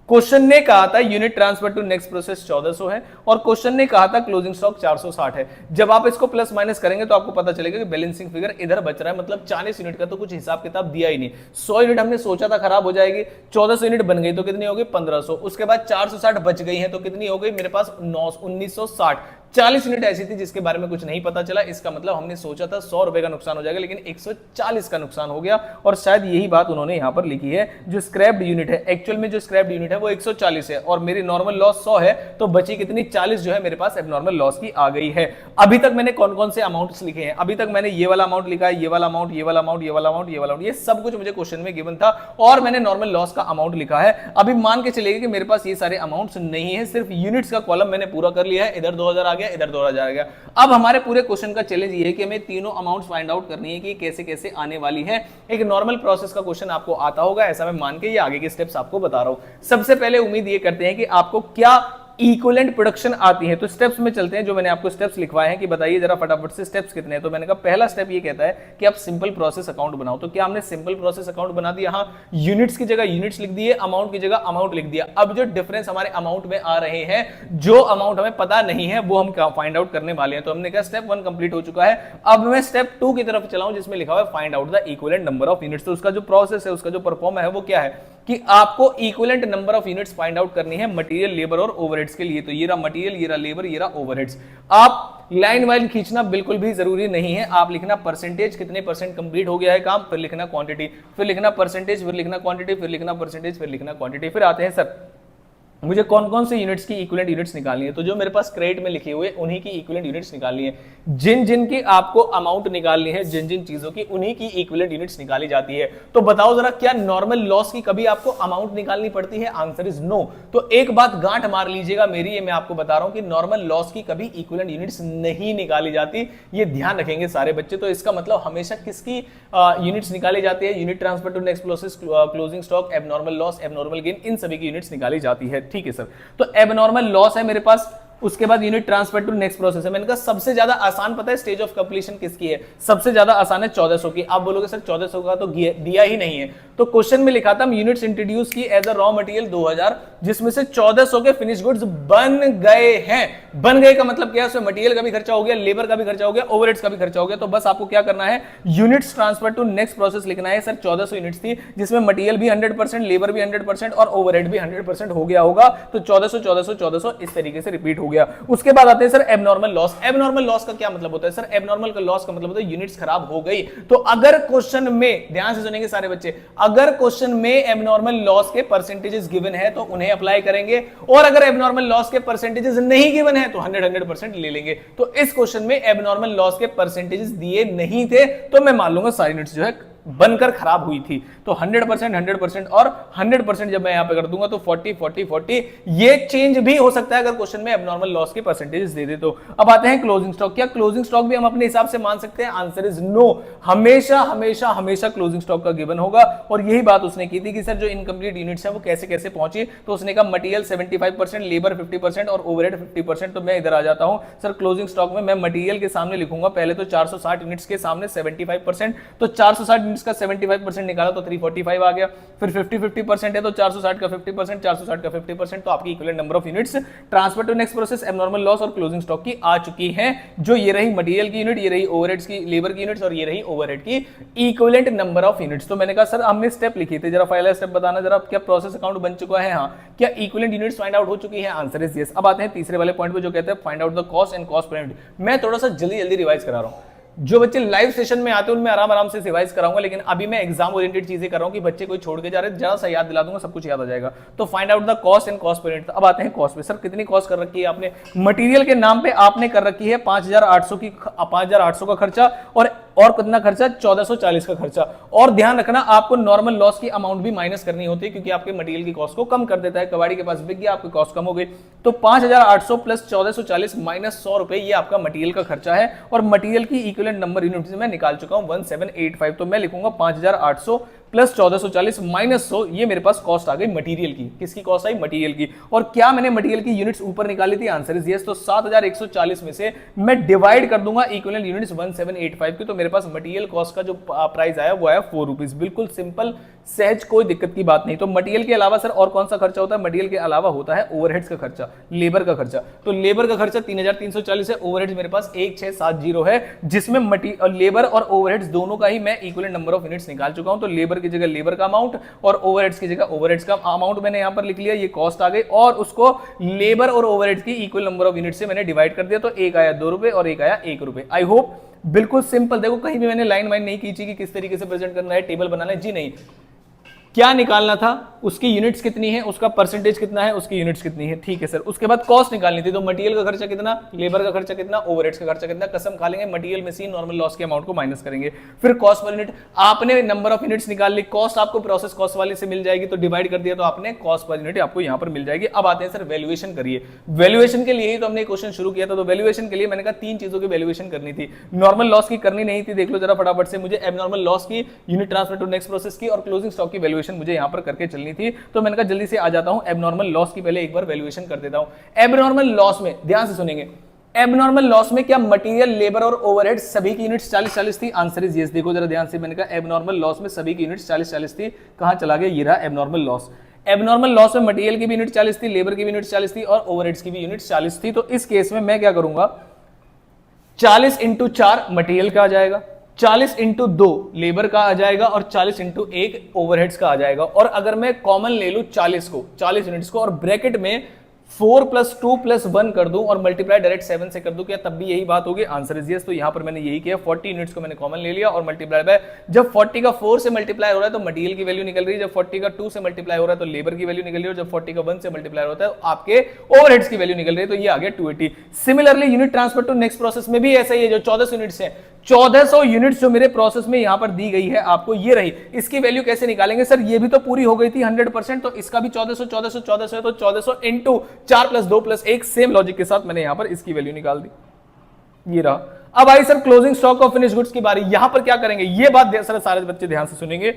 Speaker 1: क्वेश्चन ने कहा था unit transfer to next process 1400 है और क्वेश्चन ने कहा था क्लोजिंग स्टॉक 460 है। जब आप इसको प्लस माइनस करेंगे तो आपको पता चलेगा कि बैलेंसिंग फिगर इधर बच रहा है, मतलब 40 यूनिट का तो कुछ हिसाब किताब दिया ही नहीं। 100 यूनिट हमने सोचा था खराब हो जाएगी, 1400 यूनिट बन गई तो कितनी होगी 1500, उसके बाद 460 बच गई है तो कितनी हो गई मेरे पास 1960। 40 यूनिट ऐसी थी जिसके बारे में कुछ नहीं पता चला। इसका मतलब हमने सोचा था 100 रुपए का नुकसान हो जाएगा, लेकिन 140 का नुकसान हो गया। और शायद यही बात उन्होंने यहां पर लिखी है। जो स्क्रैप्ड यूनिट है, एक्चुअल में जो स्क्रैप्ड यूनिट है वो 140 है और मेरी नॉर्मल लॉस 100 है, तो बची कितनी 40 जो है मेरे पास एबनॉर्मल लॉस की आ गई है। अभी तक मैंने कौन कौन से अमाउंट्स लिखे हैं, अभी तक मैंने ये वाला अमाउंट लिखा है, ये वाला अमाउंट, ये वाला अमाउंट, ये वाला अमाउंट, ये वाला अमाउंट, ये सब कुछ मुझे क्वेश्चन में गिवन था और मैंने नॉर्मल लॉस का अमाउंट लिखा है। अभी मान के चलेगा कि मेरे पास ये सारे अमाउंट्स नहीं है, सिर्फ यूनिट्स का कॉलम मैंने पूरा कर लिया है। इधर 2000 आ गया, इधर 2000 आ गया। अब हमारे पूरे क्वेश्चन का चैलेंज ये है कि हमें तीनों अमाउंट्स फाइंड आउट करनी है कि कैसे कैसे आने वाली है। एक नॉर्मल प्रोसेस का क्वेश्चन आपको आता होगा, ऐसा मैं मान के ये आगे के स्टेप्स आपको बता रहा हूं। सबसे पहले उम्मीद ये करते हैं कि आपको क्या इक्विवेलेंट प्रोडक्शन आती है। तो स्टेप्स में चलते हैं, जो मैंने आपको स्टेप्स लिखवाए हैं कि बताइए जरा फटाफट से स्टेप्स कितने हैं। तो मैंने कहा पहला स्टेप ये कहता है कि आप सिंपल प्रोसेस अकाउंट बनाओ। तो क्या हमने सिंपल प्रोसेस अकाउंट बना दिया, हाँ, यूनिट्स की जगह यूनिट्स लिख दिए, अमाउंट की जगह अमाउंट लिख दिया। अब जो डिफरेंस हमारे अमाउंट में आ रहे हैं, जो अमाउंट हमें पता नहीं है, वो हम फाइंड आउट करने वाले हैं। तो हमने कहा स्टेप 1 कंप्लीट हो चुका है। अब मैं स्टेप 2 की तरफ चलाऊं जिसमें लिखा हुआ है find out the equivalent number of units. तो उसका जो प्रोसेस है, उसका जो परफॉर्म है वो क्या है कि आपको equivalent number of units find out करनी है मटेरियल, लेबर और ओवरहेड्स के लिए। तो ये रहा मटेरियल, ये रहा लेबर, ये रहा ओवरहेड्स। आप लाइन वाइन खींचना बिल्कुल भी जरूरी नहीं है। आप लिखना परसेंटेज, कितने परसेंट कंप्लीट हो गया है काम, फिर लिखना क्वांटिटी, फिर लिखना परसेंटेज, फिर लिखना क्वांटिटी, फिर लिखना परसेंटेज, फिर लिखना क्वांटिटी। फिर आते हैं सर मुझे कौन कौन से यूनिट्स की इक्विवेलेंट यूनिट्स निकालनी है। तो जो मेरे पास क्रेडिट में लिखे हुए उन्हीं की इक्विवेलेंट यूनिट्स निकालनी है। जिन जिन की आपको अमाउंट निकालनी है, जिन जिन चीजों की, उन्हीं की इक्विवेलेंट यूनिट्स निकाली जाती है। तो बताओ जरा क्या नॉर्मल लॉस की कभी आपको अमाउंट निकालनी पड़ती है? Answer is no. तो एक बात गांठ मार लीजिएगा मेरी, ये मैं आपको बता रहा हूं कि नॉर्मल लॉस की कभी इक्विवेलेंट यूनिट्स नहीं निकाली जाती। ये ध्यान रखेंगे सारे बच्चे। तो इसका मतलब हमेशा किसकी यूनिट्स निकाली जाती है? Unit transfer to next process, closing stock, abnormal loss, abnormal gain, इन सभी की यूनिट्स निकाली जाती है। ठीक है सर, तो एबनॉर्मल लॉस है मेरे पास, उसके बाद unit transfer to next process है। मैंने कहा सबसे ज्यादा आसान पता है स्टेज ऑफ कंप्लीशन किसकी है? सबसे ज्यादा आसान है 1400 की। आप बोलोगे सर 1400 का तो दिया ही नहीं है। तो क्वेश्चन में लिखा था हम यूनिट्स इंट्रोड्यूस की एज अ रॉ मटेरियल 2000, जिसमें से 1400 के फिनिश गुड्स बन गए हैं। बन गए का मतलब क्या है, उसमें मटेरियल का भी खर्चा हो गया, लेबर का भी खर्चा हो गया, ओवरहेड्स का भी खर्चा हो गया। तो बस आपको क्या करना है, units transfer to next process लिखना है। सर 1400 यूनिट्स थी जिसमें मटेरियल भी 100%, लेबर भी 100% और ओवरहेड भी 100% हो गया होगा। तो 1400 1400 1400 इस तरीके से रिपीट हो गया। उसके बाद आते हैं sir abnormal loss. Abnormal loss का क्या मतलब होता है सर, एबनॉर्मल लॉस का मतलब होता है यूनिट्स खराब हो गई। तो अगर क्वेश्चन में, ध्यान से सुनेंगे सारे बच्चे, अगर क्वेश्चन में एबनॉर्मल लॉस के परसेंटेजेस गिवन है तो उन्हें अप्लाई करेंगे, और अगर एबनॉर्मल लॉस के परसेंटेजेस नहीं गिवन है तो 100% ले लेंगे। तो इस क्वेश्चन में एबनॉर्मल लॉस के परसेंटेजेस दिए नहीं थे तो मैं मान लूंगा सारी यूनिट्स जो है बनकर खराब हुई थी। तो 100% 100% और 100% जब मैं यहां पे कर दूंगा तो 40 40 40 ये चेंज भी हो सकता है अगर क्वेश्चन में एबनॉर्मल लॉस के परसेंटेजेस दे दे तो। अब आते हैं क्लोजिंग स्टॉक। क्या क्लोजिंग स्टॉक भी हम अपने हिसाब से मान सकते हैं? Answer is no. हमेशा हमेशा हमेशा क्लोजिंग स्टॉक का गिवन होगा। और यही बात उसने की थी कि सर जो इनकम्प्लीट यूनिट्स है वो कैसे कैसे पहुंची, तो उसने कहा मटेरियल 75%, लेबर 50% और ओवरहेड 50%। तो मैं इधर आ जाता हूं सर, क्लोजिंग स्टॉक में मैं मटेरियल के सामने लिखूंगा पहले तो 460 यूनिट्स के सामने 75%, तो 460 यूनिट्स का 75% निकाला तो 345 आ गया। फिर 50-50% है तो 460 का 50%, 460 का 50%, तो आपकी equivalent number of units transfer to next process, abnormal loss और क्लोजिंग स्टॉक की आ चुकी हैं। जो ये रही मटेरियल की यूनिट, ये रही ओवरहेड्स की, लेबर की यूनिट्स, और ये रही ओवरहेड की इक्विवेलेंट नंबर ऑफ यूनिट्स। तो मैंने कहा सर हमने स्टेप लिखी थी, जरा पहला स्टेप बताना जरा, क्या प्रोसेस अकाउंट बन चुका है? हाँ। क्या इक्विवेलेंट यूनिट्स फाइंड आउट हो चुकी है? Answer is yes. अब आते हैं तीसरे वाले पॉइंट पे जो कहते हैं find out the cost and cost per unit. मैं थोड़ा सा जल्दी रिवाइज करा रहा हूं। जो बच्चे लाइव सेशन में आते हैं उनमें आराम से रिवाइज कराऊंगा, लेकिन अभी मैं एग्जाम ओरिएंटेड चीजें कर रहा हूं कि बच्चे कोई छोड़ के जा रहे हैं, जरा सा याद दिला दूंगा, सब कुछ याद आ जाएगा। तो find out the cost and cost per unit. अब आते हैं कॉस्ट पे। सर कितनी कॉस्ट कर रखी है आपने? मटेरियल के नाम पे आपने कर रखी है 5800 का खर्चा, और कितना खर्चा? 1440 का खर्चा। और ध्यान रखना आपको नॉर्मल लॉस की अमाउंट भी माइनस करनी होती है, क्योंकि आपके मटेरियल की कॉस्ट को कम कर देता है। कबाड़ी के पास बिक गया, आपकी कॉस्ट कम हो गई। तो 5800 प्लस 1440 माइनस 100 रुपए, ये आपका मटेरियल का खर्चा है। और मटेरियल की इक्विवेलेंट नंबर यूनिट मैं निकाल चुका हूं 1785। तो मैं लिखूंगा 5800 प्लस 1440 माइनस 100, ये मेरे पास कॉस्ट आ गई मटेरियल की। किसकी कॉस्ट आई? मटेरियल की। और क्या मैंने मटेरियल की यूनिट्स ऊपर निकाली थी? Answer is yes. तो 7140 में से मैं डिवाइड कर दूंगा इक्विवेलेंट यूनिट्स 1785 की, तो मेरे पास मटेरियल कॉस्ट का जो प्राइस आया वो आया 4 रुपीज। बिल्कुल सिंपल, सहज, कोई दिक्कत की बात नहीं। तो मटेरियल के अलावा सर और कौन सा खर्चा होता है? मटेरियल के अलावा होता है ओवरहेड्स का खर्चा, लेबर का खर्चा। तो लेबर का खर्चा 3340 है, ओवरहेड्स मेरे पास 1670 है, जिसमें लेबर और ओवरहेड्स दोनों का ही मैं इक्विवेलेंट नंबर ऑफ यूनिट्स निकाल चुका हूं। तो लेबर की जगह लेबर का अमाउंट और ओवरहेड्स की जगह ओवरहेड्स का अमाउंट मैंने यहां पर लिख लिया, ये कॉस्ट आ गई। और उसको लेबर और ओवरहेड्स की इक्वल नंबर ऑफ यूनिट से मैंने डिवाइड कर दिया, तो एक आया 2 रुपए और एक आया 1 रुपए। आई होप बिल्कुल सिंपल। देखो कहीं भी मैंने लाइन वाइन नहीं खींची कि किस तरीके से प्रेजेंट करना है, टेबल बनाना है, जी नहीं। क्या निकालना था? उसकी यूनिट्स कितनी है, उसका परसेंटेज कितना है, उसकी यूनिट्स कितनी है, ठीक है सर। उसके बाद कॉस्ट निकालनी थी, तो मटेरियल का खर्चा कितना, लेबर का खर्चा कितना, ओवरहेड्स का खर्चा कितना, कसम खा लेंगे मटेरियल में से नॉर्मल लॉस के अमाउंट को माइनस करेंगे। फिर कॉस्ट पर यूनिट, आपने नंबर ऑफ यूनिट्स निकाल ली, कॉस्ट आपको प्रोसेस कॉस्ट वाले से मिल जाएगी, तो डिवाइड कर दिया, तो आपने कॉस्ट पर यूनिट आपको यहां पर मिल जाएगी। अब आते हैं सर वैल्यूएशन करिए। वैल्यूएशन के लिए ही तो हमने क्वेश्चन शुरू किया था। तो वैल्यूएशन के लिए मैंने कहा 3 चीजों की वैल्यूएशन करनी थी। नॉर्मल लॉस की करनी नहीं थी, देख लो जरा फटाफट से, मुझे एबनॉर्मल लॉस की, unit transfer to next process की और क्लोजिंग स्टॉक की वैल्यूएशन मुझे यहां पर चलनी थी। तो मैंने कहा जल्दी से आ जाता हूं, एबनॉर्मल लॉस की पहले एक बार वैल्यूएशन कर देता हूं। एबनॉर्मल लॉस में ध्यान से सुनेंगे, एबनॉर्मल लॉस में क्या मटेरियल, लेबर और ओवरहेड सभी की यूनिट्स 40-40 थी? Answer is yes. देखो जरा ध्यान से, मैंने कहा एबनॉर्मल लॉस में सभी की यूनिट्स 40-40 थी। कहां चला गया? ये रहा एबनॉर्मल लॉस। एबनॉर्मल लॉस में मटेरियल की भी यूनिट 40 थी, लेबर की भी यूनिट 40 थी और ओवरहेड्स की भी यूनिट 40 थी। तो इस केस में मैं क्या करूंगा, 40 × 4 मटेरियल का आ जाएगा, 40 × 2 लेबर का आ जाएगा और 40 × 1 ओवरहेड्स का आ जाएगा। और अगर मैं कॉमन ले लूं 40 यूनिट्स को और ब्रैकेट में 4 + 2 + 1 कर दूं और मल्टीप्लाई डायरेक्ट 7 से कर दूं, क्या तब भी यही बात होगी? Answer is yes. तो यहां पर मैंने यही किया, 40 यूनिट्स को मैंने कॉमन ले लिया और मल्टीप्लाई बाय, जब 40 का 4 से मल्टीप्लाई हो रहा है तो मटेरियल की वैल्यू निकल रही है, जब 40 का 2 से मल्टीप्लाई हो रहा है तो लेबर की वैल्यू निकल रही है, और जब 40 का 1 से मल्टीप्लाई होता है तो आपके ओवरहेड्स की वैल्यू निकल रही है। तो ये आ गया 280। Similarly unit transfer to next process में भी ऐसा ही है। जो 1400 यूनिट्स है, 1400 यूनिट्स जो मेरे प्रोसेस में यहां पर दी गई है आपको, ये रही। इसकी वैल्यू कैसे निकालेंगे सर? ये भी तो पूरी हो गई थी 100%, तो इसका भी 1400 है, तो 1400 × 4 + 2 + 1, सेम लॉजिक के साथ मैंने यहां पर इसकी वैल्यू निकाल दी। ये रहा। अब आई sir closing stock of finish goods की बारी। यहां पर क्या करेंगे, ये बात सर सारे बच्चे ध्यान से सुनेंगे।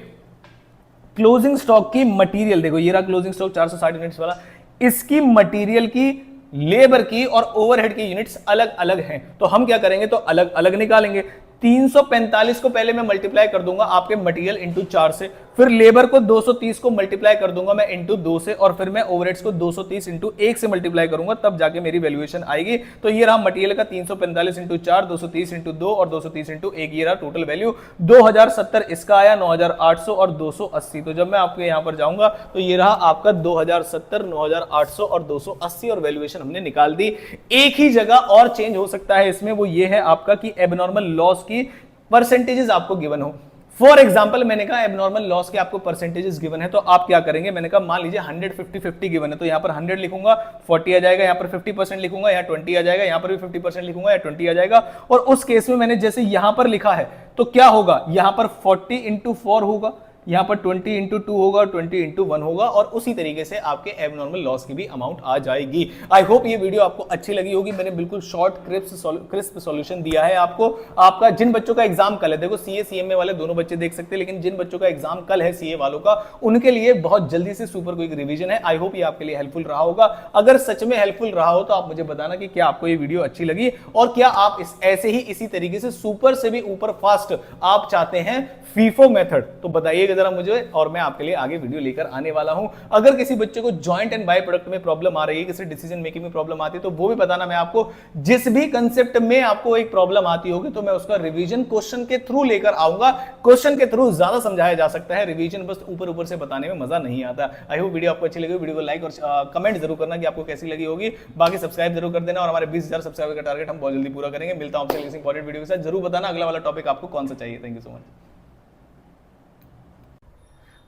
Speaker 1: क्लोजिंग स्टॉक की मटेरियल देखो, ये रहा क्लोजिंग स्टॉक 460 यूनिट्स वाला। इसकी मटेरियल की, लेबर की और ओवरहेड की यूनिट्स अलग अलग हैं, तो हम क्या करेंगे, तो अलग अलग निकालेंगे। 345 को पहले मैं मल्टीप्लाई कर दूंगा आपके मटेरियल × 4 से, फिर लेबर को 230 को मल्टीप्लाई कर दूंगा मैं इंटू 2 से, और फिर मैं ओवरहेड्स को 230 इंटू 1 से मल्टीप्लाई करूंगा, तब जाके मेरी वैल्यूएशन आएगी। तो ये रहा मटेरियल का 345 इंटू 4, 230 इंटू 2 और 230 इंटू 1, ये रहा टोटल वैल्यू 2070 इसका आया, 9800 और 280। तो जब मैं आपके यहां पर जाऊंगा तो ये रहा आपका 2070, 9800 और 280 और वैल्यूएशन हमने निकाल दी। एक ही जगह और चेंज हो सकता है इसमें, वो ये है आपका कि एबनॉर्मल लॉस की परसेंटेजेस आपको गिवन हो। फॉर एग्जाम्पल मैंने कहा एबनॉर्मल लॉस के आपको परसेंटेजेस गिवन है, तो आप क्या करेंगे, मैंने कहा मान लीजिए 100-50-50 गिवन है, तो यहां पर 100 लिखूंगा 40 आ जाएगा, यहां पर 50% लिखूंगा यहाँ 20 आ जाएगा, यहां पर भी 50% लिखूंगा या 20 आ जाएगा। और उस केस में मैंने जैसे यहां पर लिखा है तो क्या होगा, यहां पर 40 इंटू 4 होगा, यहां पर 20 इंटू 2 होगा, 20 इंटू 1 होगा, और उसी तरीके से आपके एबनॉर्मल लॉस की भी अमाउंट आ जाएगी। आई होप ये वीडियो आपको अच्छी लगी होगी। मैंने बिल्कुल शॉर्ट क्रिस्प सॉल्यूशन दिया है आपको। आपका जिन बच्चों का एग्जाम कल है, देखो सीए सीएमए वाले दोनों बच्चे देख सकते हैं, लेकिन जिन बच्चों का एग्जाम कल है सीए वालों का, उनके लिए बहुत जल्दी से सुपर क्विक रिवीजन है। आई होप ये आपके लिए हेल्पफुल रहा होगा। अगर सच में हेल्पफुल रहा हो तो आप मुझे बताना कि क्या आपको ये वीडियो अच्छी लगी, और क्या आप ऐसे ही इसी तरीके से सुपर से भी ऊपर फास्ट आप चाहते हैं फीफो मेथड, तो बताइएगा जरा मुझे, और मैं आपके लिए आगे वीडियो लेकर आने वाला हूं। अगर किसी बच्चे को जॉइंट एंड बाय प्रोडक्ट में प्रॉब्लम आ रही है, किसी डिसीजन मेकिंग में प्रॉब्लम आती है, तो वो भी बताना। मैं आपको जिस भी कंसेप्ट में आपको एक प्रॉब्लम आती होगी तो मैं उसका रिवीजन क्वेश्चन के थ्रू लेकर आऊंगा। क्वेश्चन के थ्रू ज्यादा समझाया जा सकता है, रिवीजन बस ऊपर ऊपर से बताने में मजा नहीं आता। आई होप वीडियो आपको अच्छी लगी। वीडियो को लाइक और कमेंट जरूर करना कि आपको कैसी लगी होगी। बाकी सब्सक्राइब जरूर कर देना, और हमारे 20,000 सब्सक्राइबर का टारगेट हम बहुत जल्दी पूरा करेंगे। मिलता हूं आपसे इंपॉर्टेंट वीडियो के साथ। जरूर बताना अगला वाला टॉपिक आपको कौन सा चाहिए। Thank you so much.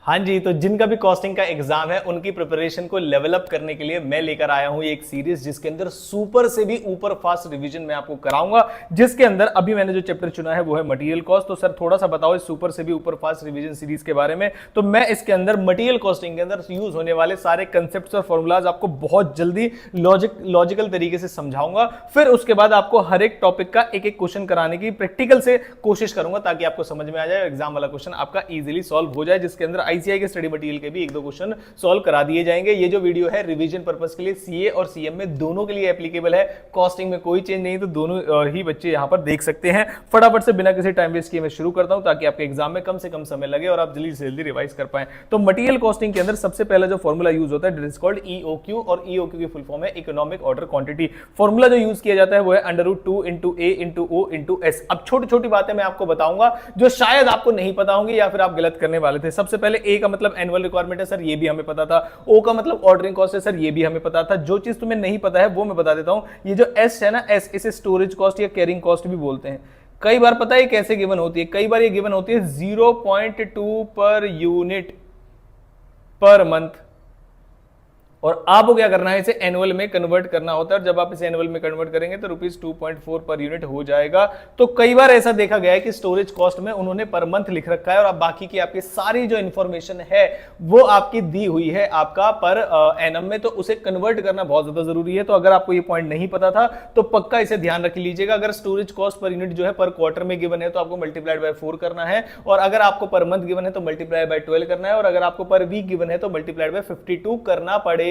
Speaker 1: हाँ जी, तो जिनका भी कॉस्टिंग का एग्जाम है उनकी प्रिपरेशन को लेवल अप करने के लिए मैं लेकर आया हूं एक सीरीज, जिसके अंदर सुपर से भी ऊपर फास्ट रिवीजन मैं आपको कराऊंगा। जिसके अंदर अभी मैंने जो चैप्टर चुना है वो है मटेरियल कॉस्ट। तो सर थोड़ा सा बताओ इस सुपर से भी ऊपर फास्ट रिवीजन सीरीज के बारे में। तो मैं इसके अंदर मटेरियल कॉस्टिंग के अंदर यूज होने वाले सारे कंसेप्ट और फॉर्मूलाज आपको बहुत जल्दी लॉजिकल तरीके से समझाऊंगा। फिर उसके बाद आपको हर एक टॉपिक का एक एक क्वेश्चन कराने की प्रैक्टिकल से कोशिश करूंगा, ताकि आपको समझ में आ जाए, एग्जाम वाला क्वेश्चन आपका इजीली सॉल्व हो जाए। जिसके अंदर आईसीआई के स्टडी मटेरियल के भी एक दो क्वेश्चन सॉल्व करा दिए जाएंगे। ये जो वीडियो है रिवीजन पर्पस के लिए सीए और सीएम में दोनों के लिए एप्लीकेबल है। कॉस्टिंग में कोई चेंज नहीं, तो दोनों ही बच्चे यहां पर देख सकते हैं। फटाफट से बिना किसी टाइम वेस्ट किए मैं शुरू करता हूं, ताकि आपके एग्जाम में कम से कम समय लगे और आप जल्दी से जल्दी रिवाइज कर पाएं। तो मटेरियल कॉस्टिंग के अंदर सबसे पहला जो फॉर्मूला यूज होता है दैट इज कॉल्ड ईओक्यू, और ईओक्यू की फुल फॉर्म है इकोनॉमिक ऑर्डर क्वांटिटी। फॉर्मूला जो यूज किया जाता है वो है √2 इंटू ए इंटू ओ इंटू एस। अब छोटी छोटी बातें मैं आपको बताऊंगा जो शायद आपको नहीं पता होंगी या फिर आप गलत करने वाले थे। सबसे पहले ए का मतलब एनुअल रिक्वायरमेंट है सर, ये भी हमें पता था। ओ का मतलब ऑर्डरिंग कॉस्ट है सर, ये भी हमें पता था। जो चीज तुम्हें नहीं पता है वो मैं बता देता हूं। ये जो एस है ना, एस, इसे स्टोरेज कॉस्ट या कैरिंग कॉस्ट भी बोलते हैं। कई बार पता है कैसे गिवन होती है, कई बार ये गिवन होती है 0.2 पर यूनिट पर मंथ, और आपको क्या करना है, इसे एनुअल में कन्वर्ट करना होता है। और जब आप इसे एनुअल में कन्वर्ट करेंगे तो ₹2.4 पर यूनिट हो जाएगा। तो कई बार ऐसा देखा गया है कि स्टोरेज कॉस्ट में उन्होंने पर मंथ लिख रखा है, और आप बाकी की आपकी सारी जो इंफॉर्मेशन है वो आपकी दी हुई है आपका पर एनम में, तो उसे कन्वर्ट करना बहुत ज्यादा जरूरी है। तो अगर आपको ये पॉइंट नहीं पता था तो पक्का इसे ध्यान रख लीजिएगा। अगर स्टोरेज कॉस्ट पर यूनिट जो है पर क्वार्टर में गिवन है तो आपको मल्टीप्लाइड बाय 4 करना है, और अगर आपको पर मंथ गिवन है तो मल्टीप्लाई बाय 12 करना है, और अगर आपको पर वीक गिवन है तो मल्टीप्लाइड बाय 52 करना पड़ेगा।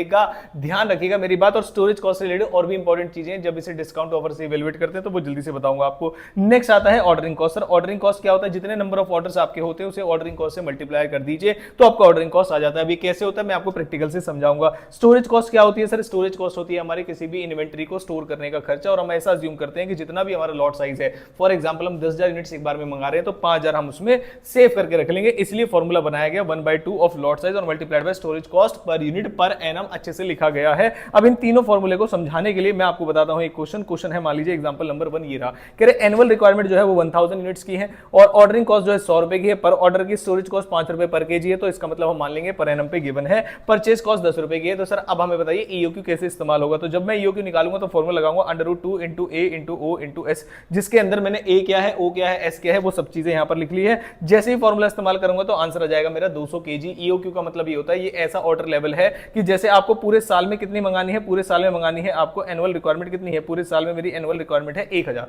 Speaker 1: ध्यान रखिएगा मेरी बात। और स्टोरेज कॉस्ट से रिलेटेड और भी इंपॉर्टेंट चीजें जब इसे डिस्काउंट ऑफर से इवैल्यूएट करते हैं तो वो जल्दी से बताऊंगा आपको। नेक्स्ट आता है ordering cost. Sir ordering cost क्या होता है, जितने नंबर ऑफ ऑर्डर्स आपके होते हैं उसे ऑर्डरिंग कॉस्ट से मल्टीप्लाई कर दीजिए तो आपका ऑर्डरिंग कॉस्ट आ जाता है। अभी कैसे होता है मैं आपको प्रैक्टिकल से समझाऊंगा। स्टोरेज कॉस्ट क्या होती है सर, स्टोरेज कॉस्ट होती है हमारे किसी भी इन्वेंटरी को स्टोर करने का खर्चा, और हम ऐसा अज्यूम करते हैं कि जितना भी हमारा लॉट साइज है, फॉर एग्जांपल हम 10,000 यूनिट्स एक बार में मंगा रहे हैं तो 5,000 हम उसमें सेव करके रख लेंगे। इसलिए फॉर्मूला बनाया गया 1/2 ऑफ लॉट साइज और multiplied by storage cost per unit per annum, अच्छे से लिखा गया है। अब इन तीनों फॉर्मूले को समझाने के लिए मैं आपको बताता हूं एक क्वेश्चन है। मान लीजिए एग्जांपल नंबर 1 ये रहा, कह रहे एनुअल रिक्वायरमेंट जो है वो 1000 यूनिट्स की है, और ऑर्डरिंग कॉस्ट जो है 100 रुपए की है, पर ऑर्डर की स्टोरेज कॉस्ट 5 रुपए पर केजी है, तो इसका मतलब हम मान लेंगे पर एनम पे गिवन है। परचेज कॉस्ट 10 रुपए की है। तो सर अब हमें बताइए ईओक्यू कैसे इस्तेमाल होगा। तो जब मैं ईओक्यू निकालूंगा तो फॉर्मूला लगाऊंगा √2 इंटू ए इंटू ओ इंटू एस, जिसके अंदर मैंने ए क्या है, ओ क्या है, एस क्या है, वो सब चीजें यहां पर लिख ली है। जैसे ही फॉर्मूला इस्तेमाल करूंगा तो आंसर आ जाएगा मेरा 200 केजी। ईओक्यू का मतलब ये होता है, ये ऐसा ऑर्डर लेवल है कि जैसे आपको पूरे साल में कितनी मंगानी है, पूरे साल में मंगानी है आपको एनुअल रिक्वायरमेंट कितनी है, पूरे साल में मेरी एनुअल रिक्वायरमेंट है 1000।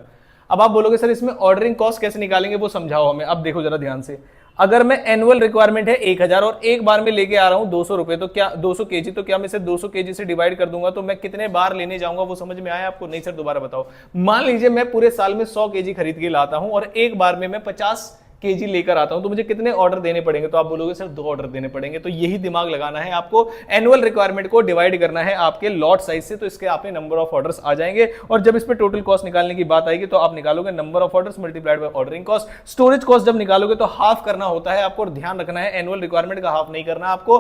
Speaker 1: अब आप बोलोगे सर इसमें ऑर्डरिंग कॉस्ट कैसे निकालेंगे, वो समझाओ हमें। अब देखो जरा ध्यान से, अगर मैं एनुअल रिक्वायरमेंट है 1000 और एक बार में लेके आ रहा हूं 200 रुपए, तो क्या 200 केजी, तो क्या मैं इसे 200 केजी से डिवाइड कर दूंगा तो मैं कितने बार लेने जाऊंगा, वो समझ में आया आपको? नहीं सर दोबारा बताओ। मान लीजिए मैं पूरे साल में 100 केजी खरीद के लाता हूं और एक बार में मैं 50 केजी लेकर आता हूं तो मुझे कितने ऑर्डर देने पड़ेंगे, तो आप बोलोगे सर 2 ऑर्डर देने पड़ेंगे। तो यही दिमाग लगाना है आपको, एनुअल रिक्वायरमेंट को डिवाइड करना है आपके लॉट साइज से, तो इसके आपने नंबर ऑफ ऑर्डर्स आ जाएंगे। और जब इस पे टोटल कॉस्ट निकालने की बात आएगी तो आप निकालोगे number of orders multiplied by ordering cost. Storage cost जब निकालोगे तो हाफ करना होता है आपको, और ध्यान रखना है एनुअल रिक्वायरमेंट का हाफ नहीं करना आपको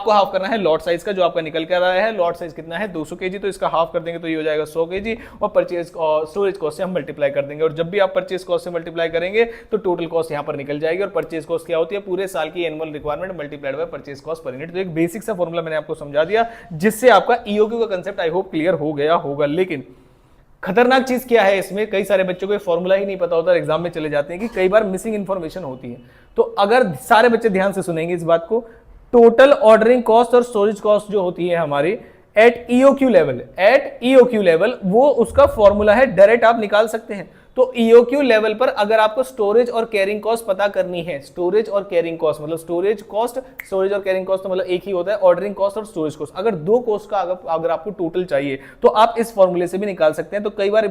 Speaker 1: हाफ करना है लॉट साइज का, जो आपका निकल कर आया है। लॉट साइज कितना है 200 केजी, तो इसका हाफ कर देंगे तो ये हो जाएगा 100 केजी, और परचेज स्टोरेज कॉस्ट से हम मल्टीप्लाई कर देंगे। और जब भी आप परचेज कॉस्ट से मल्टीप्लाई करेंगे तो टोटल कॉस्ट यहां पर निकल जाएगी। और परचेज कॉस्ट क्या होती है, पूरे साल की annual requirement multiplied by purchase cost per unit. तो एक बेसिक सा फॉर्मूला मैंने आपको समझा दिया, जिससे आपका ईओक्यू का कंसेप्ट आई होप क्लियर हो गया होगा। लेकिन खतरनाक चीज क्या है इसमें, कई सारे बच्चों को फॉर्मूला ही नहीं पता होता, एग्जाम में चले जाते हैं कि कई बार मिसिंग इंफॉर्मेशन होती है। तो अगर सारे बच्चे ध्यान से सुनेंगे इस बात को, टोटल ऑर्डरिंग कॉस्ट और स्टोरेज कॉस्ट जो होती है हमारी एट ईओक्यू लेवल, वो उसका फॉर्मूला है, डायरेक्ट आप निकाल सकते हैं। तो ईओक्यू लेवल पर अगर आपको स्टोरेज और कैरिंग कॉस्ट पता करनी है, स्टोरेज और कैरिंग कॉस्ट मतलब स्टोरेज और कैरिंग कॉस्ट तो मतलब एक ही होता है, ऑर्डरिंग कॉस्ट और स्टोरेज कॉस्ट। अगर दो कॉस्ट का अगर आपको टोटल चाहिए तो आप इस फॉर्मूले से भी निकाल सकते हैं। तो कई बार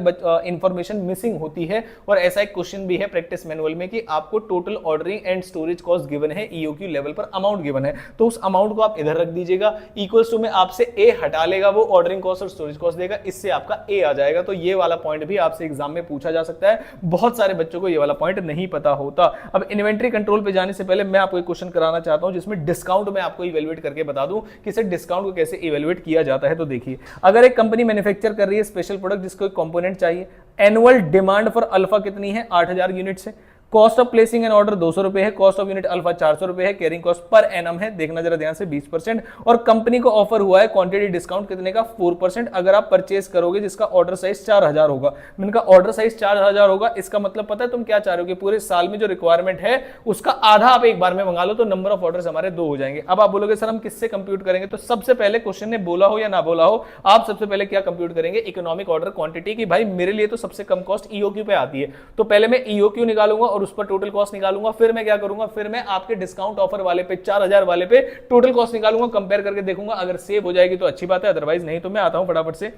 Speaker 1: इंफॉर्मेशन मिसिंग होती है, और ऐसा एक क्वेश्चन भी है प्रैक्टिस मैनुअल में कि आपको total ordering and storage cost given है, ईओक्यू लेवल पर अमाउंट गिवन है, तो उस अमाउंट को आप इधर रख दीजिएगा, इक्वल्स टू में आपसे ए हटा लेगा, वो ऑर्डरिंग कॉस्ट और स्टोरेज कॉस्ट देगा, इससे आपका ए आ जाएगा। तो ये वाला पॉइंट भी आपसे एग्जाम में पूछा जा सकता है, बहुत सारे बच्चों को ये वाला पॉइंट नहीं पता होता। अब इन्वेंटरी कंट्रोल पे जाने से पहले मैं आपको एक क्वेश्चन कराना चाहता हूं, जिसमें डिस्काउंट मैं आपको इवैल्यूएट करके बता दूं कि सर डिस्काउंट को कैसे इवैल्यूएट किया जाता है। तो देखिए, अगर एक कंपनी मैन्युफैक्चर कर रही है स्पेशल प्रोडक्ट जिसको एक कंपोनेंट चाहिए, एनुअल डिमांड फॉर अल्फा कितनी है 8000 यूनिट से, cost of placing an order 200 रुपए है, कॉस्ट ऑफ यूनिट अल्फा 400 रुपए है, कैरिंग कॉस्ट पर एनम है, देखना जरा ध्यान से 20%, और कंपनी को ऑफर हुआ है क्वांटिटी डिस्काउंट कितने का 4% अगर आप परचेस करोगे जिसका ऑर्डर साइज 4000 होगा। मैंने कहा ऑर्डर साइज 4000 होगा, इसका मतलब पता है तुम क्या चाह रहे हो कि पूरे साल में जो रिक्वायरमेंट है उसका आधा आप एक बार में मंगा लो, तो नंबर ऑफ ऑर्डर्स हमारे 2 हो जाएंगे। अब आप बोलोगे सर हम किससे कंप्यूट करेंगे, तो सबसे पहले क्वेश्चन ने बोला हो या ना बोला हो, आप सबसे पहले क्या कंप्यूट करेंगे, इकोनॉमिक ऑर्डर क्वांटिटी की। भाई मेरे लिए तो सबसे कम कॉस्ट ईओक्यू पे आती है, तो पहले मैं ईओक्यू निकालूंगा और उस पर टोटल कॉस्ट निकालूंगा, फिर मैं क्या करूंगा, फिर मैं आपके डिस्काउंट ऑफर वाले पे 4000 वाले पे टोटल कॉस्ट निकालूंगा, कंपेयर करके देखूंगा, अगर सेव हो जाएगी तो अच्छी बात है, अदरवाइज नहीं। तो मैं आता हूं फटाफट से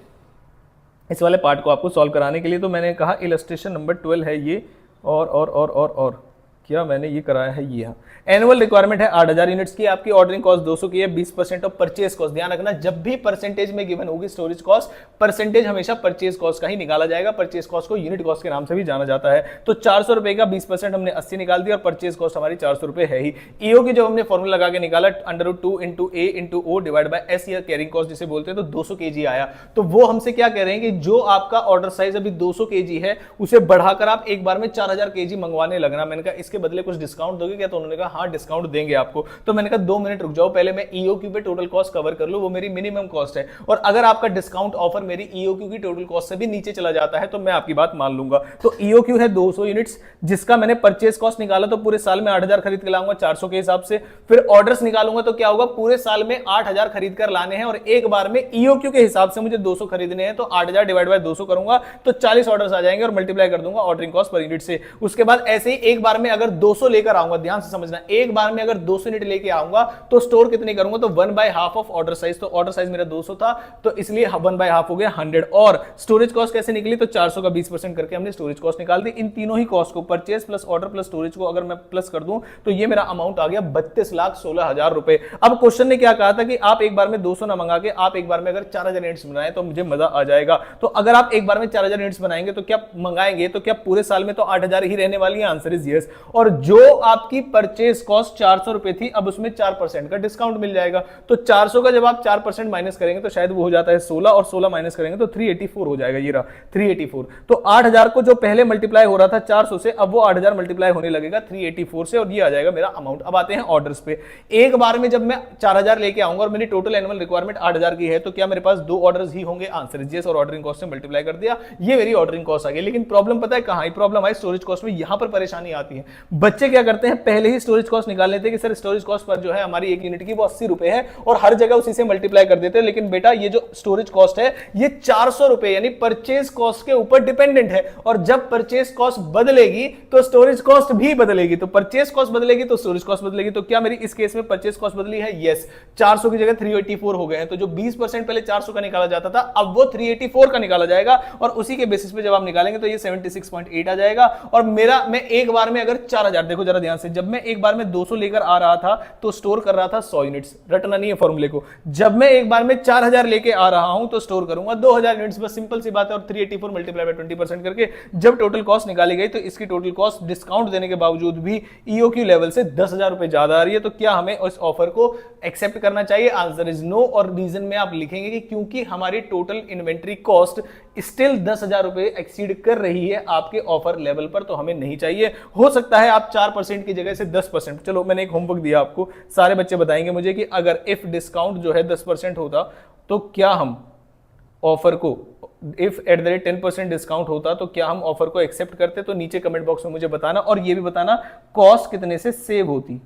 Speaker 1: इस वाले पार्ट को आपको सॉल्व कराने के लिए। तो मैंने कहा इलस्ट्रेशन नंबर 12 है ये, और क्या मैंने ये कराया है, ये एनुअल रिक्वायरमेंट है 8000 यूनिट्स की, आपकी ऑर्डरिंग कॉस्ट 200 की है, 20% ऑफ परचेज कॉस्ट। ध्यान रखना जब भी परसेंटेज में गिवन होगी स्टोरेज कॉस्ट, परसेंटेज हमेशा परचेज कॉस्ट का ही निकाला जाएगा, परचेज कॉस्ट को यूनिट कॉस्ट के नाम से भी जाना जाता है। तो 400 रुपए का 20% हमने 80 निकाल दिया, और परचेज कॉस्ट हमारी 400 रुपए है ही। ईओ की जब हमने फॉर्मूला लगा के निकाला √2 × A × O divide by S, या कैरिंग कॉस्ट जिसे बोलते हैं, तो 200 kg आया। तो वो हमसे क्या कह रहे हैं कि जो आपका ऑर्डर साइज अभी 200 kg है उसे बढ़ाकर आप एक बार में 4000 kg मंगवाने लगना। मैंने कहा इसके बदले कुछ डिस्काउंट दोगे क्या, तो उन्होंने कहा हाँ डिस्काउंट देंगे आपको। तो मैंने कहा 2 मिनट रुक जाओ, पहले मैं ईओक्यू पे टोटल कॉस्ट कवर कर लूं, वो मेरी मिनिमम कॉस्ट है, और अगर आपका डिस्काउंट ऑफर मेरी ईओक्यू की टोटल कॉस्ट से भी नीचे चला जाता है तो मैं आपकी बात मान लूंगा। तो ईओक्यू है 200 यूनिट्स, जिसका मैंने परचेस कॉस्ट निकाला, तो पूरे साल में 8000 खरीद के लाऊंगा 400 के हिसाब से, फिर ऑर्डर्स निकालूंगा तो क्या होगा, पूरे साल में 8000 खरीद कर लाने हैं, और एक बार में ईओक्यू के हिसाब से मुझे 200 खरीदने हैं, तो 8000 डिवाइड बाय 200 करूंगा तो 40 ऑर्डर्स आ जाएंगे, और मल्टीप्लाई कर दूंगा ऑर्डरिंग कॉस्ट पर यूनिट से। उसके बाद ऐसे ही एक बार में अगर 200 लेकर आऊंगा, ध्यान से समझना, एक बार में अगर 200 यूनिट लेके आऊंगा तो स्टोर कितनी करूंगा, तो 1/2 ऑफ ऑर्डर साइज। तो ऑर्डर साइज मेरा 200 था, तो इसलिए 1/2 हो गया 100। और स्टोरेज कॉस्ट कैसे निकली, तो 400 का 20% करके हमने स्टोरेज कॉस्ट निकाल दी। इन तीनों ही कॉस्ट को, purchase plus order plus storage को अगर मैं प्लस कर दूं तो ये मेरा अमाउंट आ गया 32,16,000 रुपए। अब क्वेश्चन ने क्या कहा था कि आप एक बार में 200 ना मंगा के आप एक बार में अगर 4000 यूनिट्स बनाए तो मुझे मजा आ जाएगा। तो अगर आप एक बार में 4000 यूनिट्स बनाएंगे तो क्या मंगाएंगे, तो क्या पूरे साल में तो 8000 ही रहने वाली है, आंसर इज यस। और जो आपकी परचेस कॉस्ट 400 रुपए थी, अब उसमें 4% का डिस्काउंट मिल जाएगा। तो 400 का जब आप 4% माइनस करेंगे तो शायद वो हो जाता है 16, और 16 माइनस करेंगे तो 384 हो जाएगा, ये रहा 384। तो 8000 को जो पहले मल्टीप्लाई हो रहा था 400 से, अब वो 8000 मल्टीप्लाई होने लगेगा 384 से, और ये आ जाएगा मेरा अमाउंट। अब आते हैं ऑर्डर्स पे। एक बार में जब मैं 4000 लेके आऊंगा और मेरी टोटल एनुअल रिक्वायरमेंट 8000 की है, तो क्या मेरे पास 2 ऑर्डर्स ही होंगे, आंसर इज यस, और ऑर्डरिंग कॉस्ट से मल्टीप्लाई कर दिया, ये मेरी ऑर्डरिंग कॉस्ट आ गई। लेकिन प्रॉब्लम पता है कहां आई, प्रॉब्लम आई स्टोरेज कॉस्ट में। यहां पर परेशानी आती है, बच्चे क्या करते हैं पहले ही स्टोरेज कॉस्ट निकाल लेते हैं कि सर स्टोरेज कॉस्ट पर जो है हमारी एक यूनिट की वो 80 रुपए है, और हर जगह उसी से मल्टीप्लाई कर देते हैं। लेकिन बेटा ये जो स्टोरेज कॉस्ट है ये 400 रुपए यानी परचेज कॉस्ट के ऊपर डिपेंडेंट है, और जब परचेज कॉस्ट बदलेगी तो स्टोरेज कॉस्ट भी बदलेगी। तो परचेज कॉस्ट बदलेगी तो स्टोरेज कॉस्ट बदलेगी। तो क्या मेरी इस केस में परचेज कॉस्ट बदली है, यस, 400 की जगह 384 हो गए हैं। तो जो 20% पहले 400 का निकाला जाता था, अब वो 384 का निकाला जाएगा, और उसी के बेसिस पे जब आप निकालेंगे तो ये 76.8 आ जाएगा। और मैं एक बार में अगर 4000, देखो जरा ध्यान से, जब मैं एक बार में 200 लेकर आ रहा था तो स्टोर कर रहा था 100 यूनिट्स, रटना नहीं है फॉर्मूले को। जब मैं एक बार में 4000 लेके आ रहा हूं तो स्टोर करूंगा 2000 यूनिट्स, बस सिंपल सी बात है। और 384 मल्टीप्लाई बाय 20% करके जब टोटल कॉस्ट निकाली गई तो इसकी टोटल कॉस्ट डिस्काउंट देने के बावजूद भी ईओक्यू लेवल से 10,000 रुपए ज्यादा आ रही है। तो क्या हमें उस ऑफर को एक्सेप्ट करना चाहिए? Answer is no. और रीजन में आप लिखेंगे कि क्योंकि हमारी टोटल इन्वेंट्री कॉस्ट स्टिल 10,000 रुपए एक्सीड कर रही है आपके ऑफर लेवल पर, तो हमें नहीं चाहिए। हो सकता है आप 4% की जगह से 10%, चलो मैंने एक होमवर्क दिया आपको, सारे बच्चे बताएंगे मुझे कि अगर इफ डिस्काउंट जो है 10% होता तो क्या हम ऑफर को, if at the rate 10% discount होता तो क्या हम ऑफर को एक्सेप्ट करते? तो नीचे कमेंट बॉक्स में मुझे बताना, और ये भी बताना कॉस्ट कितने से सेव होती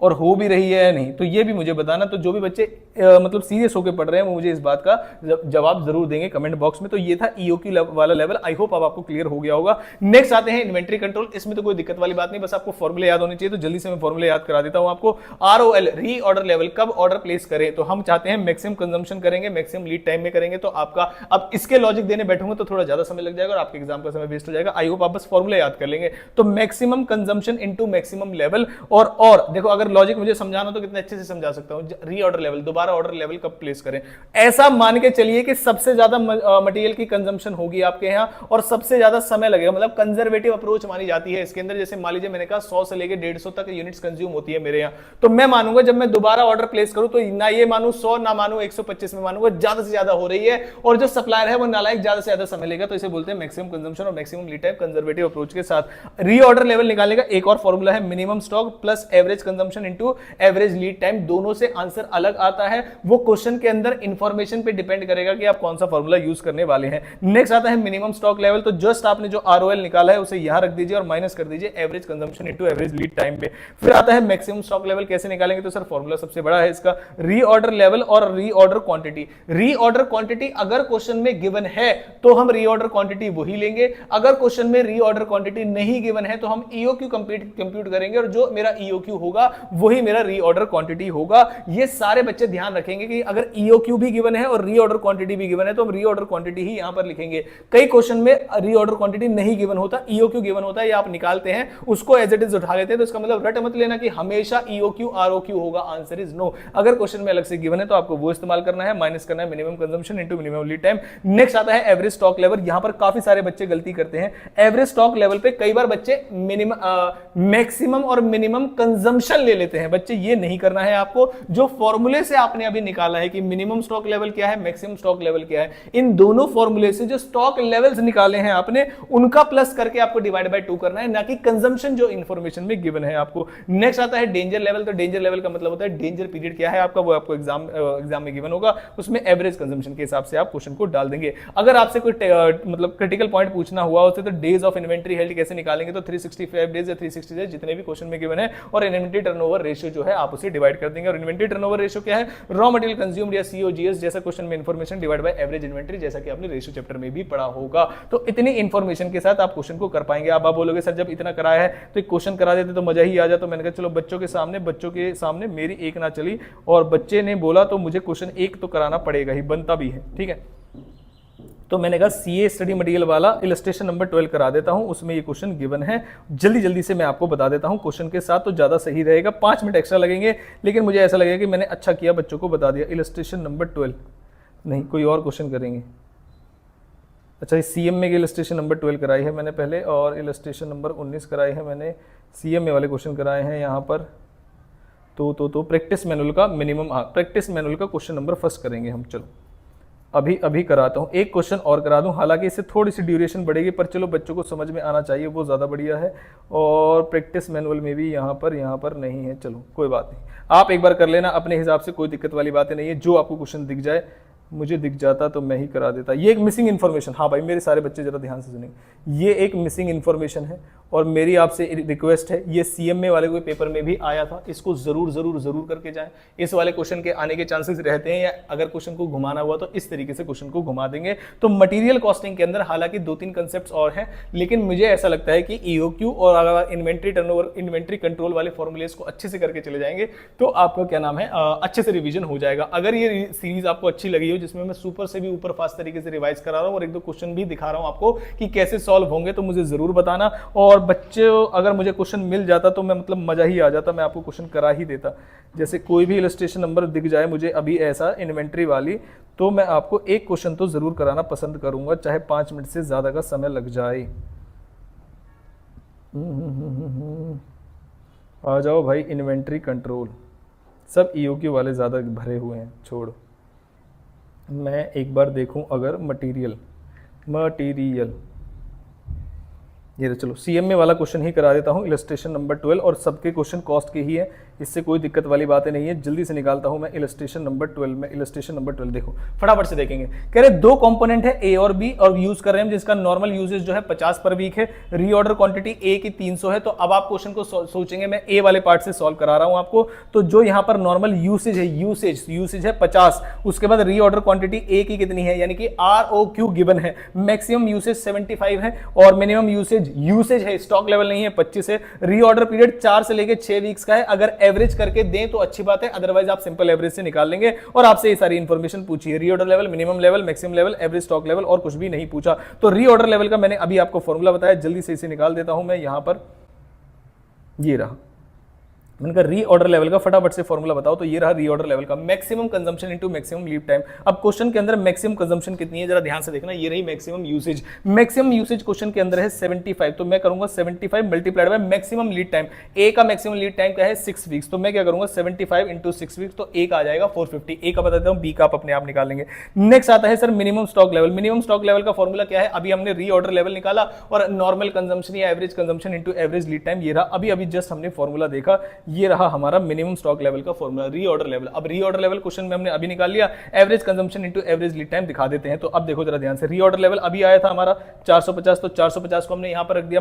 Speaker 1: और हो भी रही है या नहीं, तो ये भी मुझे बताना। तो जो भी बच्चे मतलब सीरियस होकर पढ़ रहे हैं वो मुझे इस बात का जवाब जरूर देंगे कमेंट बॉक्स में। तो ये था ईओक्यू वाला लेवल, आई होप अब आपको क्लियर हो गया होगा। नेक्स्ट आते हैं इन्वेंट्री कंट्रोल। इसमें तो कोई दिक्कत वाली बात नहीं, बस आपको फॉर्मूले याद होने चाहिए, तो जल्दी से मैं फॉर्मूले याद करा देता हूं आपको। ROL, री ऑर्डर लेवल, कब ऑर्डर प्लेस करें? तो हम चाहते हैं मैक्सिमम कंजम्पशन करेंगे, मैक्सिमम लीड टाइम में करेंगे, तो आपका अब इसके लॉजिक देने बैठूंगा तो थोड़ा ज्यादा समय लग जाएगा और आपके एग्जाम का समय वेस्ट हो जाएगा। आई होप आप बस फॉर्मूले याद कर लेंगे। तो maximum consumption into maximum level, और देखो अगर लॉजिक मुझे समझाना तो कितने अच्छे से समझा सकता हूं। रीऑर्डर लेवल, दोबारा ऑर्डर लेवल कब प्लेस करें? ऐसा मान के चलिए कि सबसे ज्यादा मटेरियल की कंजम्पशन होगी आपके यहां और सबसे ज्यादा समय लगेगा, मतलब कंजर्वेटिव अप्रोच मानी जाती है इसके अंदर। जैसे मान लीजिए मैंने कहा 100 से लेकर 150 तक यूनिट्स कंज्यूम होती है मेरे यहां, तो मैं मानूंगा जब मैं दोबारा ऑर्डर प्लेस करूं तो ना ये मानू 100 ना मानू 125 में मानूंगा, ज्यादा से ज्यादा हो रही है और जो सप्लायर है वो नालायक ज्यादा से ज्यादा समय लेगा। तो इसे बोलते हैं मैक्सिमम कंजम्पशन और maximum lead time conservative approach के साथ। रीऑर्डर लेवल निकालने का एक और फॉर्मूला है minimum stock plus average consumption into average lead time, दोनों से आंसर अलग आता है। वो क्वेश्चन के अंदर इंफॉर्मेशन पे डिपेंड करेगा कि आप कौन सा फॉर्मूला यूज करने वाले हैं। नेक्स्ट आता है मिनिमम स्टॉक लेवल। तो जस्ट आपने जो ROL निकाला है उसे यहां रख दीजिए और माइनस कर दीजिए average consumption into average lead time पे। फिर आता है मैक्सिमम स्टॉक लेवल, कैसे निकालेंगे? तो सर फॉर्मूला सबसे बड़ा है इसका, रीऑर्डर लेवल और रीऑर्डर क्वांटिटी। रीऑर्डर क्वांटिटी अगर क्वेश्चन में गिवन है तो हम रीऑर्डर क्वांटिटी वही लेंगे, अगर क्वेश्चन में रीऑर्डर क्वांटिटी नहीं गिवन है तो हम ईओक्यू कंप्यूट करेंगे और जो मेरा ईओक्यू होगा वही मेरा रीऑर्डर क्वांटिटी होगा। ये सारे बच्चे ध्यान रखेंगे कि अगर ईओक्यू भी गिवन है और रीऑर्डर क्वांटिटी भी गिवन है तो हम रीऑर्डर क्वांटिटी ही यहां पर लिखेंगे। कई क्वेश्चन में रीऑर्डर क्वांटिटी नहीं गिवन होता, ईओक्यू गिवन होता है, या आप निकालते हैं उसको एज इट इज उठा लेते हैं, तो इसका मतलब रट मत लेना कि हमेशा ईओक्यू आरओक्यू होगा। Answer is no. अगर क्वेश्चन में अलग से गिवन है तो आपको वो इस्तेमाल करना है, माइनस करना है minimum consumption into minimum lead time. Next आता है एवरेज स्टॉक लेवल। यहां पर काफी सारे बच्चे गलती करते हैं। एवरेज स्टॉक लेवल पे कई बार बच्चे मैक्सिमम और मिनिमम कंजम्पशन ले लेते हैं। बच्चे ये नहीं करना है आपको। जो फॉर्मूले से आपने अभी निकाला है कि मिनिमम स्टॉक लेवल क्या है, मैक्सिमम स्टॉक लेवल क्या है, इन दोनों फॉर्मूले से जो स्टॉक लेवल्स निकाले हैं आपने उनका प्लस करके आपको डिवाइड बाय 2 करना है, ना कि कंजम्पशन जो इंफॉर्मेशन में गिवन है आपको। नेक्स्ट आता है डेंजर लेवल। तो डेंजर लेवल का मतलब होता है डेंजर पीरियड क्या है आपका, वो आपको एग्जाम में गिवन होगा, उसमें एवरेज कंजम्पशन के हिसाब से आप क्वेश्चन को डाल देंगे। अगर आपसे कोई मतलब क्रिटिकल पॉइंट पूछना हुआ उससे तो डेज ऑफ इन्वेंट्री हेल्ड कैसे निकालेंगे, तो 365 डेज या 360 डेज जितने भी क्वेश्चन में गिवन है, और इन्वेंट्री टर्नओवर रेशियो जो है आप उसे डिवाइड कर देंगे। और इन्वेंट्री टर्नओवर रेशियो क्या है, रॉ मटेरियल कंज्यूम्ड या सीओजीएस जैसा क्वेश्चन में information divide by average inventory, जैसा कि आपने रेशियो चैप्टर में भी पढ़ा होगा। तो इतनी इंफॉर्मेशन के साथ आप क्वेश्चन को कर पाएंगे। आप बोलोगे सर जब इतना कराया है तो एक क्वेश्चन करा देते तो मजा ही आ जाता। तो मैंने कहा चलो बच्चों के सामने मेरी एक ना चली, और बच्चे ने बोला तो मुझे क्वेश्चन एक तो कराना पड़ेगा ही, बनता भी है, ठीक है। तो मैंने कहा सीए स्टडी मटेरियल वाला इलस्ट्रेशन नंबर 12 करा देता हूं, उसमें ये क्वेश्चन गिवन है। जल्दी से मैं आपको बता देता हूं क्वेश्चन के साथ, तो ज्यादा सही रहेगा। 5 मिनट एक्स्ट्रा लगेंगे, लेकिन मुझे ऐसा लगेगा कि मैंने अच्छा किया बच्चों को बता दिया। इलस्ट्रेशन नंबर 12 नहीं, कोई और क्वेश्चन करेंगे। अच्छा, सीएम में इलस्ट्रेशन नंबर 12 कराई है मैंने पहले, और इलस्ट्रेशन नंबर 19 कराई है मैंने। सीएम में वाले क्वेश्चन कराए हैं यहाँ पर। तो प्रैक्टिस मैनुअल का मिनिमम, प्रैक्टिस मैनुअल का क्वेश्चन नंबर फर्स्ट करेंगे हम। चलो अभी कराता हूँ, एक क्वेश्चन और करा दूं, हालांकि इससे थोड़ी सी ड्यूरेशन बढ़ेगी, पर चलो बच्चों को समझ में आना चाहिए, वो ज़्यादा बढ़िया है। और प्रैक्टिस मैनुअल में भी यहाँ पर नहीं है, चलो कोई बात नहीं, आप एक बार कर लेना अपने हिसाब से, कोई दिक्कत वाली बातें नहीं है। जो आपको क्वेश्चन दिख जाए, मुझे दिख जाता तो मैं ही करा देता। ये एक मिसिंग इन्फॉर्मेशन, हाँ भाई मेरे सारे बच्चे जरा ध्यान से सुनेंगे, ये एक मिसिंग इन्फॉर्मेशन है और मेरी आपसे रिक्वेस्ट है, ये सीएमए वाले कोई पेपर में भी आया था, इसको जरूर करके जाएं। इस वाले क्वेश्चन के आने के चांसेस रहते हैं, या अगर क्वेश्चन को घुमाना हुआ तो इस तरीके से क्वेश्चन को घुमा देंगे। तो मटेरियल कॉस्टिंग के अंदर हालांकि 2-3 कंसेप्ट और हैं, लेकिन मुझे ऐसा लगता है कि ईओक्यू और अगर इन्वेंट्री टर्नओवर, इन्वेंट्री कंट्रोल वाले फॉर्मूलेस को अच्छे से करके चले जाएंगे तो आपका क्या नाम है, अच्छे से रिवीजन हो जाएगा। अगर ये सीरीज आपको अच्छी लगी हो, जिसमें मैं सुपर से भी ऊपर फास्ट तरीके से रिवाइज करा रहा हूं और एक दो क्वेश्चन भी दिखा रहा हूं आपको कि कैसे सॉल्व होंगे, तो मुझे जरूर बताना। और और बच्चे अगर मुझे क्वेश्चन मिल जाता तो मैं मतलब मजा ही आ जाता, मैं आपको क्वेश्चन करा ही देता। जैसे कोई भी इलस्ट्रेशन नंबर दिख जाए मुझे अभी ऐसा इन्वेंट्री वाली, तो मैं आपको एक क्वेश्चन तो जरूर कराना पसंद करूंगा, चाहे 5 मिनट से ज्यादा का समय लग जाए। आ जाओ भाई, इन्वेंट्री कंट्रोल, सब ईओक्यू वाले ज़्यादा भरे हुए हैं, छोड़। मैं एक बार देखूं अगर मटेरियल ये चलो सीएमए वाला क्वेश्चन ही करा देता हूं, इलस्ट्रेशन नंबर 12, और सबके क्वेश्चन कॉस्ट के ही है, इससे कोई दिक्कत वाली बातें नहीं है। जल्दी से निकालता हूं मैं इलस्ट्रेशन नंबर 12 में। इलस्ट्रेशन नंबर 12 देखो फटाफट से देखेंगे। कह रहे दो कंपोनेंट है ए और बी और यूज कर रहे हैं, जिसका नॉर्मल यूजेज जो है 50 पर वीक है, रीऑर्डर क्वांटिटी ए की 300 है। तो अब आप क्वेश्चन को सोचेंगे, मैं ए वाले पार्ट से सॉल्व करा रहा हूं आपको। तो जो यहां पर नॉर्मल यूसेज है 50, उसके बाद रीऑर्डर क्वांटिटी ए की कितनी है, यानी कि ROQ गिवन है, मैक्सिमम यूसेज 75 है और मिनिमम यूसेज है, स्टॉक लेवल नहीं है, 25 है। रीऑर्डर पीरियड 4 से लेके 6 वीक्स का है। अगर एवरेज करके दें तो अच्छी बात है, अदरवाइज आप सिंपल एवरेज से निकाल लेंगे। और आपसे ये सारी इंफॉर्मेशन पूछी है, reorder level, minimum level, maximum level, average stock level, और कुछ भी नहीं पूछा। तो रीऑर्डर लेवल का मैंने अभी आपको फॉर्मूला बताया, जल्दी से इसे निकाल देता हूं मैं। यहां पर ये रहा, मैंने कहा रीऑर्डर लेवल का फटाफट से फॉर्मूला बताओ। तो ये रहा रीऑर्डर लेवल का, maximum consumption into maximum lead time. अब क्वेश्चन के अंदर मैक्सिमम कंजम्पशन कितनी है जरा ध्यान से देखना, ये रही maximum usage. Maximum usage question के अंदर है 75, तो मैं करूंगा 75 multiplied by maximum lead time. A का मैक्सिमम लीड टाइम क्या है 6 वीक्स, तो मैं क्या करूंगा 75 इंटू 6 वीक्स, तो ए का आ जाएगा 450। ए का बता देता हूं, बी का आप अपने आप निकाल लेंगे। नेक्स्ट आता है sir minimum stock level. Minimum stock level का फॉर्मूला क्या है, अभी हमने रीऑर्डर लेवल निकाला और नॉर्मल कंजम्पशन या average consumption into average lead time, ये रहा। अभी जस्ट हमने फॉर्मूला देखा, ये रहा हमारा मिनिमम स्टॉक लेवल का फॉर्मूला, रीऑर्डर लेवल। अब रीऑर्डर लेवल क्वेश्चन में हमने अभी निकाल लिया, average consumption into average lead time दिखा देते हैं। तो अब देखो जरा ध्यान से, रीऑर्डर लेवल अभी आया था हमारा 450, तो 450 को हमने यहां पर रख दिया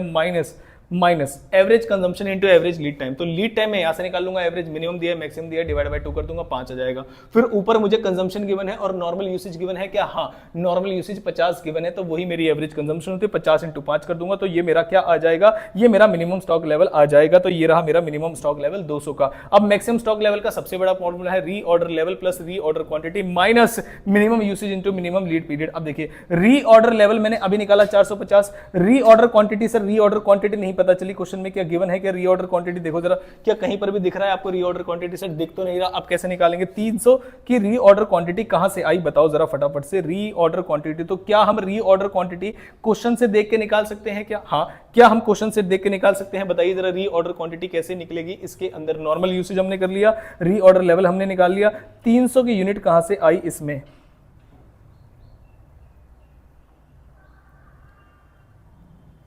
Speaker 1: minus average consumption into average lead time. तो लीड टाइम में यहां से निकाल लूंगा, एवरेज मिनिमम दिया, मैक्सिमम दिया, डिवाइड बाय 2 कर दूंगा, 5 आ जाएगा। फिर ऊपर मुझे कंजम्पशन गिवन है और नॉर्मल यूसेज गिवन है क्या, हाँ नॉर्मल यूसेज 50 गिवन है, तो वही मेरी एवरेज कंजम्पशन होती है, 50 इंटू 5 कर दूंगा, तो ये मेरा क्या आ जाएगा, ये मेरा मिनिमम स्टॉक लेवल आ जाएगा। तो ये रहा मेरा मिनिमम स्टॉक लेवल 200 का। अब मैक्सिमम स्टॉक लेवल का सबसे बड़ा फॉर्मूला है reorder level plus reorder quantity minus minimum usage into minimum lead period. अब देखिए रीऑर्डर लेवल मैंने अभी निकाला 450, reorder quantity, sir reorder quantity नहीं पता चली क्वेश्चन में, क्या गिवन है क्या रीऑर्डर क्वांटिटी, देखो जरा क्या कहीं पर भी दिख रहा है आपको रीऑर्डर क्वांटिटी, सर दिख तो नहीं रहा। आप कैसे निकालेंगे 300 की रीऑर्डर क्वांटिटी कहां से आई, बताओ जरा फटाफट से। रीऑर्डर क्वांटिटी, तो क्या हम रीऑर्डर क्वांटिटी क्वेश्चन से देख के निकाल सकते हैं क्या, हाँ क्या हम क्वेश्चन से देख के निकाल सकते हैं, बताइए जरा रीऑर्डर क्वांटिटी कैसे निकलेगी। इसके अंदर नॉर्मल यूसेज हमने कर लिया, रीऑर्डर लेवल हमने निकाल लिया, 300 की यूनिट कहां से आई इसमें,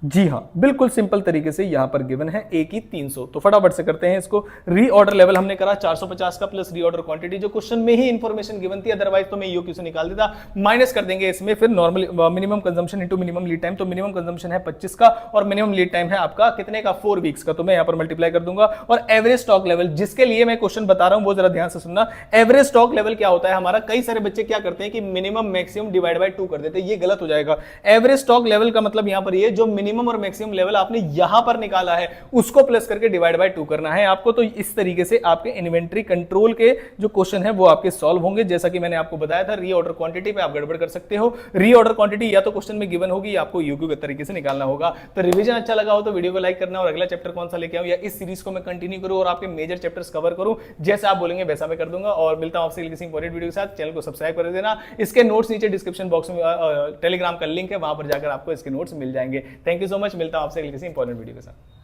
Speaker 1: जी हाँ बिल्कुल सिंपल तरीके से यहां पर गिवन है ए की 300। तो फटाफट से करते हैं इसको। रीऑर्डर लेवल हमने करा 450 का प्लस रीऑर्डर क्वांटिटी, जो क्वेश्चन में ही इंफॉर्मेशन गिवन थी, अदरवाइज तो मैं ईओक्यू से निकाल देता। माइनस कर देंगे इसमें फिर normal minimum consumption into minimum lead time, तो मिनिमम कंजम्पशन है 25 का और मिनिमम लीड टाइम है आपका कितने का, 4 वीक्स का, तो मैं यहां पर मल्टीप्लाई कर दूंगा। और एवरेज स्टॉक लेवल, जिसके लिए मैं क्वेश्चन बता रहा हूं वो जरा ध्यान से सुनना। एवरेज स्टॉक लेवल क्या होता है हमारा, कई सारे बच्चे क्या करते हैं कि मिनिमम मैक्सिमम डिवाइड बाय 2 कर देते हैं, ये गलत हो जाएगा। एवरेज स्टॉक लेवल का मतलब यहां पर ये जो मिनिमम और मैक्सिमम लेवल आपने यहां पर निकाला है उसको प्लस करके डिवाइड बाय 2 करना है आपको। तो इस तरीके से आपके इन्वेंट्री कंट्रोल के जो क्वेश्चन है वो आपके सॉल्व होंगे। जैसा कि मैंने आपको बताया था, रीऑर्डर क्वांटिटी पे आप गड़बड़ कर सकते हो। रीऑर्डर क्वांटिटी या तो क्वेश्चन में गिवन होगी या आपको यूक्यू के तरीके से निकालना होगा। तो रिवीजन अच्छा लगा हो तो वीडियो को लाइक करना, और अगला चैप्टर कौन सा लेके आऊं या इस सीरीज को मैं कंटिन्यू करूं और आपके मेजर चैप्टर्स कवर करूं, जैसा आप बोलेंगे वैसा मैं कर दूंगा। और मिलता हूं आपसे किसी इंपॉर्टेंट वीडियो के साथ। चैनल को सब्सक्राइब कर देना। इसके नोट्स नीचे डिस्क्रिप्शन बॉक्स में टेलीग्राम का लिंक है, वहां पर जाकर आपको इसके नोट्स मिल जाएंगे। थैंक यू सो मच, मिलता हूं आपसे किसी इंपॉर्टेंट वीडियो के साथ।